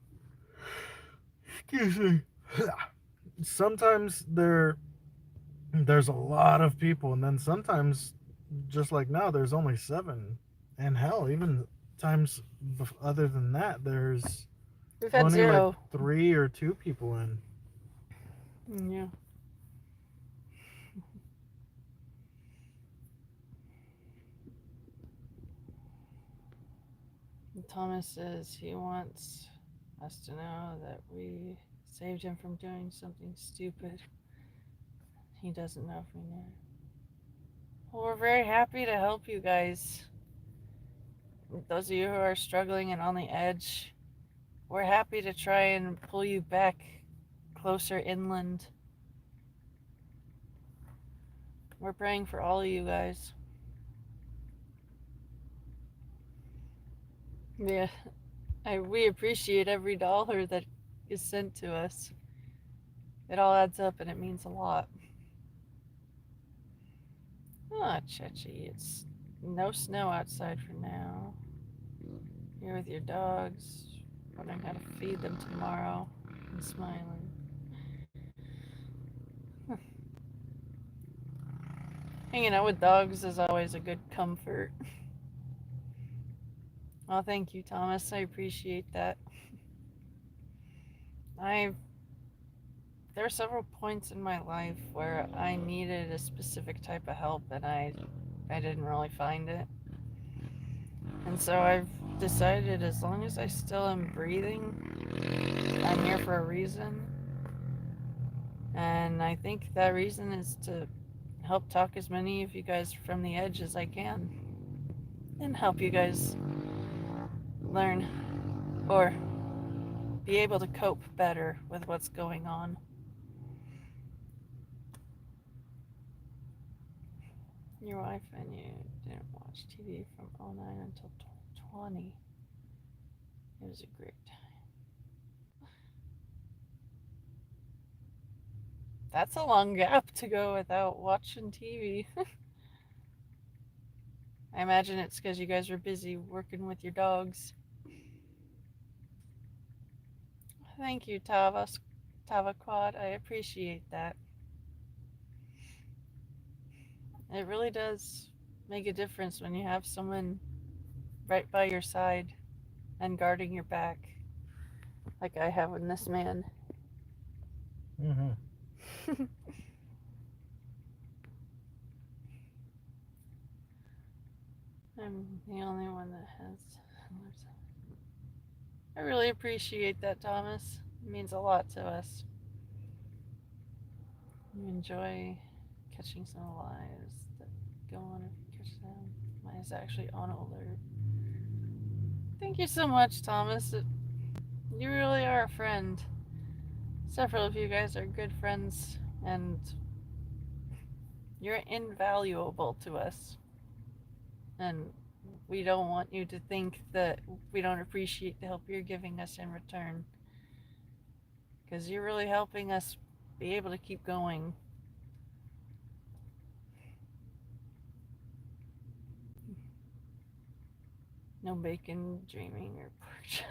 excuse me, sometimes there's a lot of people, and then sometimes, just like now, there's only 7. And hell, even times other than that, there's We've had only 0. like 3 or 2 people in. Yeah. Thomas says he wants us to know that we saved him from doing something stupid. He doesn't know if we know. Well, we're very happy to help you guys. Those of you who are struggling and on the edge, we're happy to try and pull you back closer inland. We're praying for all of you guys. Yeah, we appreciate every dollar that is sent to us. It all adds up and it means a lot. Ah, Chechi, it's no snow outside for now. You're with your dogs. wondering how to feed them tomorrow. I'm smiling. Hanging out with dogs is always a good comfort. Well, thank you, Thomas. I appreciate that. There are several points in my life where I needed a specific type of help and I didn't really find it. And so I've decided as long as I still am breathing, I'm here for a reason. And I think that reason is to help talk as many of you guys from the edge as I can and help you guys learn or be able to cope better with what's going on. Your wife and you didn't watch TV from 2009 until 2020. It was a great time. That's a long gap to go without watching TV. I imagine it's because you guys were busy working with your dogs. Thank you, Tavaquad. I appreciate that. It really does make a difference when you have someone right by your side and guarding your back, like I have in this man. Mm-hmm. I'm the only one that has. I really appreciate that, Thomas. It means a lot to us. You enjoy catching some lives that go on if you catch them. Mine is actually on alert. Thank you so much, Thomas. You really are a friend. Several of you guys are good friends, and you're invaluable to us. And we don't want you to think that we don't appreciate the help you're giving us in return. Because you're really helping us be able to keep going. No bacon, dreaming, or pork chop.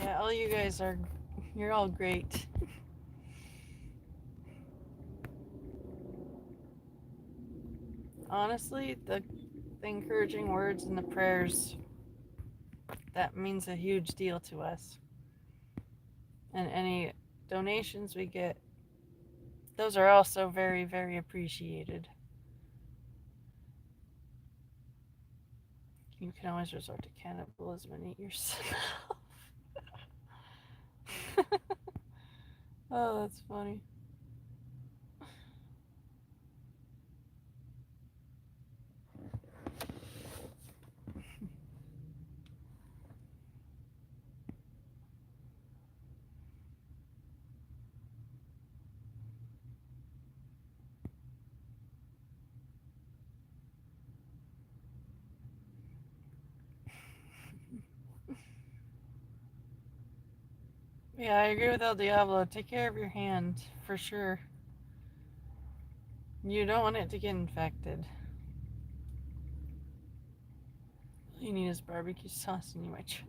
Yeah, all you guys you're all great. Honestly, the encouraging words and the prayers, that means a huge deal to us. And any donations we get, those are also very, very appreciated. You can always resort to cannibalism and eat yourself. Oh, that's funny. Yeah, I agree with El Diablo. Take care of your hand, for sure. You don't want it to get infected. All you need is barbecue sauce and you might try.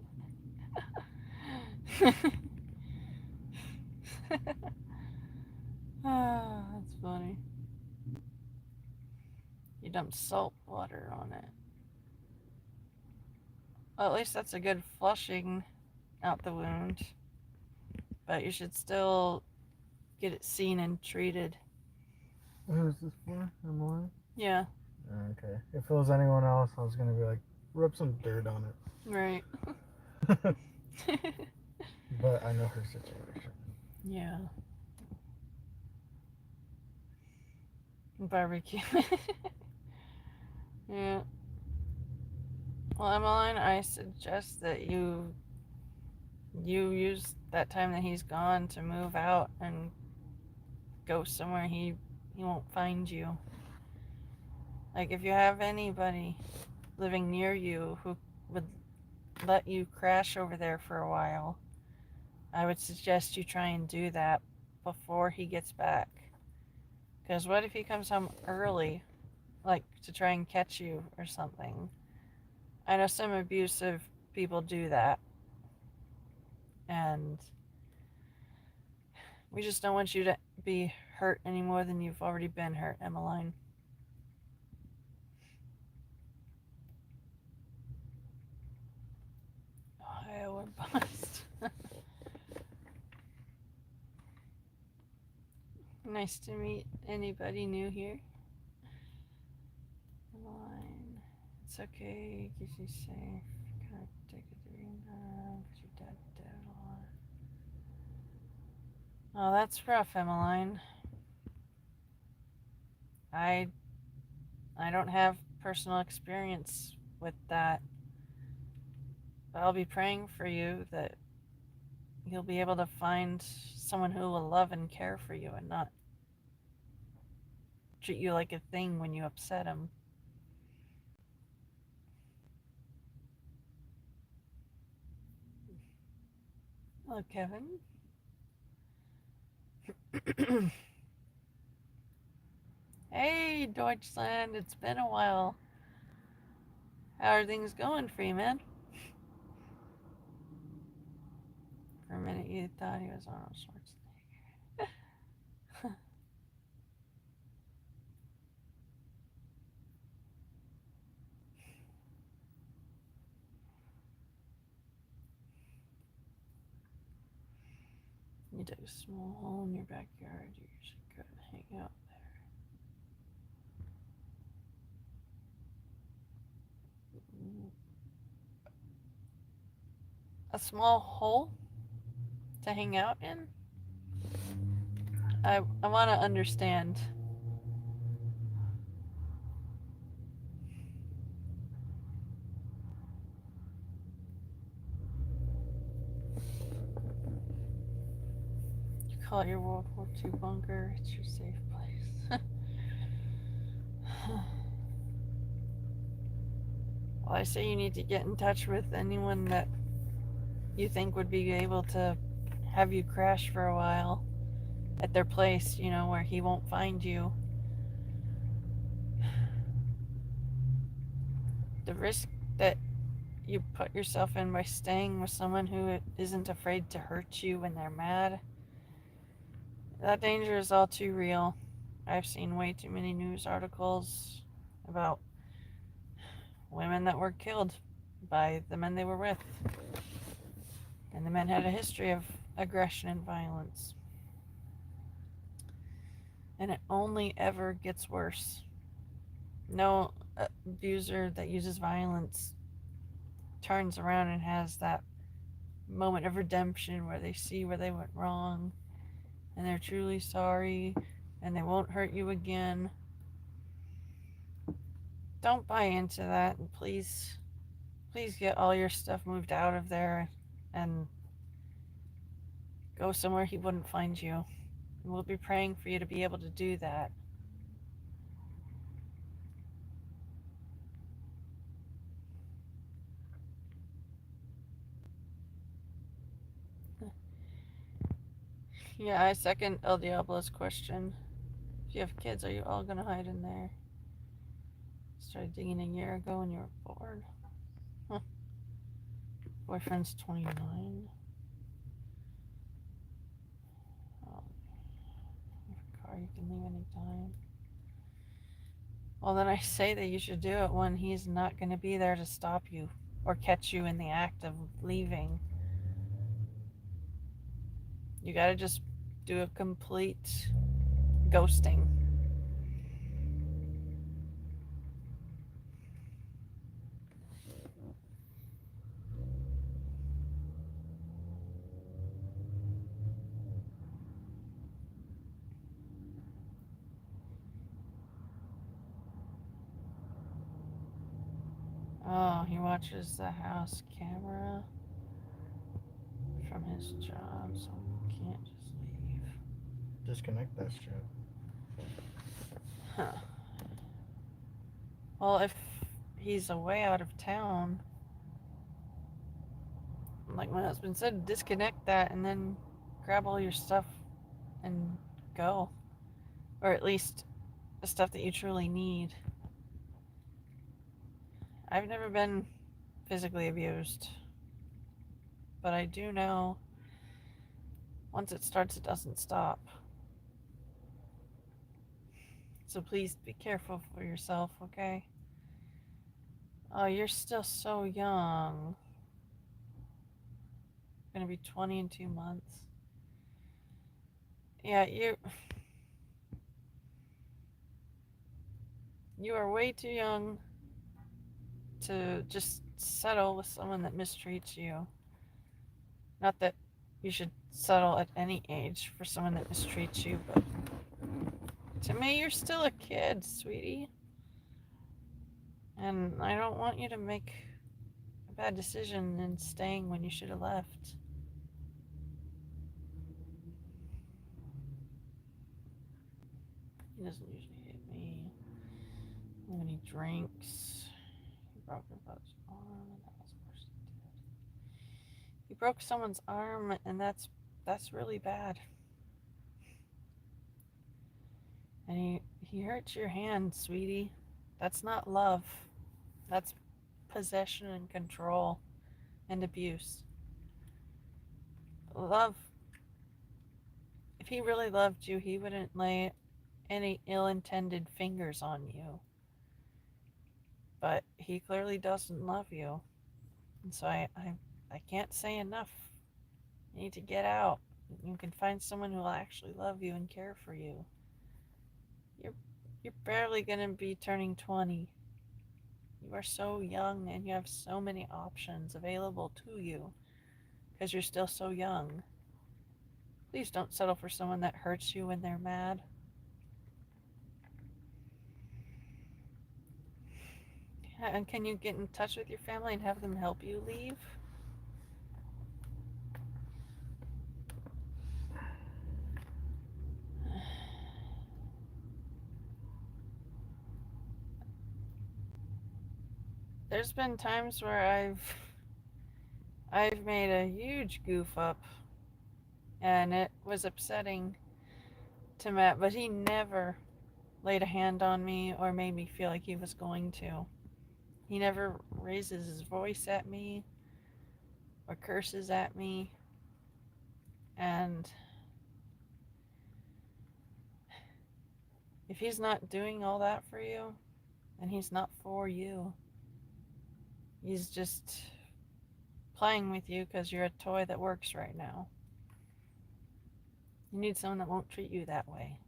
Ah, that's funny. You dumped salt water on it. Well, at least that's a good flushing out the wound. But you should still get it seen and treated. Who's this for? Emily? Yeah. Okay. If it was anyone else, I was gonna be like, rub some dirt on it. Right. But I know her situation. Yeah. Barbecue. Yeah. Well, Emmeline, I suggest that you use that time that he's gone to move out and go somewhere he won't find you. Like, if you have anybody living near you who would let you crash over there for a while, I would suggest you try and do that before he gets back. Because what if he comes home early, like to try and catch you or something? I know some abusive people do that. And we just don't want you to be hurt any more than you've already been hurt, Emmeline. Ohio or bust. Nice to meet anybody new here. Emmeline. It's okay, keeps you safe. Can I take it to your mom? Because your dad dead a lot. Oh, that's rough, Emmeline. I don't have personal experience with that. But I'll be praying for you that you'll be able to find someone who will love and care for you and not treat you like a thing when you upset him. Hello, Kevin. Hey, Deutschland, it's been a while. How are things going for you, man? For a minute, you thought he was Arnold Schwarzenegger. You dug a small hole in your backyard. You should go and hang out there. A small hole to hang out in? I want to understand. You call it your World War II bunker. It's your safe place. Well, I say you need to get in touch with anyone that you think would be able to have you crash for a while at their place, you know, where he won't find you. The risk that you put yourself in by staying with someone who isn't afraid to hurt you when they're mad, that danger is all too real. I've seen way too many news articles about women that were killed by the men they were with. And the men had a history of aggression and violence. And it only ever gets worse. No abuser that uses violence turns around and has that moment of redemption where they see where they went wrong and they're truly sorry and they won't hurt you again. Don't buy into that, and please get all your stuff moved out of there and go somewhere he wouldn't find you. And we'll be praying for you to be able to do that. Yeah, I second El Diablo's question. If you have kids, are you all gonna hide in there? Started digging a year ago when you were bored. Huh. Boyfriend's 29. Oh, you have a car you can leave anytime. Well, then I say that you should do it when he's not going to be there to stop you or catch you in the act of leaving. You got to just do a complete ghosting. Oh, he watches the house camera from his job, so he can't just leave. Disconnect that shit. Huh. Well, if he's away out of town, like my husband said, disconnect that and then grab all your stuff and go. Or at least the stuff that you truly need. I've never been physically abused, but I do know once it starts, it doesn't stop. So please be careful for yourself, okay? Oh, you're still so young. You're gonna be 20 in 2 months. Yeah, you are way too young to just settle with someone that mistreats you. Not that you should settle at any age for someone that mistreats you, but to me, you're still a kid, sweetie. And I don't want you to make a bad decision in staying when you should have left. He doesn't usually hit me when he drinks. He broke his arm, and that was worse than dead. He broke someone's arm, and that's really bad. And he hurt your hand, sweetie. That's not love. That's possession and control and abuse. Love. If he really loved you, he wouldn't lay any ill-intended fingers on you. But he clearly doesn't love you. And so I can't say enough. You need to get out. You can find someone who will actually love you and care for you. You're barely gonna be turning 20. You are so young and you have so many options available to you because you're still so young. Please don't settle for someone that hurts you when they're mad. And can you get in touch with your family and have them help you leave? There's been times where I've made a huge goof up and it was upsetting to Matt, but he never laid a hand on me or made me feel like he was going to. He never raises his voice at me or curses at me. And if he's not doing all that for you, then he's not for you. He's just playing with you because you're a toy that works right now. You need someone that won't treat you that way.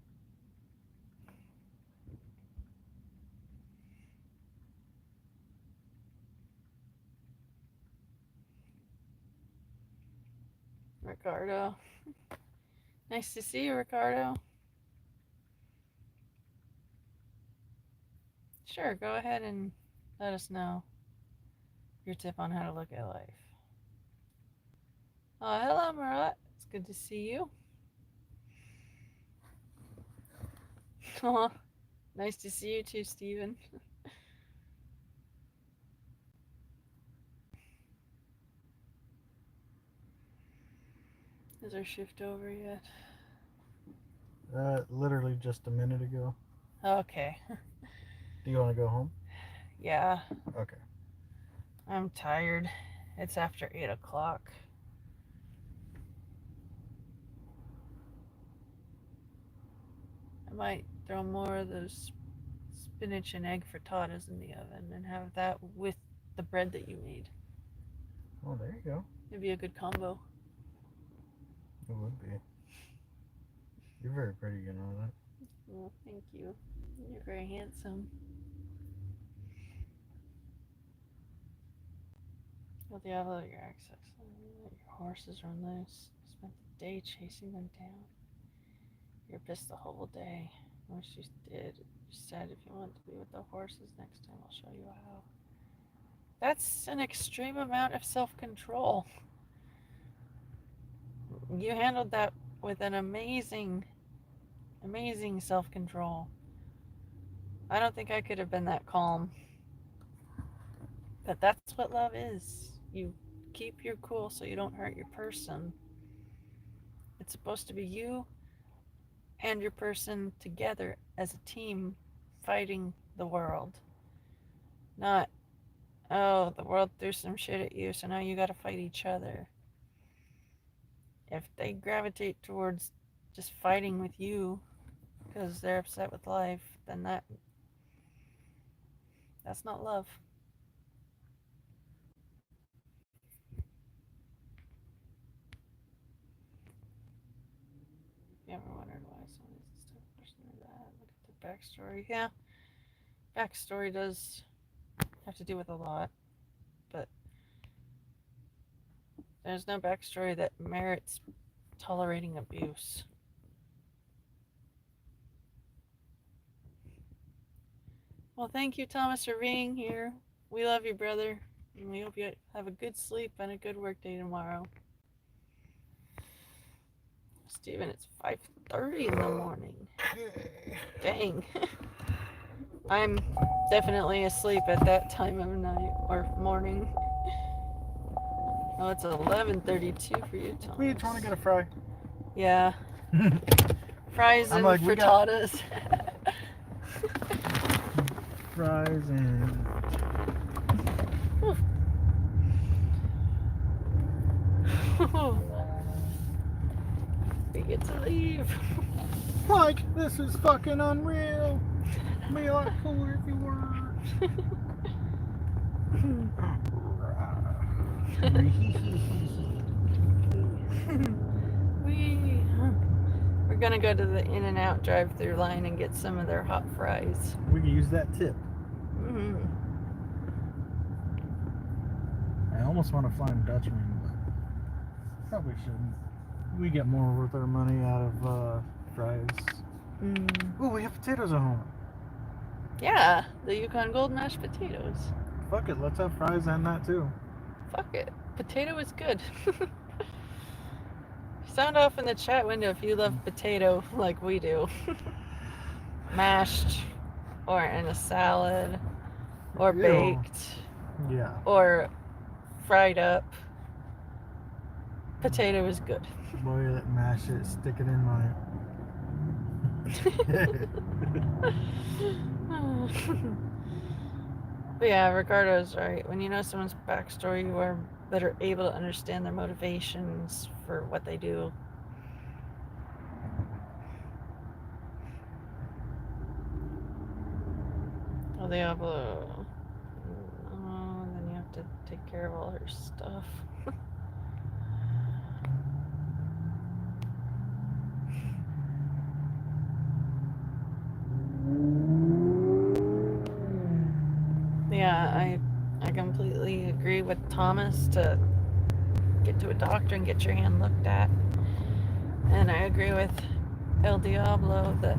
Ricardo. Nice to see you, Ricardo. Sure, go ahead and let us know your tip on how to look at life. Oh, hello, Marat. It's good to see you. Oh, nice to see you too, Steven. Is our shift over yet? Literally just a minute ago. Okay. Do you want to go home? Yeah. Okay. I'm tired. It's after 8 o'clock. I might throw more of those spinach and egg frittatas in the oven and have that with the bread that you made. Oh, there you go. It'd be a good combo. It would be. You're very pretty, you know that. Well, thank you. You're very handsome. Well, the other your access. Your horses are loose. Spent the day chasing them down. You're pissed the whole day. What she did, she said, if you want to be with the horses next time, I'll show you how. That's an extreme amount of self-control. You handled that with an amazing self-control. I don't think I could have been that calm. But that's what love is. You keep your cool so you don't hurt your person. It's supposed to be you and your person together as a team fighting the world. Not, oh, the world threw some shit at you, so now you gotta fight each other. If they gravitate towards just fighting with you because they're upset with life, then that's not love. You ever wondered why someone is this type of person or that? Look at their backstory. Yeah, backstory does have to do with a lot, but there's no backstory that merits tolerating abuse. Well, thank you, Thomas, for being here. We love you, brother, and we hope you have a good sleep and a good work day tomorrow. Steven, it's 5:30 in the morning. Dang. I'm definitely asleep at that time of night or morning. Oh, it's 11:32 for you, Thomas. We each want to get a fry. Yeah. Fries and like, frittatas. Fries and... We get to leave. Like, this is fucking unreal. Be a lot cooler if you were. We're gonna go to the In-N-Out drive-through line and get some of their hot fries. We can use that tip. Mm-hmm. I almost want to Flying Dutchman, but probably shouldn't. We get more worth our money out of fries. Oh, we have potatoes at home. Yeah, the Yukon Gold mashed potatoes. Fuck it, let's have fries and that too. Fuck it. Potato is good. Sound off in the chat window if you love potato like we do. Mashed, or in a salad, or Ew. baked, Yeah. or fried up. Potato is good. Boil it, mash it, stick it in my... But yeah, Ricardo's right. When you know someone's backstory, you are better able to understand their motivations for what they do. Oh, Diablo. Oh, then you have to take care of all her stuff. Yeah, I completely agree with Thomas to get to a doctor and get your hand looked at. And I agree with El Diablo that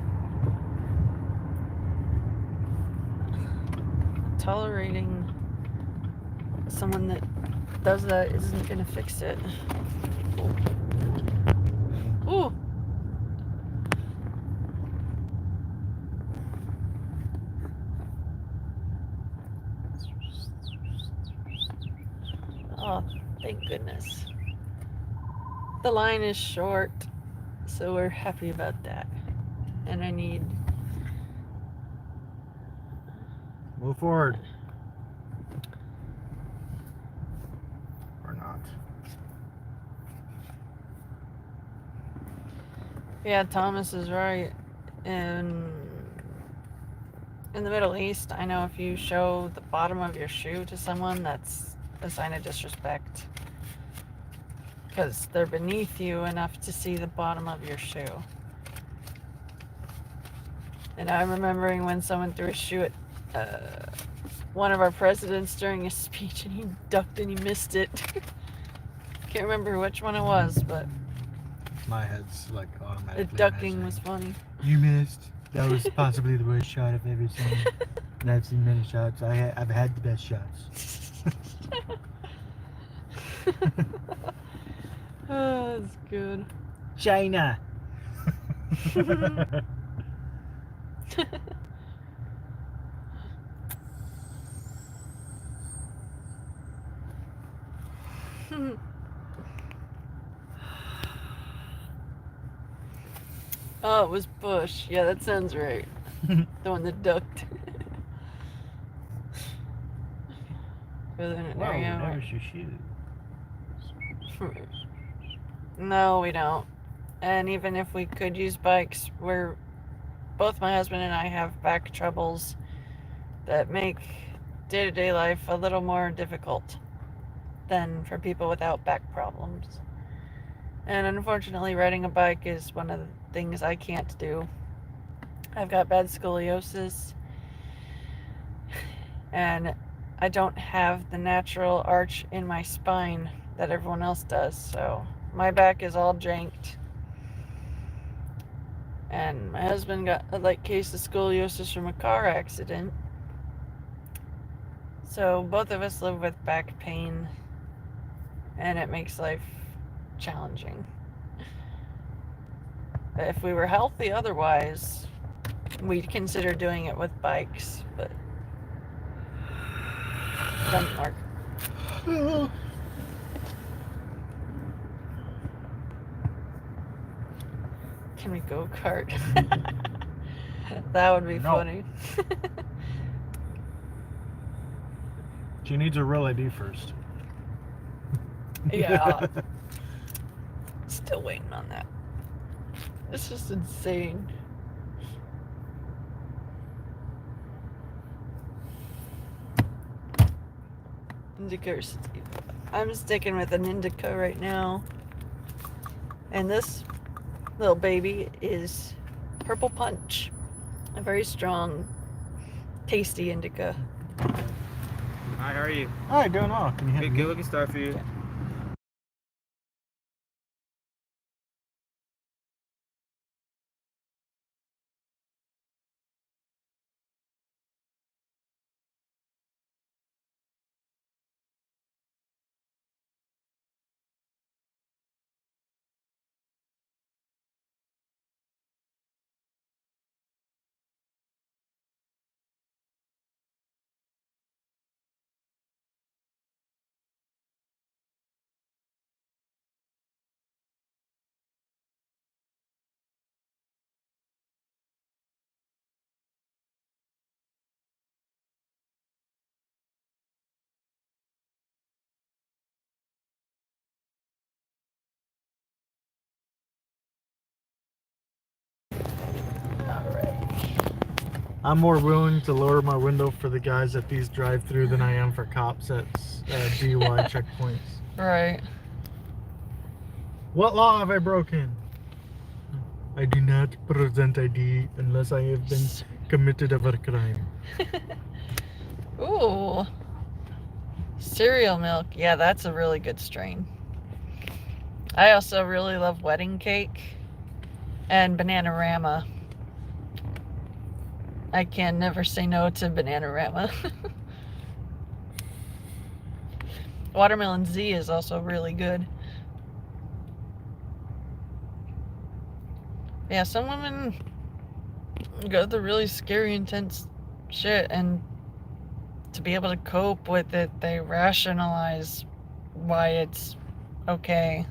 tolerating someone that does that isn't going to fix it. Ooh. Oh, thank goodness. The line is short, so we're happy about that. And I need... Move forward. Or not. Yeah, Thomas is right. In the Middle East, I know if you show the bottom of your shoe to someone, that's a sign of disrespect. Because they're beneath you enough to see the bottom of your shoe. And I'm remembering when someone threw a shoe at one of our presidents during a speech and he ducked and he missed it. Can't remember which one it was, but My head's like automatically the ducking missing. was funny. You missed. That was possibly the worst shot I've ever seen. And I've seen many shots. I've had the best shots. Oh, that's good. China. Oh, it was Bush. Yeah, that sounds right. The one that ducked. Whoa, there's your shoe. No, we don't. And even if we could use bikes, both my husband and I have back troubles that make day-to-day life a little more difficult than for people without back problems. And unfortunately, riding a bike is one of the things I can't do. I've got bad scoliosis, and I don't have the natural arch in my spine that everyone else does, so my back is all janked. And my husband got a light case of scoliosis from a car accident. So both of us live with back pain, and it makes life challenging. If we were healthy otherwise, we'd consider doing it with bikes, but it doesn't work. Can we go kart? That would be funny. She needs a real ID first. Yeah. Still waiting on that. It's just insane. Indica. I'm sticking with an indica right now. And this little baby is Purple Punch. A very strong, tasty indica. Hi, how are you? Hi, doing well. Can you hit Good, me? good looking start for you. I'm more willing to lower my window for the guys at these drive-through than I am for cops at DUI checkpoints. Right. What law have I broken? I do not present ID unless I have been committed of a crime. Ooh. Cereal milk. Yeah, that's a really good strain. I also really love wedding cake and Bananarama. I can never say no to Bananarama. Watermelon Z is also really good. Yeah, some women go through really scary, intense shit, and to be able to cope with it, they rationalize why it's okay.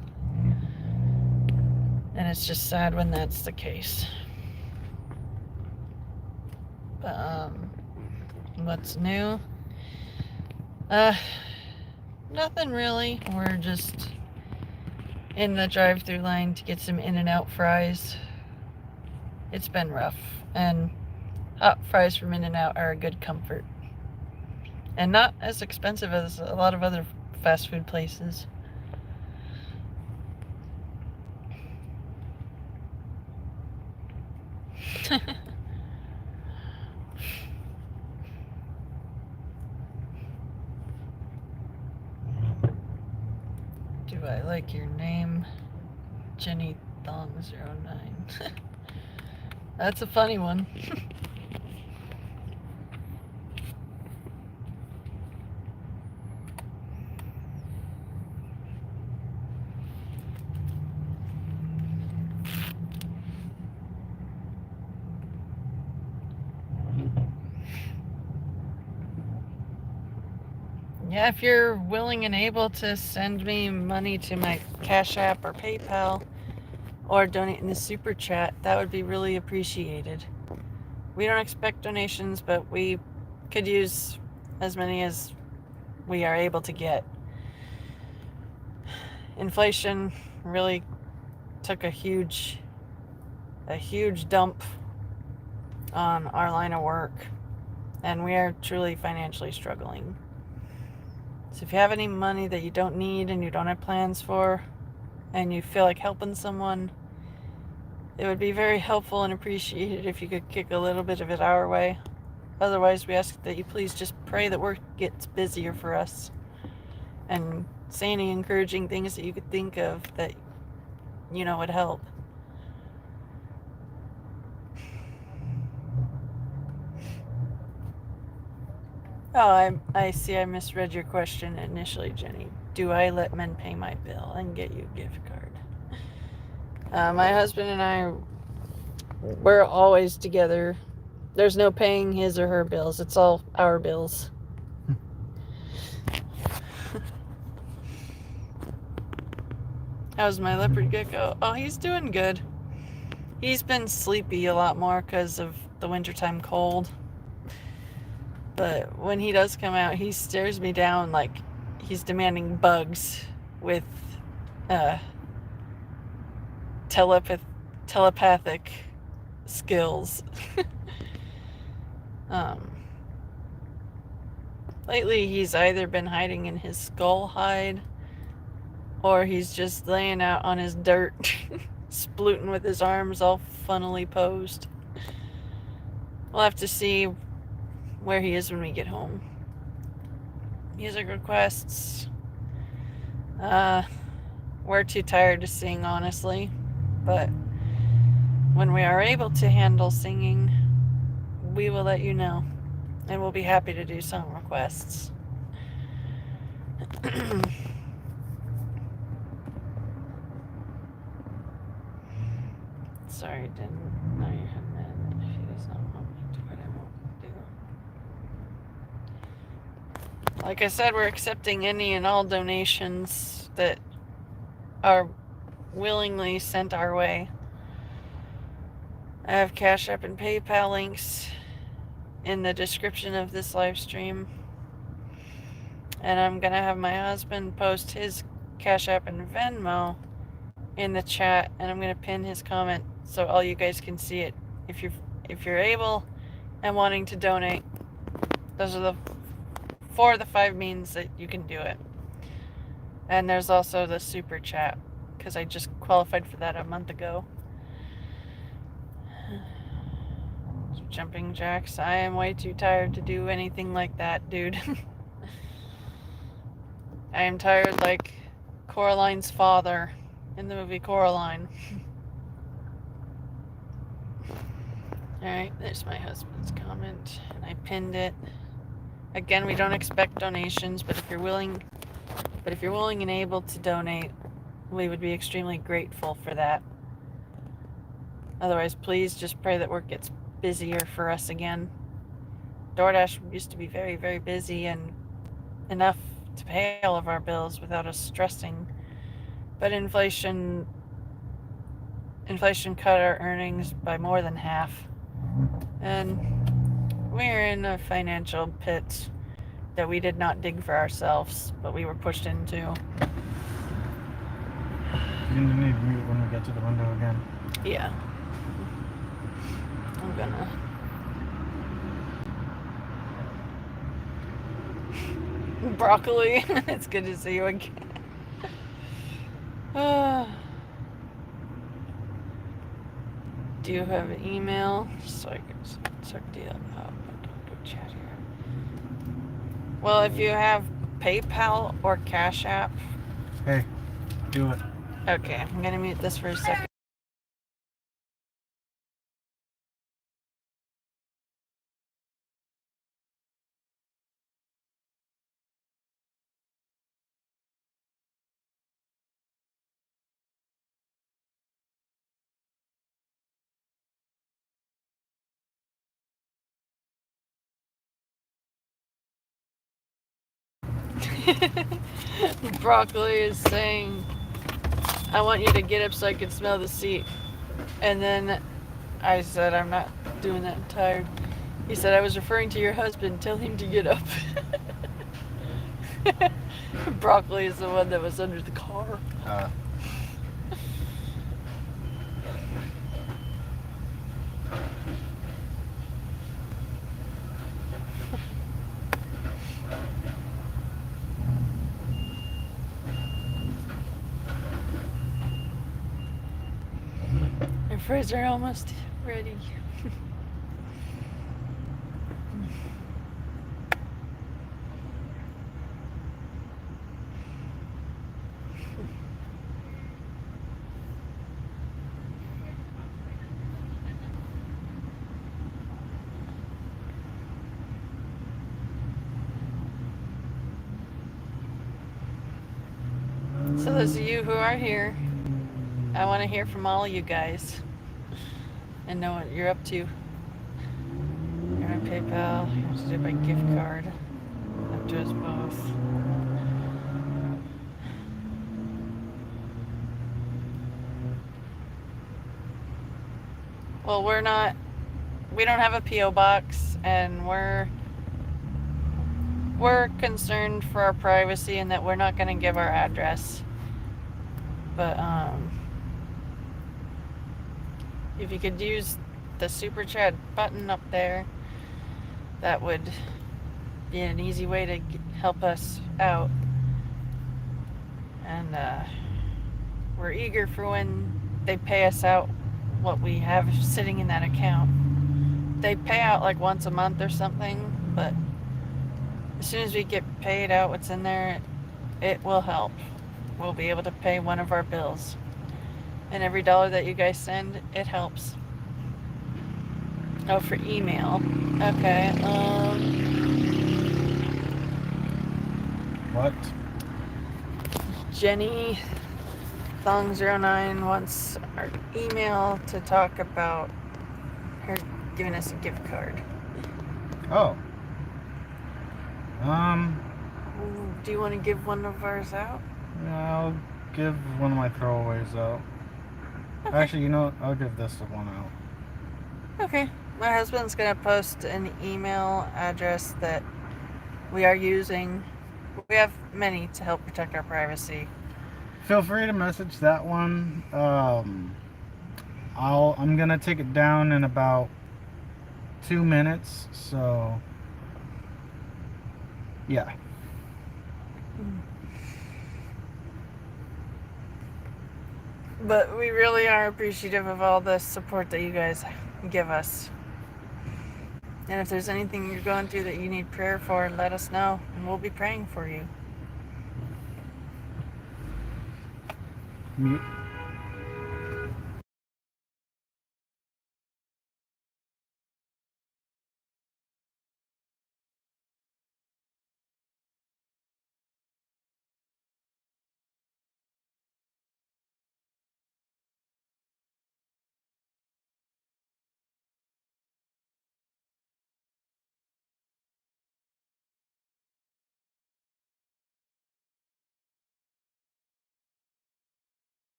And it's just sad when that's the case. But, what's new? Nothing really. We're just in the drive-thru line to get some In-N-Out fries. It's been rough, and hot fries from In-N-Out are a good comfort. And not as expensive as a lot of other fast food places. Do I like your name? Jenny Thong09. That's a funny one. Yeah, if you're willing and able to send me money to my Cash App or PayPal or donate in the Super Chat, that would be really appreciated. We don't expect donations, but we could use as many as we are able to get. Inflation really took a huge dump on our line of work, and we are truly financially struggling. So if you have any money that you don't need and you don't have plans for, and you feel like helping someone, it would be very helpful and appreciated if you could kick a little bit of it our way. Otherwise, we ask that you please just pray that work gets busier for us, and say any encouraging things that you could think of that would help. Oh, I see I misread your question initially, Jenny. Do I let men pay my bill and get you a gift card? My husband and I, we're always together. There's no paying his or her bills. It's all our bills. How's my leopard gecko? Oh, he's doing good. He's been sleepy a lot more because of the wintertime cold. But when he does come out, he stares me down like he's demanding bugs with telepathic skills. Lately, he's either been hiding in his skull hide, or he's just laying out on his dirt, splooting with his arms all funnily posed. We'll have to see where he is when we get home. Music requests. We're too tired to sing, honestly. But when we are able to handle singing, we will let you know. And we'll be happy to do song requests. Sorry, didn't know you had met. If he does not want me to, what I won't do. Like I said, we're accepting any and all donations that are willingly sent our way. I have Cash App and PayPal links in the description of this live stream. And I'm going to have my husband post his Cash App and Venmo in the chat, and I'm going to pin his comment so all you guys can see it. If you're able and wanting to donate, those are the 4 of the 5 means that you can do it. And there's also the Super Chat, because I just qualified for that a month ago. Jumping jacks. I am way too tired to do anything like that, dude. I am tired like Coraline's father in the movie Coraline. Alright, there's my husband's comment, and I pinned it. Again, we don't expect donations, but if you're willing and able to donate, we would be extremely grateful for that. Otherwise, please just pray that work gets busier for us again. DoorDash used to be very, very busy and enough to pay all of our bills without us stressing. But inflation cut our earnings by more than half. And we're in a financial pit that we did not dig for ourselves, but we were pushed into. You're gonna need mute when we get to the window again. Yeah. I'm gonna. Broccoli, it's good to see you again. Do you have an email? So I can check the chat here. Well, if you have PayPal or Cash App. Hey, do it. Okay, I'm gonna mute this for a second. Broccoli is saying, I want you to get up so I can smell the seat. And then I said, I'm not doing that, I'm tired. He said, I was referring to your husband, tell him to get up. Broccoli is the one that was under the car. Our fries are almost ready. So those of you who are here, I want to hear from all of you guys and know what you're up to. You're on PayPal, you have to do it by gift card. Up to us both. Well, we don't have a P.O. box, and we're concerned for our privacy and that we're not going to give our address. But if you could use the super chat button up there, that would be an easy way to help us out. And we're eager for when they pay us out what we have sitting in that account. They pay out like once a month or something, but as soon as we get paid out what's in there, it will help. We'll be able to pay one of our bills. And every dollar that you guys send, it helps. Oh, for email. Okay, What? Jenny Thong09 wants our email to talk about her giving us a gift card. Oh. Do you want to give one of ours out? Yeah, I'll give one of my throwaways out. Okay. Actually, you know what? I'll give this one out. Okay. My husband's going to post an email address that we are using. We have many to help protect our privacy. Feel free to message that one. I'm gonna take it down in about 2 minutes, so yeah. But we really are appreciative of all the support that you guys give us. And if there's anything you're going through that you need prayer for, let us know, and we'll be praying for you. Mute.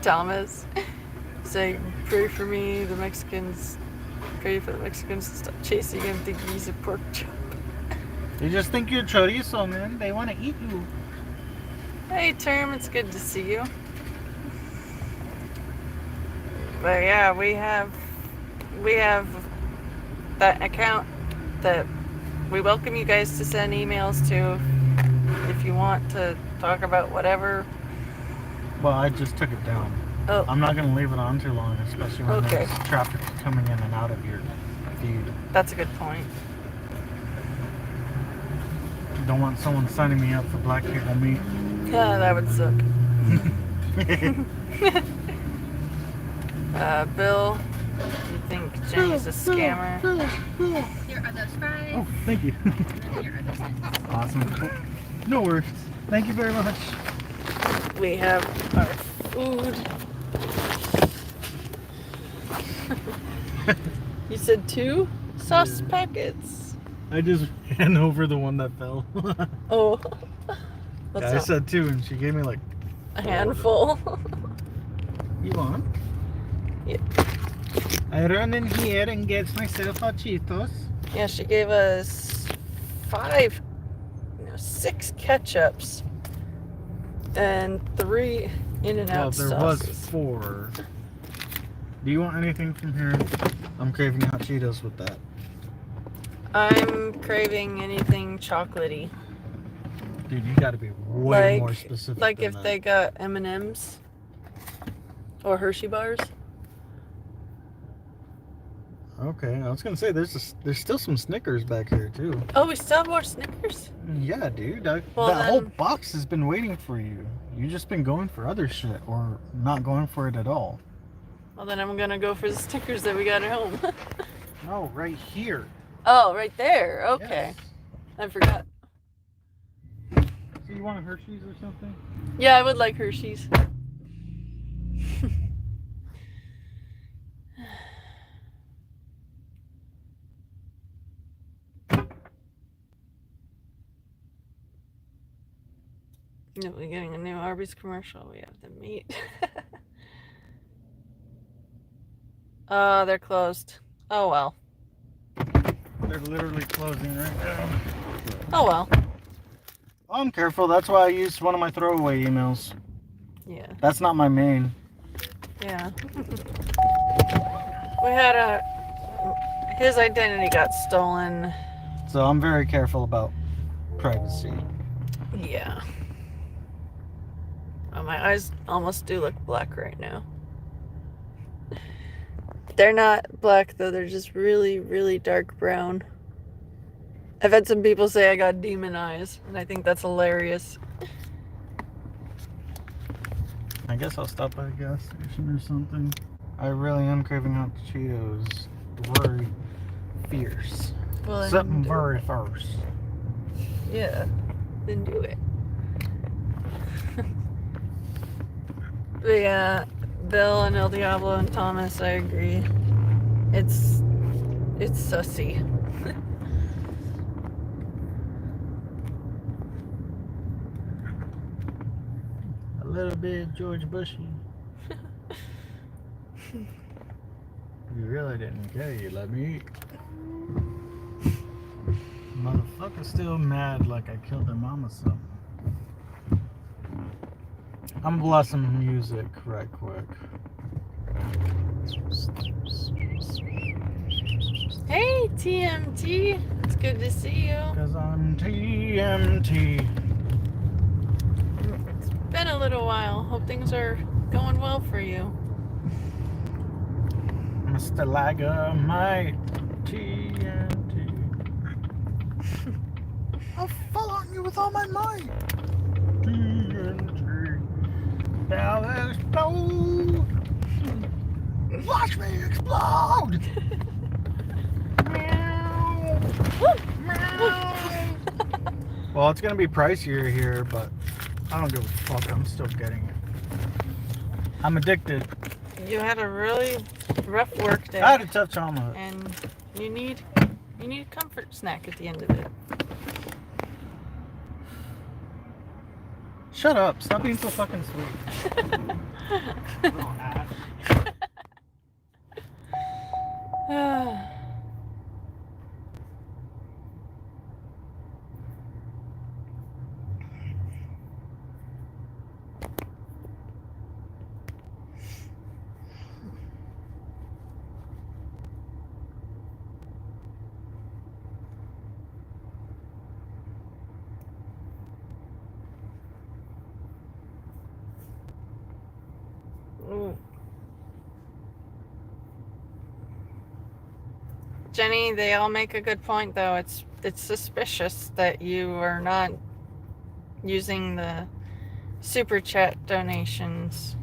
Thomas saying, pray for me, the Mexicans, pray for the Mexicans to stop chasing him, thinking he's a pork chop. They just think you're chorizo, man. They want to eat you. Hey Term, it's good to see you. But yeah, we have that account that we welcome you guys to send emails to if you want to talk about whatever. Well, I just took it down. Oh, I'm not going to leave it on too long, especially when Okay. there's traffic coming in and out of your feed. that's a good point. Don't want someone signing me up for black people meat. Yeah, that would suck. Bill, you think Jenny's a scammer? Here are those fries. Oh, thank you. Here are those nuts. Awesome. No worries. Thank you very much. We have our food. You said 2 sauce Yeah. packets. I just ran over the one that fell. Oh, Yeah, what's I that? said 2, and she gave me like. A handful. You want? Yeah. I run in here and get myself a Cheetos. Yeah, she gave us 6 ketchups and 3 In-N-Out Well, there was sauces. 4. Do you want anything from here? I'm craving hot Cheetos with that. I'm craving anything chocolatey. Dude, you gotta be way more Like, specific like than if that. they got M&Ms or Hershey bars. Okay, I was gonna say there's still some Snickers back here too. Oh, we still have more Snickers? Yeah, dude. Well, that whole then- box has been waiting for you. You just been going for other shit or not going for it at all. Well, then I'm gonna go for the Snickers that we got at home. No, right here. Oh, right there. Okay. Yes. I forgot. So you want a Hershey's or something? Yeah, I would like Hershey's. We're getting a new Arby's commercial. We have the meat. Oh, they're closed. Oh well. They're literally closing right now. Oh well. I'm careful. That's why I used one of my throwaway emails. Yeah. That's not my main. Yeah. We had his identity got stolen. So I'm very careful about privacy. Yeah. Oh, my eyes almost do look black right now. They're not black though, they're just really, really dark brown. I've had some people say I got demon eyes, and I think that's hilarious. I guess I'll stop by a gas station or something. I really am craving hot Cheetos. Very fierce. Well, then Something do very it. fierce. Yeah, then do it. But yeah, Bill and El Diablo and Thomas, I agree. It's sussy. A little bit George Bushy. You really didn't care. You let me eat. Motherfucker's still mad like I killed their mama so. I'm blasting music right quick. Hey, TMT. It's good to see you. Cause I'm TMT. It's been a little while. Hope things are going well for you. Mr. Lager, my TNT. I'll fall on you with all my might. TNT. Now explode. Watch me explode. Meow. Meow. Well, it's gonna be pricier here, but I don't give a fuck. I'm still getting it. I'm addicted. You had a really rough work day, I had a tough childhood. and you need a comfort snack at the end of it. Shut up. Stop being so fucking sweet. Little ass. Ooh. Jenny, they all make a good point though. It's it's suspicious that you are not using the super chat donations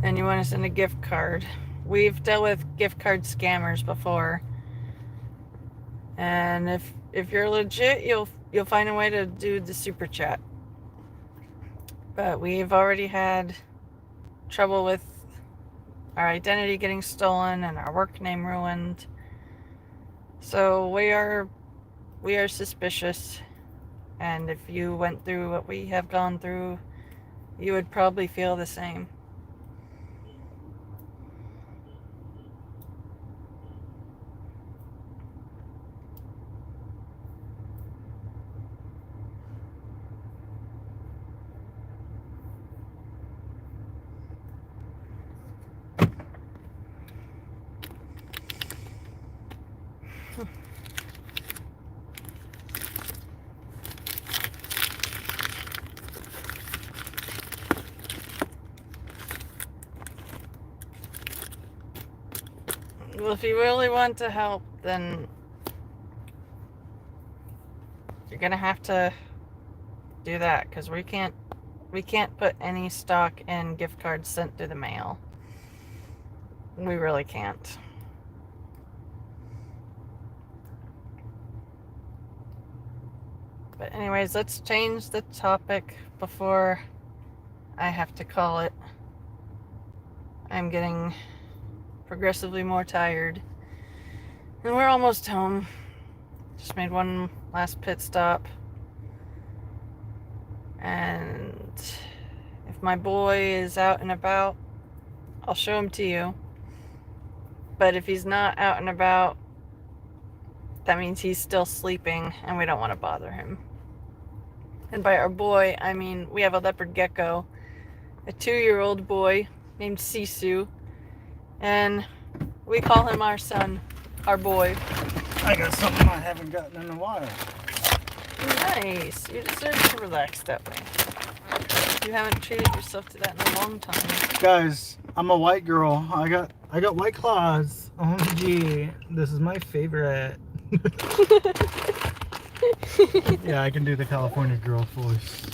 and you want to send a gift card. We've dealt with gift card scammers before, and if you're legit, you'll find a way to do the super chat. But we've already had trouble with our identity getting stolen and our work name ruined. So we are suspicious, and if you went through what we have gone through, you would probably feel the same. Well, if you really want to help, then you're gonna have to do that, because we can't put any stock in gift cards sent through the mail. We really can't. But anyways, let's change the topic before I have to call it. I'm getting progressively more tired, and we're almost home. Just made one last pit stop, and if my boy is out and about, I'll show him to you. But if he's not out and about, that means he's still sleeping, and we don't want to bother him. And by our boy, I mean we have a leopard gecko, a 2-year-old boy named Sisu, and we call him our son, our boy. I got something I haven't gotten in a while. Nice. You deserve to relax that way. You haven't treated yourself to that in a long time. Guys, I'm a white girl. I got White Claws. OMG. This is my favorite. Yeah, I can do the California girl voice.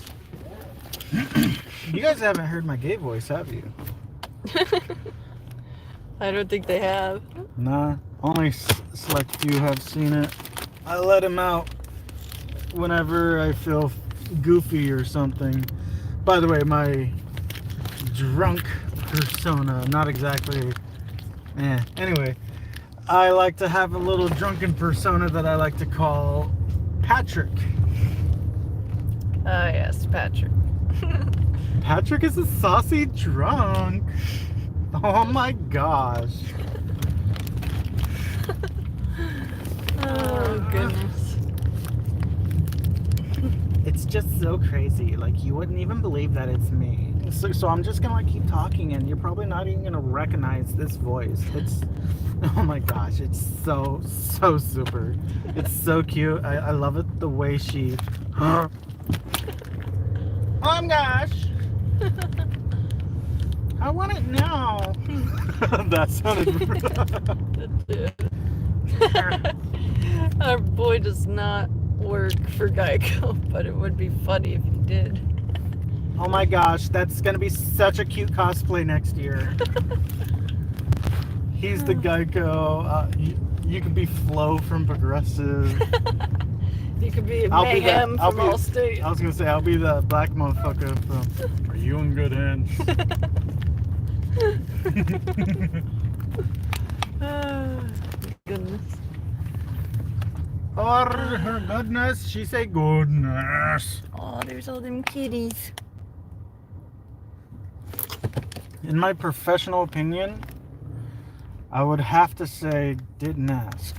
You guys haven't heard my gay voice, have you? I don't think they have. Nah, only select few have seen it. I let him out whenever I feel goofy or something. By the way, my drunk persona, not exactly, anyway, I like to have a little drunken persona that I like to call Patrick. Ah, yes, Patrick. Patrick is a saucy drunk. Oh my gosh. Oh, goodness. It's just so crazy. Like, you wouldn't even believe that it's me. So I'm just gonna keep talking, and you're probably not even gonna recognize this voice. It's, oh my gosh, it's so super. It's so cute. I love it the way she. Oh my gosh. I want it now. That sounded. Our boy does not work for Geico, but it would be funny if he did. Oh my gosh, that's gonna be such a cute cosplay next year. He's the Geico. You could be Flo from Progressive. You could be Mayhem from Allstate. I was gonna say, I'll be the black motherfucker from Are You in Good Hands? Oh, goodness. Or her goodness, she say goodness. Oh, there's all them kitties. In my professional opinion, I would have to say didn't ask.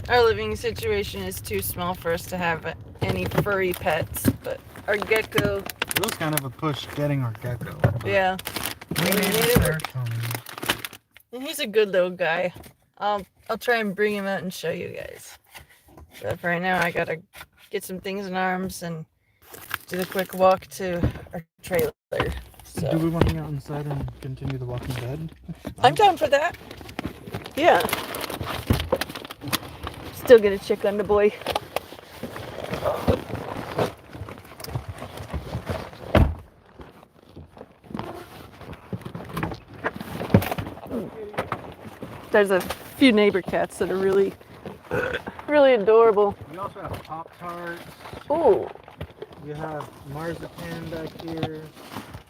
Our living situation is too small for us to have any furry pets, but our gecko, It was kind of a push getting our gecko. yeah. We We made made it it work. And he's a good little guy. I'll try and bring him out and show you guys. But for right now, I gotta get some things in arms and do the quick walk to our trailer. So Do we want to get outside and continue the Walking Dead? I'm down for that. Yeah. Still get a check on the boy. There's a few neighbor cats that are really adorable. We also have Pop-Tarts. Ooh. We have marzipan back here.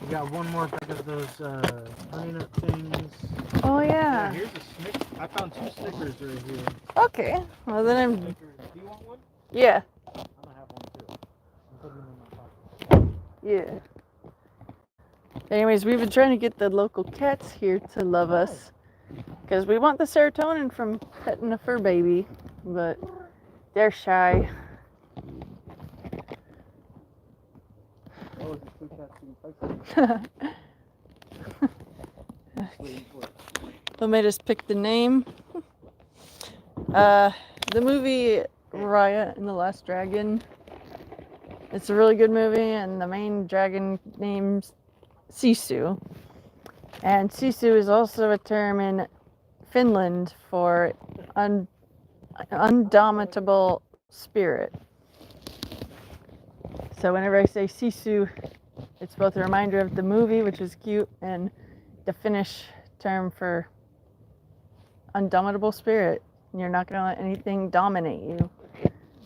We got one more bag of those honey nut things. Oh yeah. Here's a Snickers. I found 2 Snickers right here. Okay. Well then I'm. Snickers. Do you want one? Yeah. I'm gonna have one too. I'm putting them in my pocket. Yeah. Anyways, we've been trying to get the local cats here to love us because we want the serotonin from petting a fur baby, but they're shy. Oh, the 2 cats being feisty. What made us pick the name? The movie Raya and the Last Dragon. It's a really good movie, and the main dragon name's Sisu. And Sisu is also a term in Finland for undomitable spirit. So whenever I say Sisu, it's both a reminder of the movie, which is cute, and the Finnish term for undomitable spirit. You're not going to let anything dominate you.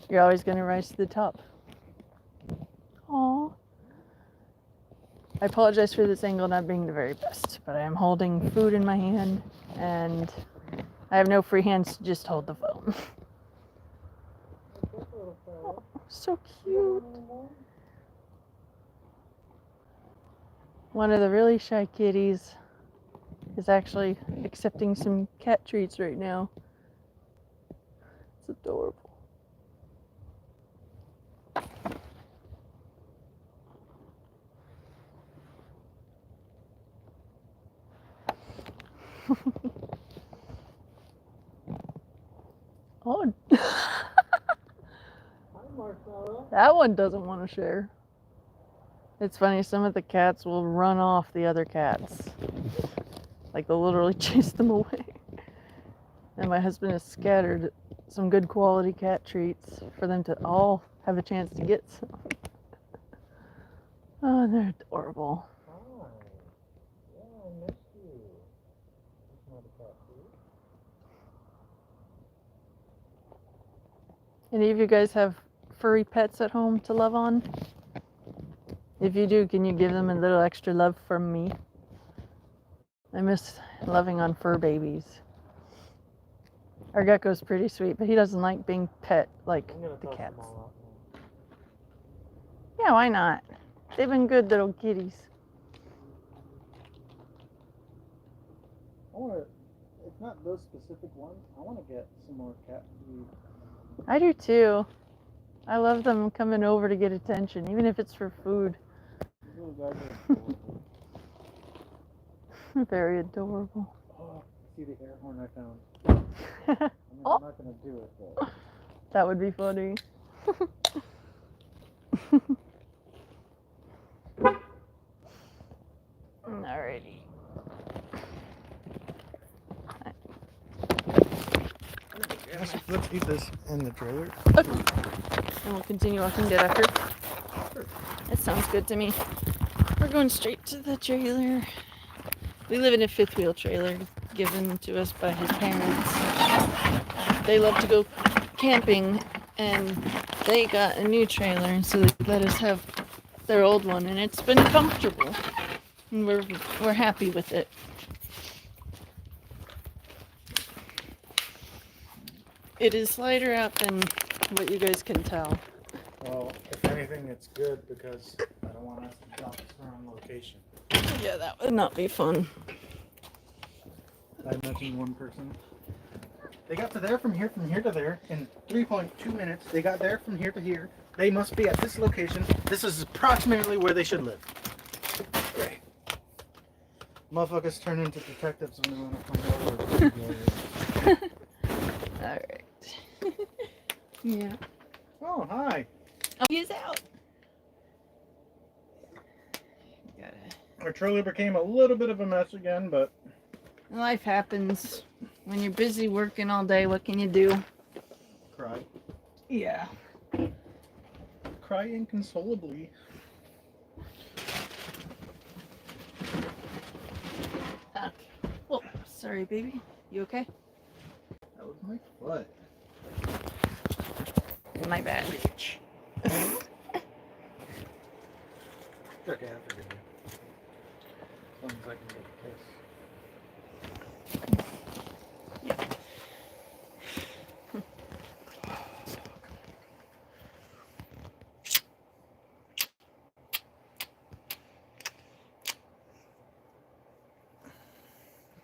You're always going to rise to the top. Aww. I apologize for this angle not being the very best, but I am holding food in my hand, and I have no free hands to just hold the phone. Oh, so cute. One of the really shy kitties is actually accepting some cat treats right now. It's adorable. Oh, that one doesn't want to share. It's funny, some of the cats will run off the other cats. Like they'll literally chase them away. And my husband has scattered some good quality cat treats for them to all have a chance to get some. Oh, they're adorable. Hi. Yeah, I missed you. It's not a cat food. Any of you guys have furry pets at home to love on? If you do, can you give them a little extra love from me? I miss loving on fur babies. Our gecko's pretty sweet, but he doesn't like being pet like the cats. Yeah, why not? They've been good little kitties. It's not those specific ones. I want to get some more cat food. I do too. I love them coming over to get attention, even if it's for food. Very adorable. Oh, see the air horn I found. I'm not going to do it though. That would be funny. Alrighty. Let's eat this in the trailer. Okay. And we'll continue walking dead after. That sounds good to me. We're going straight to the trailer. We live in a fifth wheel trailer given to us by his parents. They love to go camping, and they got a new trailer, and so they let us have their old one, and it's been comfortable. And we're happy with it. It is lighter out than what you guys can tell. Well, if anything, it's good because I don't want us to drop the wrong location. Yeah, that would not be fun. I mentioned one person. They got to there from here to there in 3.2 minutes. They got there from here to here. They must be at this location. This is approximately where they should live. Great. Motherfuckers turn into detectives when they want to find out where they are. Alright. Yeah. Oh, hi. Oh, he's out. Our trailer became a little bit of a mess again, but Life happens When you're busy working all day, what can you do? Cry. Yeah. Cry inconsolably. Okay. Oh, sorry, baby. You okay? That was my foot. My bad. Okay, I forgive you. As long as I can get a kiss.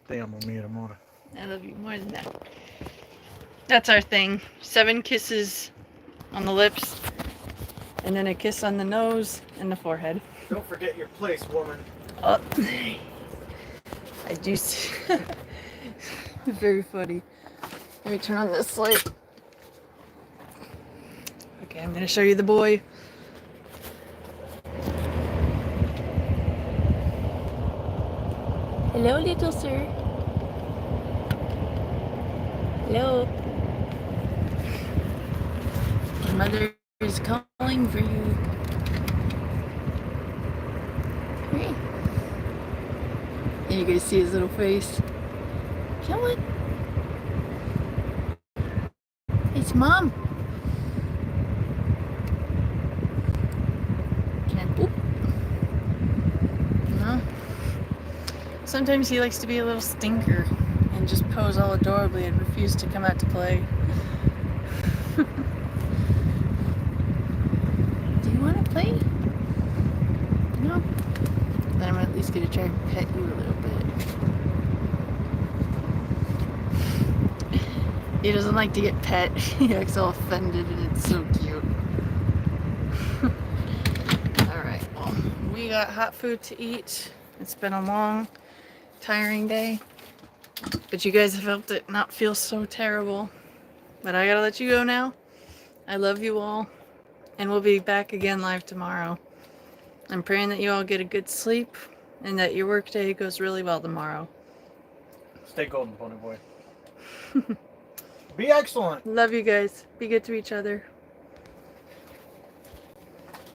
Te amo, mi amor. I love you more than that. That's our thing. 7 kisses on the lips, and then a kiss on the nose and the forehead. Don't forget your place, woman. Oh, I do see. Very funny. Let me turn on this light. Okay, I'm gonna show you the boy. Hello, little sir. Hello. Your mother is calling for you. Hey. And you guys see his little face. Come on. It's Mom. Can't poop. No. Sometimes he likes to be a little stinker and just pose all adorably and refuse to come out to play. Do you want to play? No? Then I'm at least going to try and pet you a little bit. He doesn't like to get pet. He acts all offended and it's so cute. Alright, well, we got hot food to eat. It's been a long, tiring day. But you guys have helped it not feel so terrible. But I gotta let you go now. I love you all. And we'll be back again live tomorrow. I'm praying that you all get a good sleep and that your work day goes really well tomorrow. Stay golden, pony boy. Be excellent. Love you guys. Be good to each other.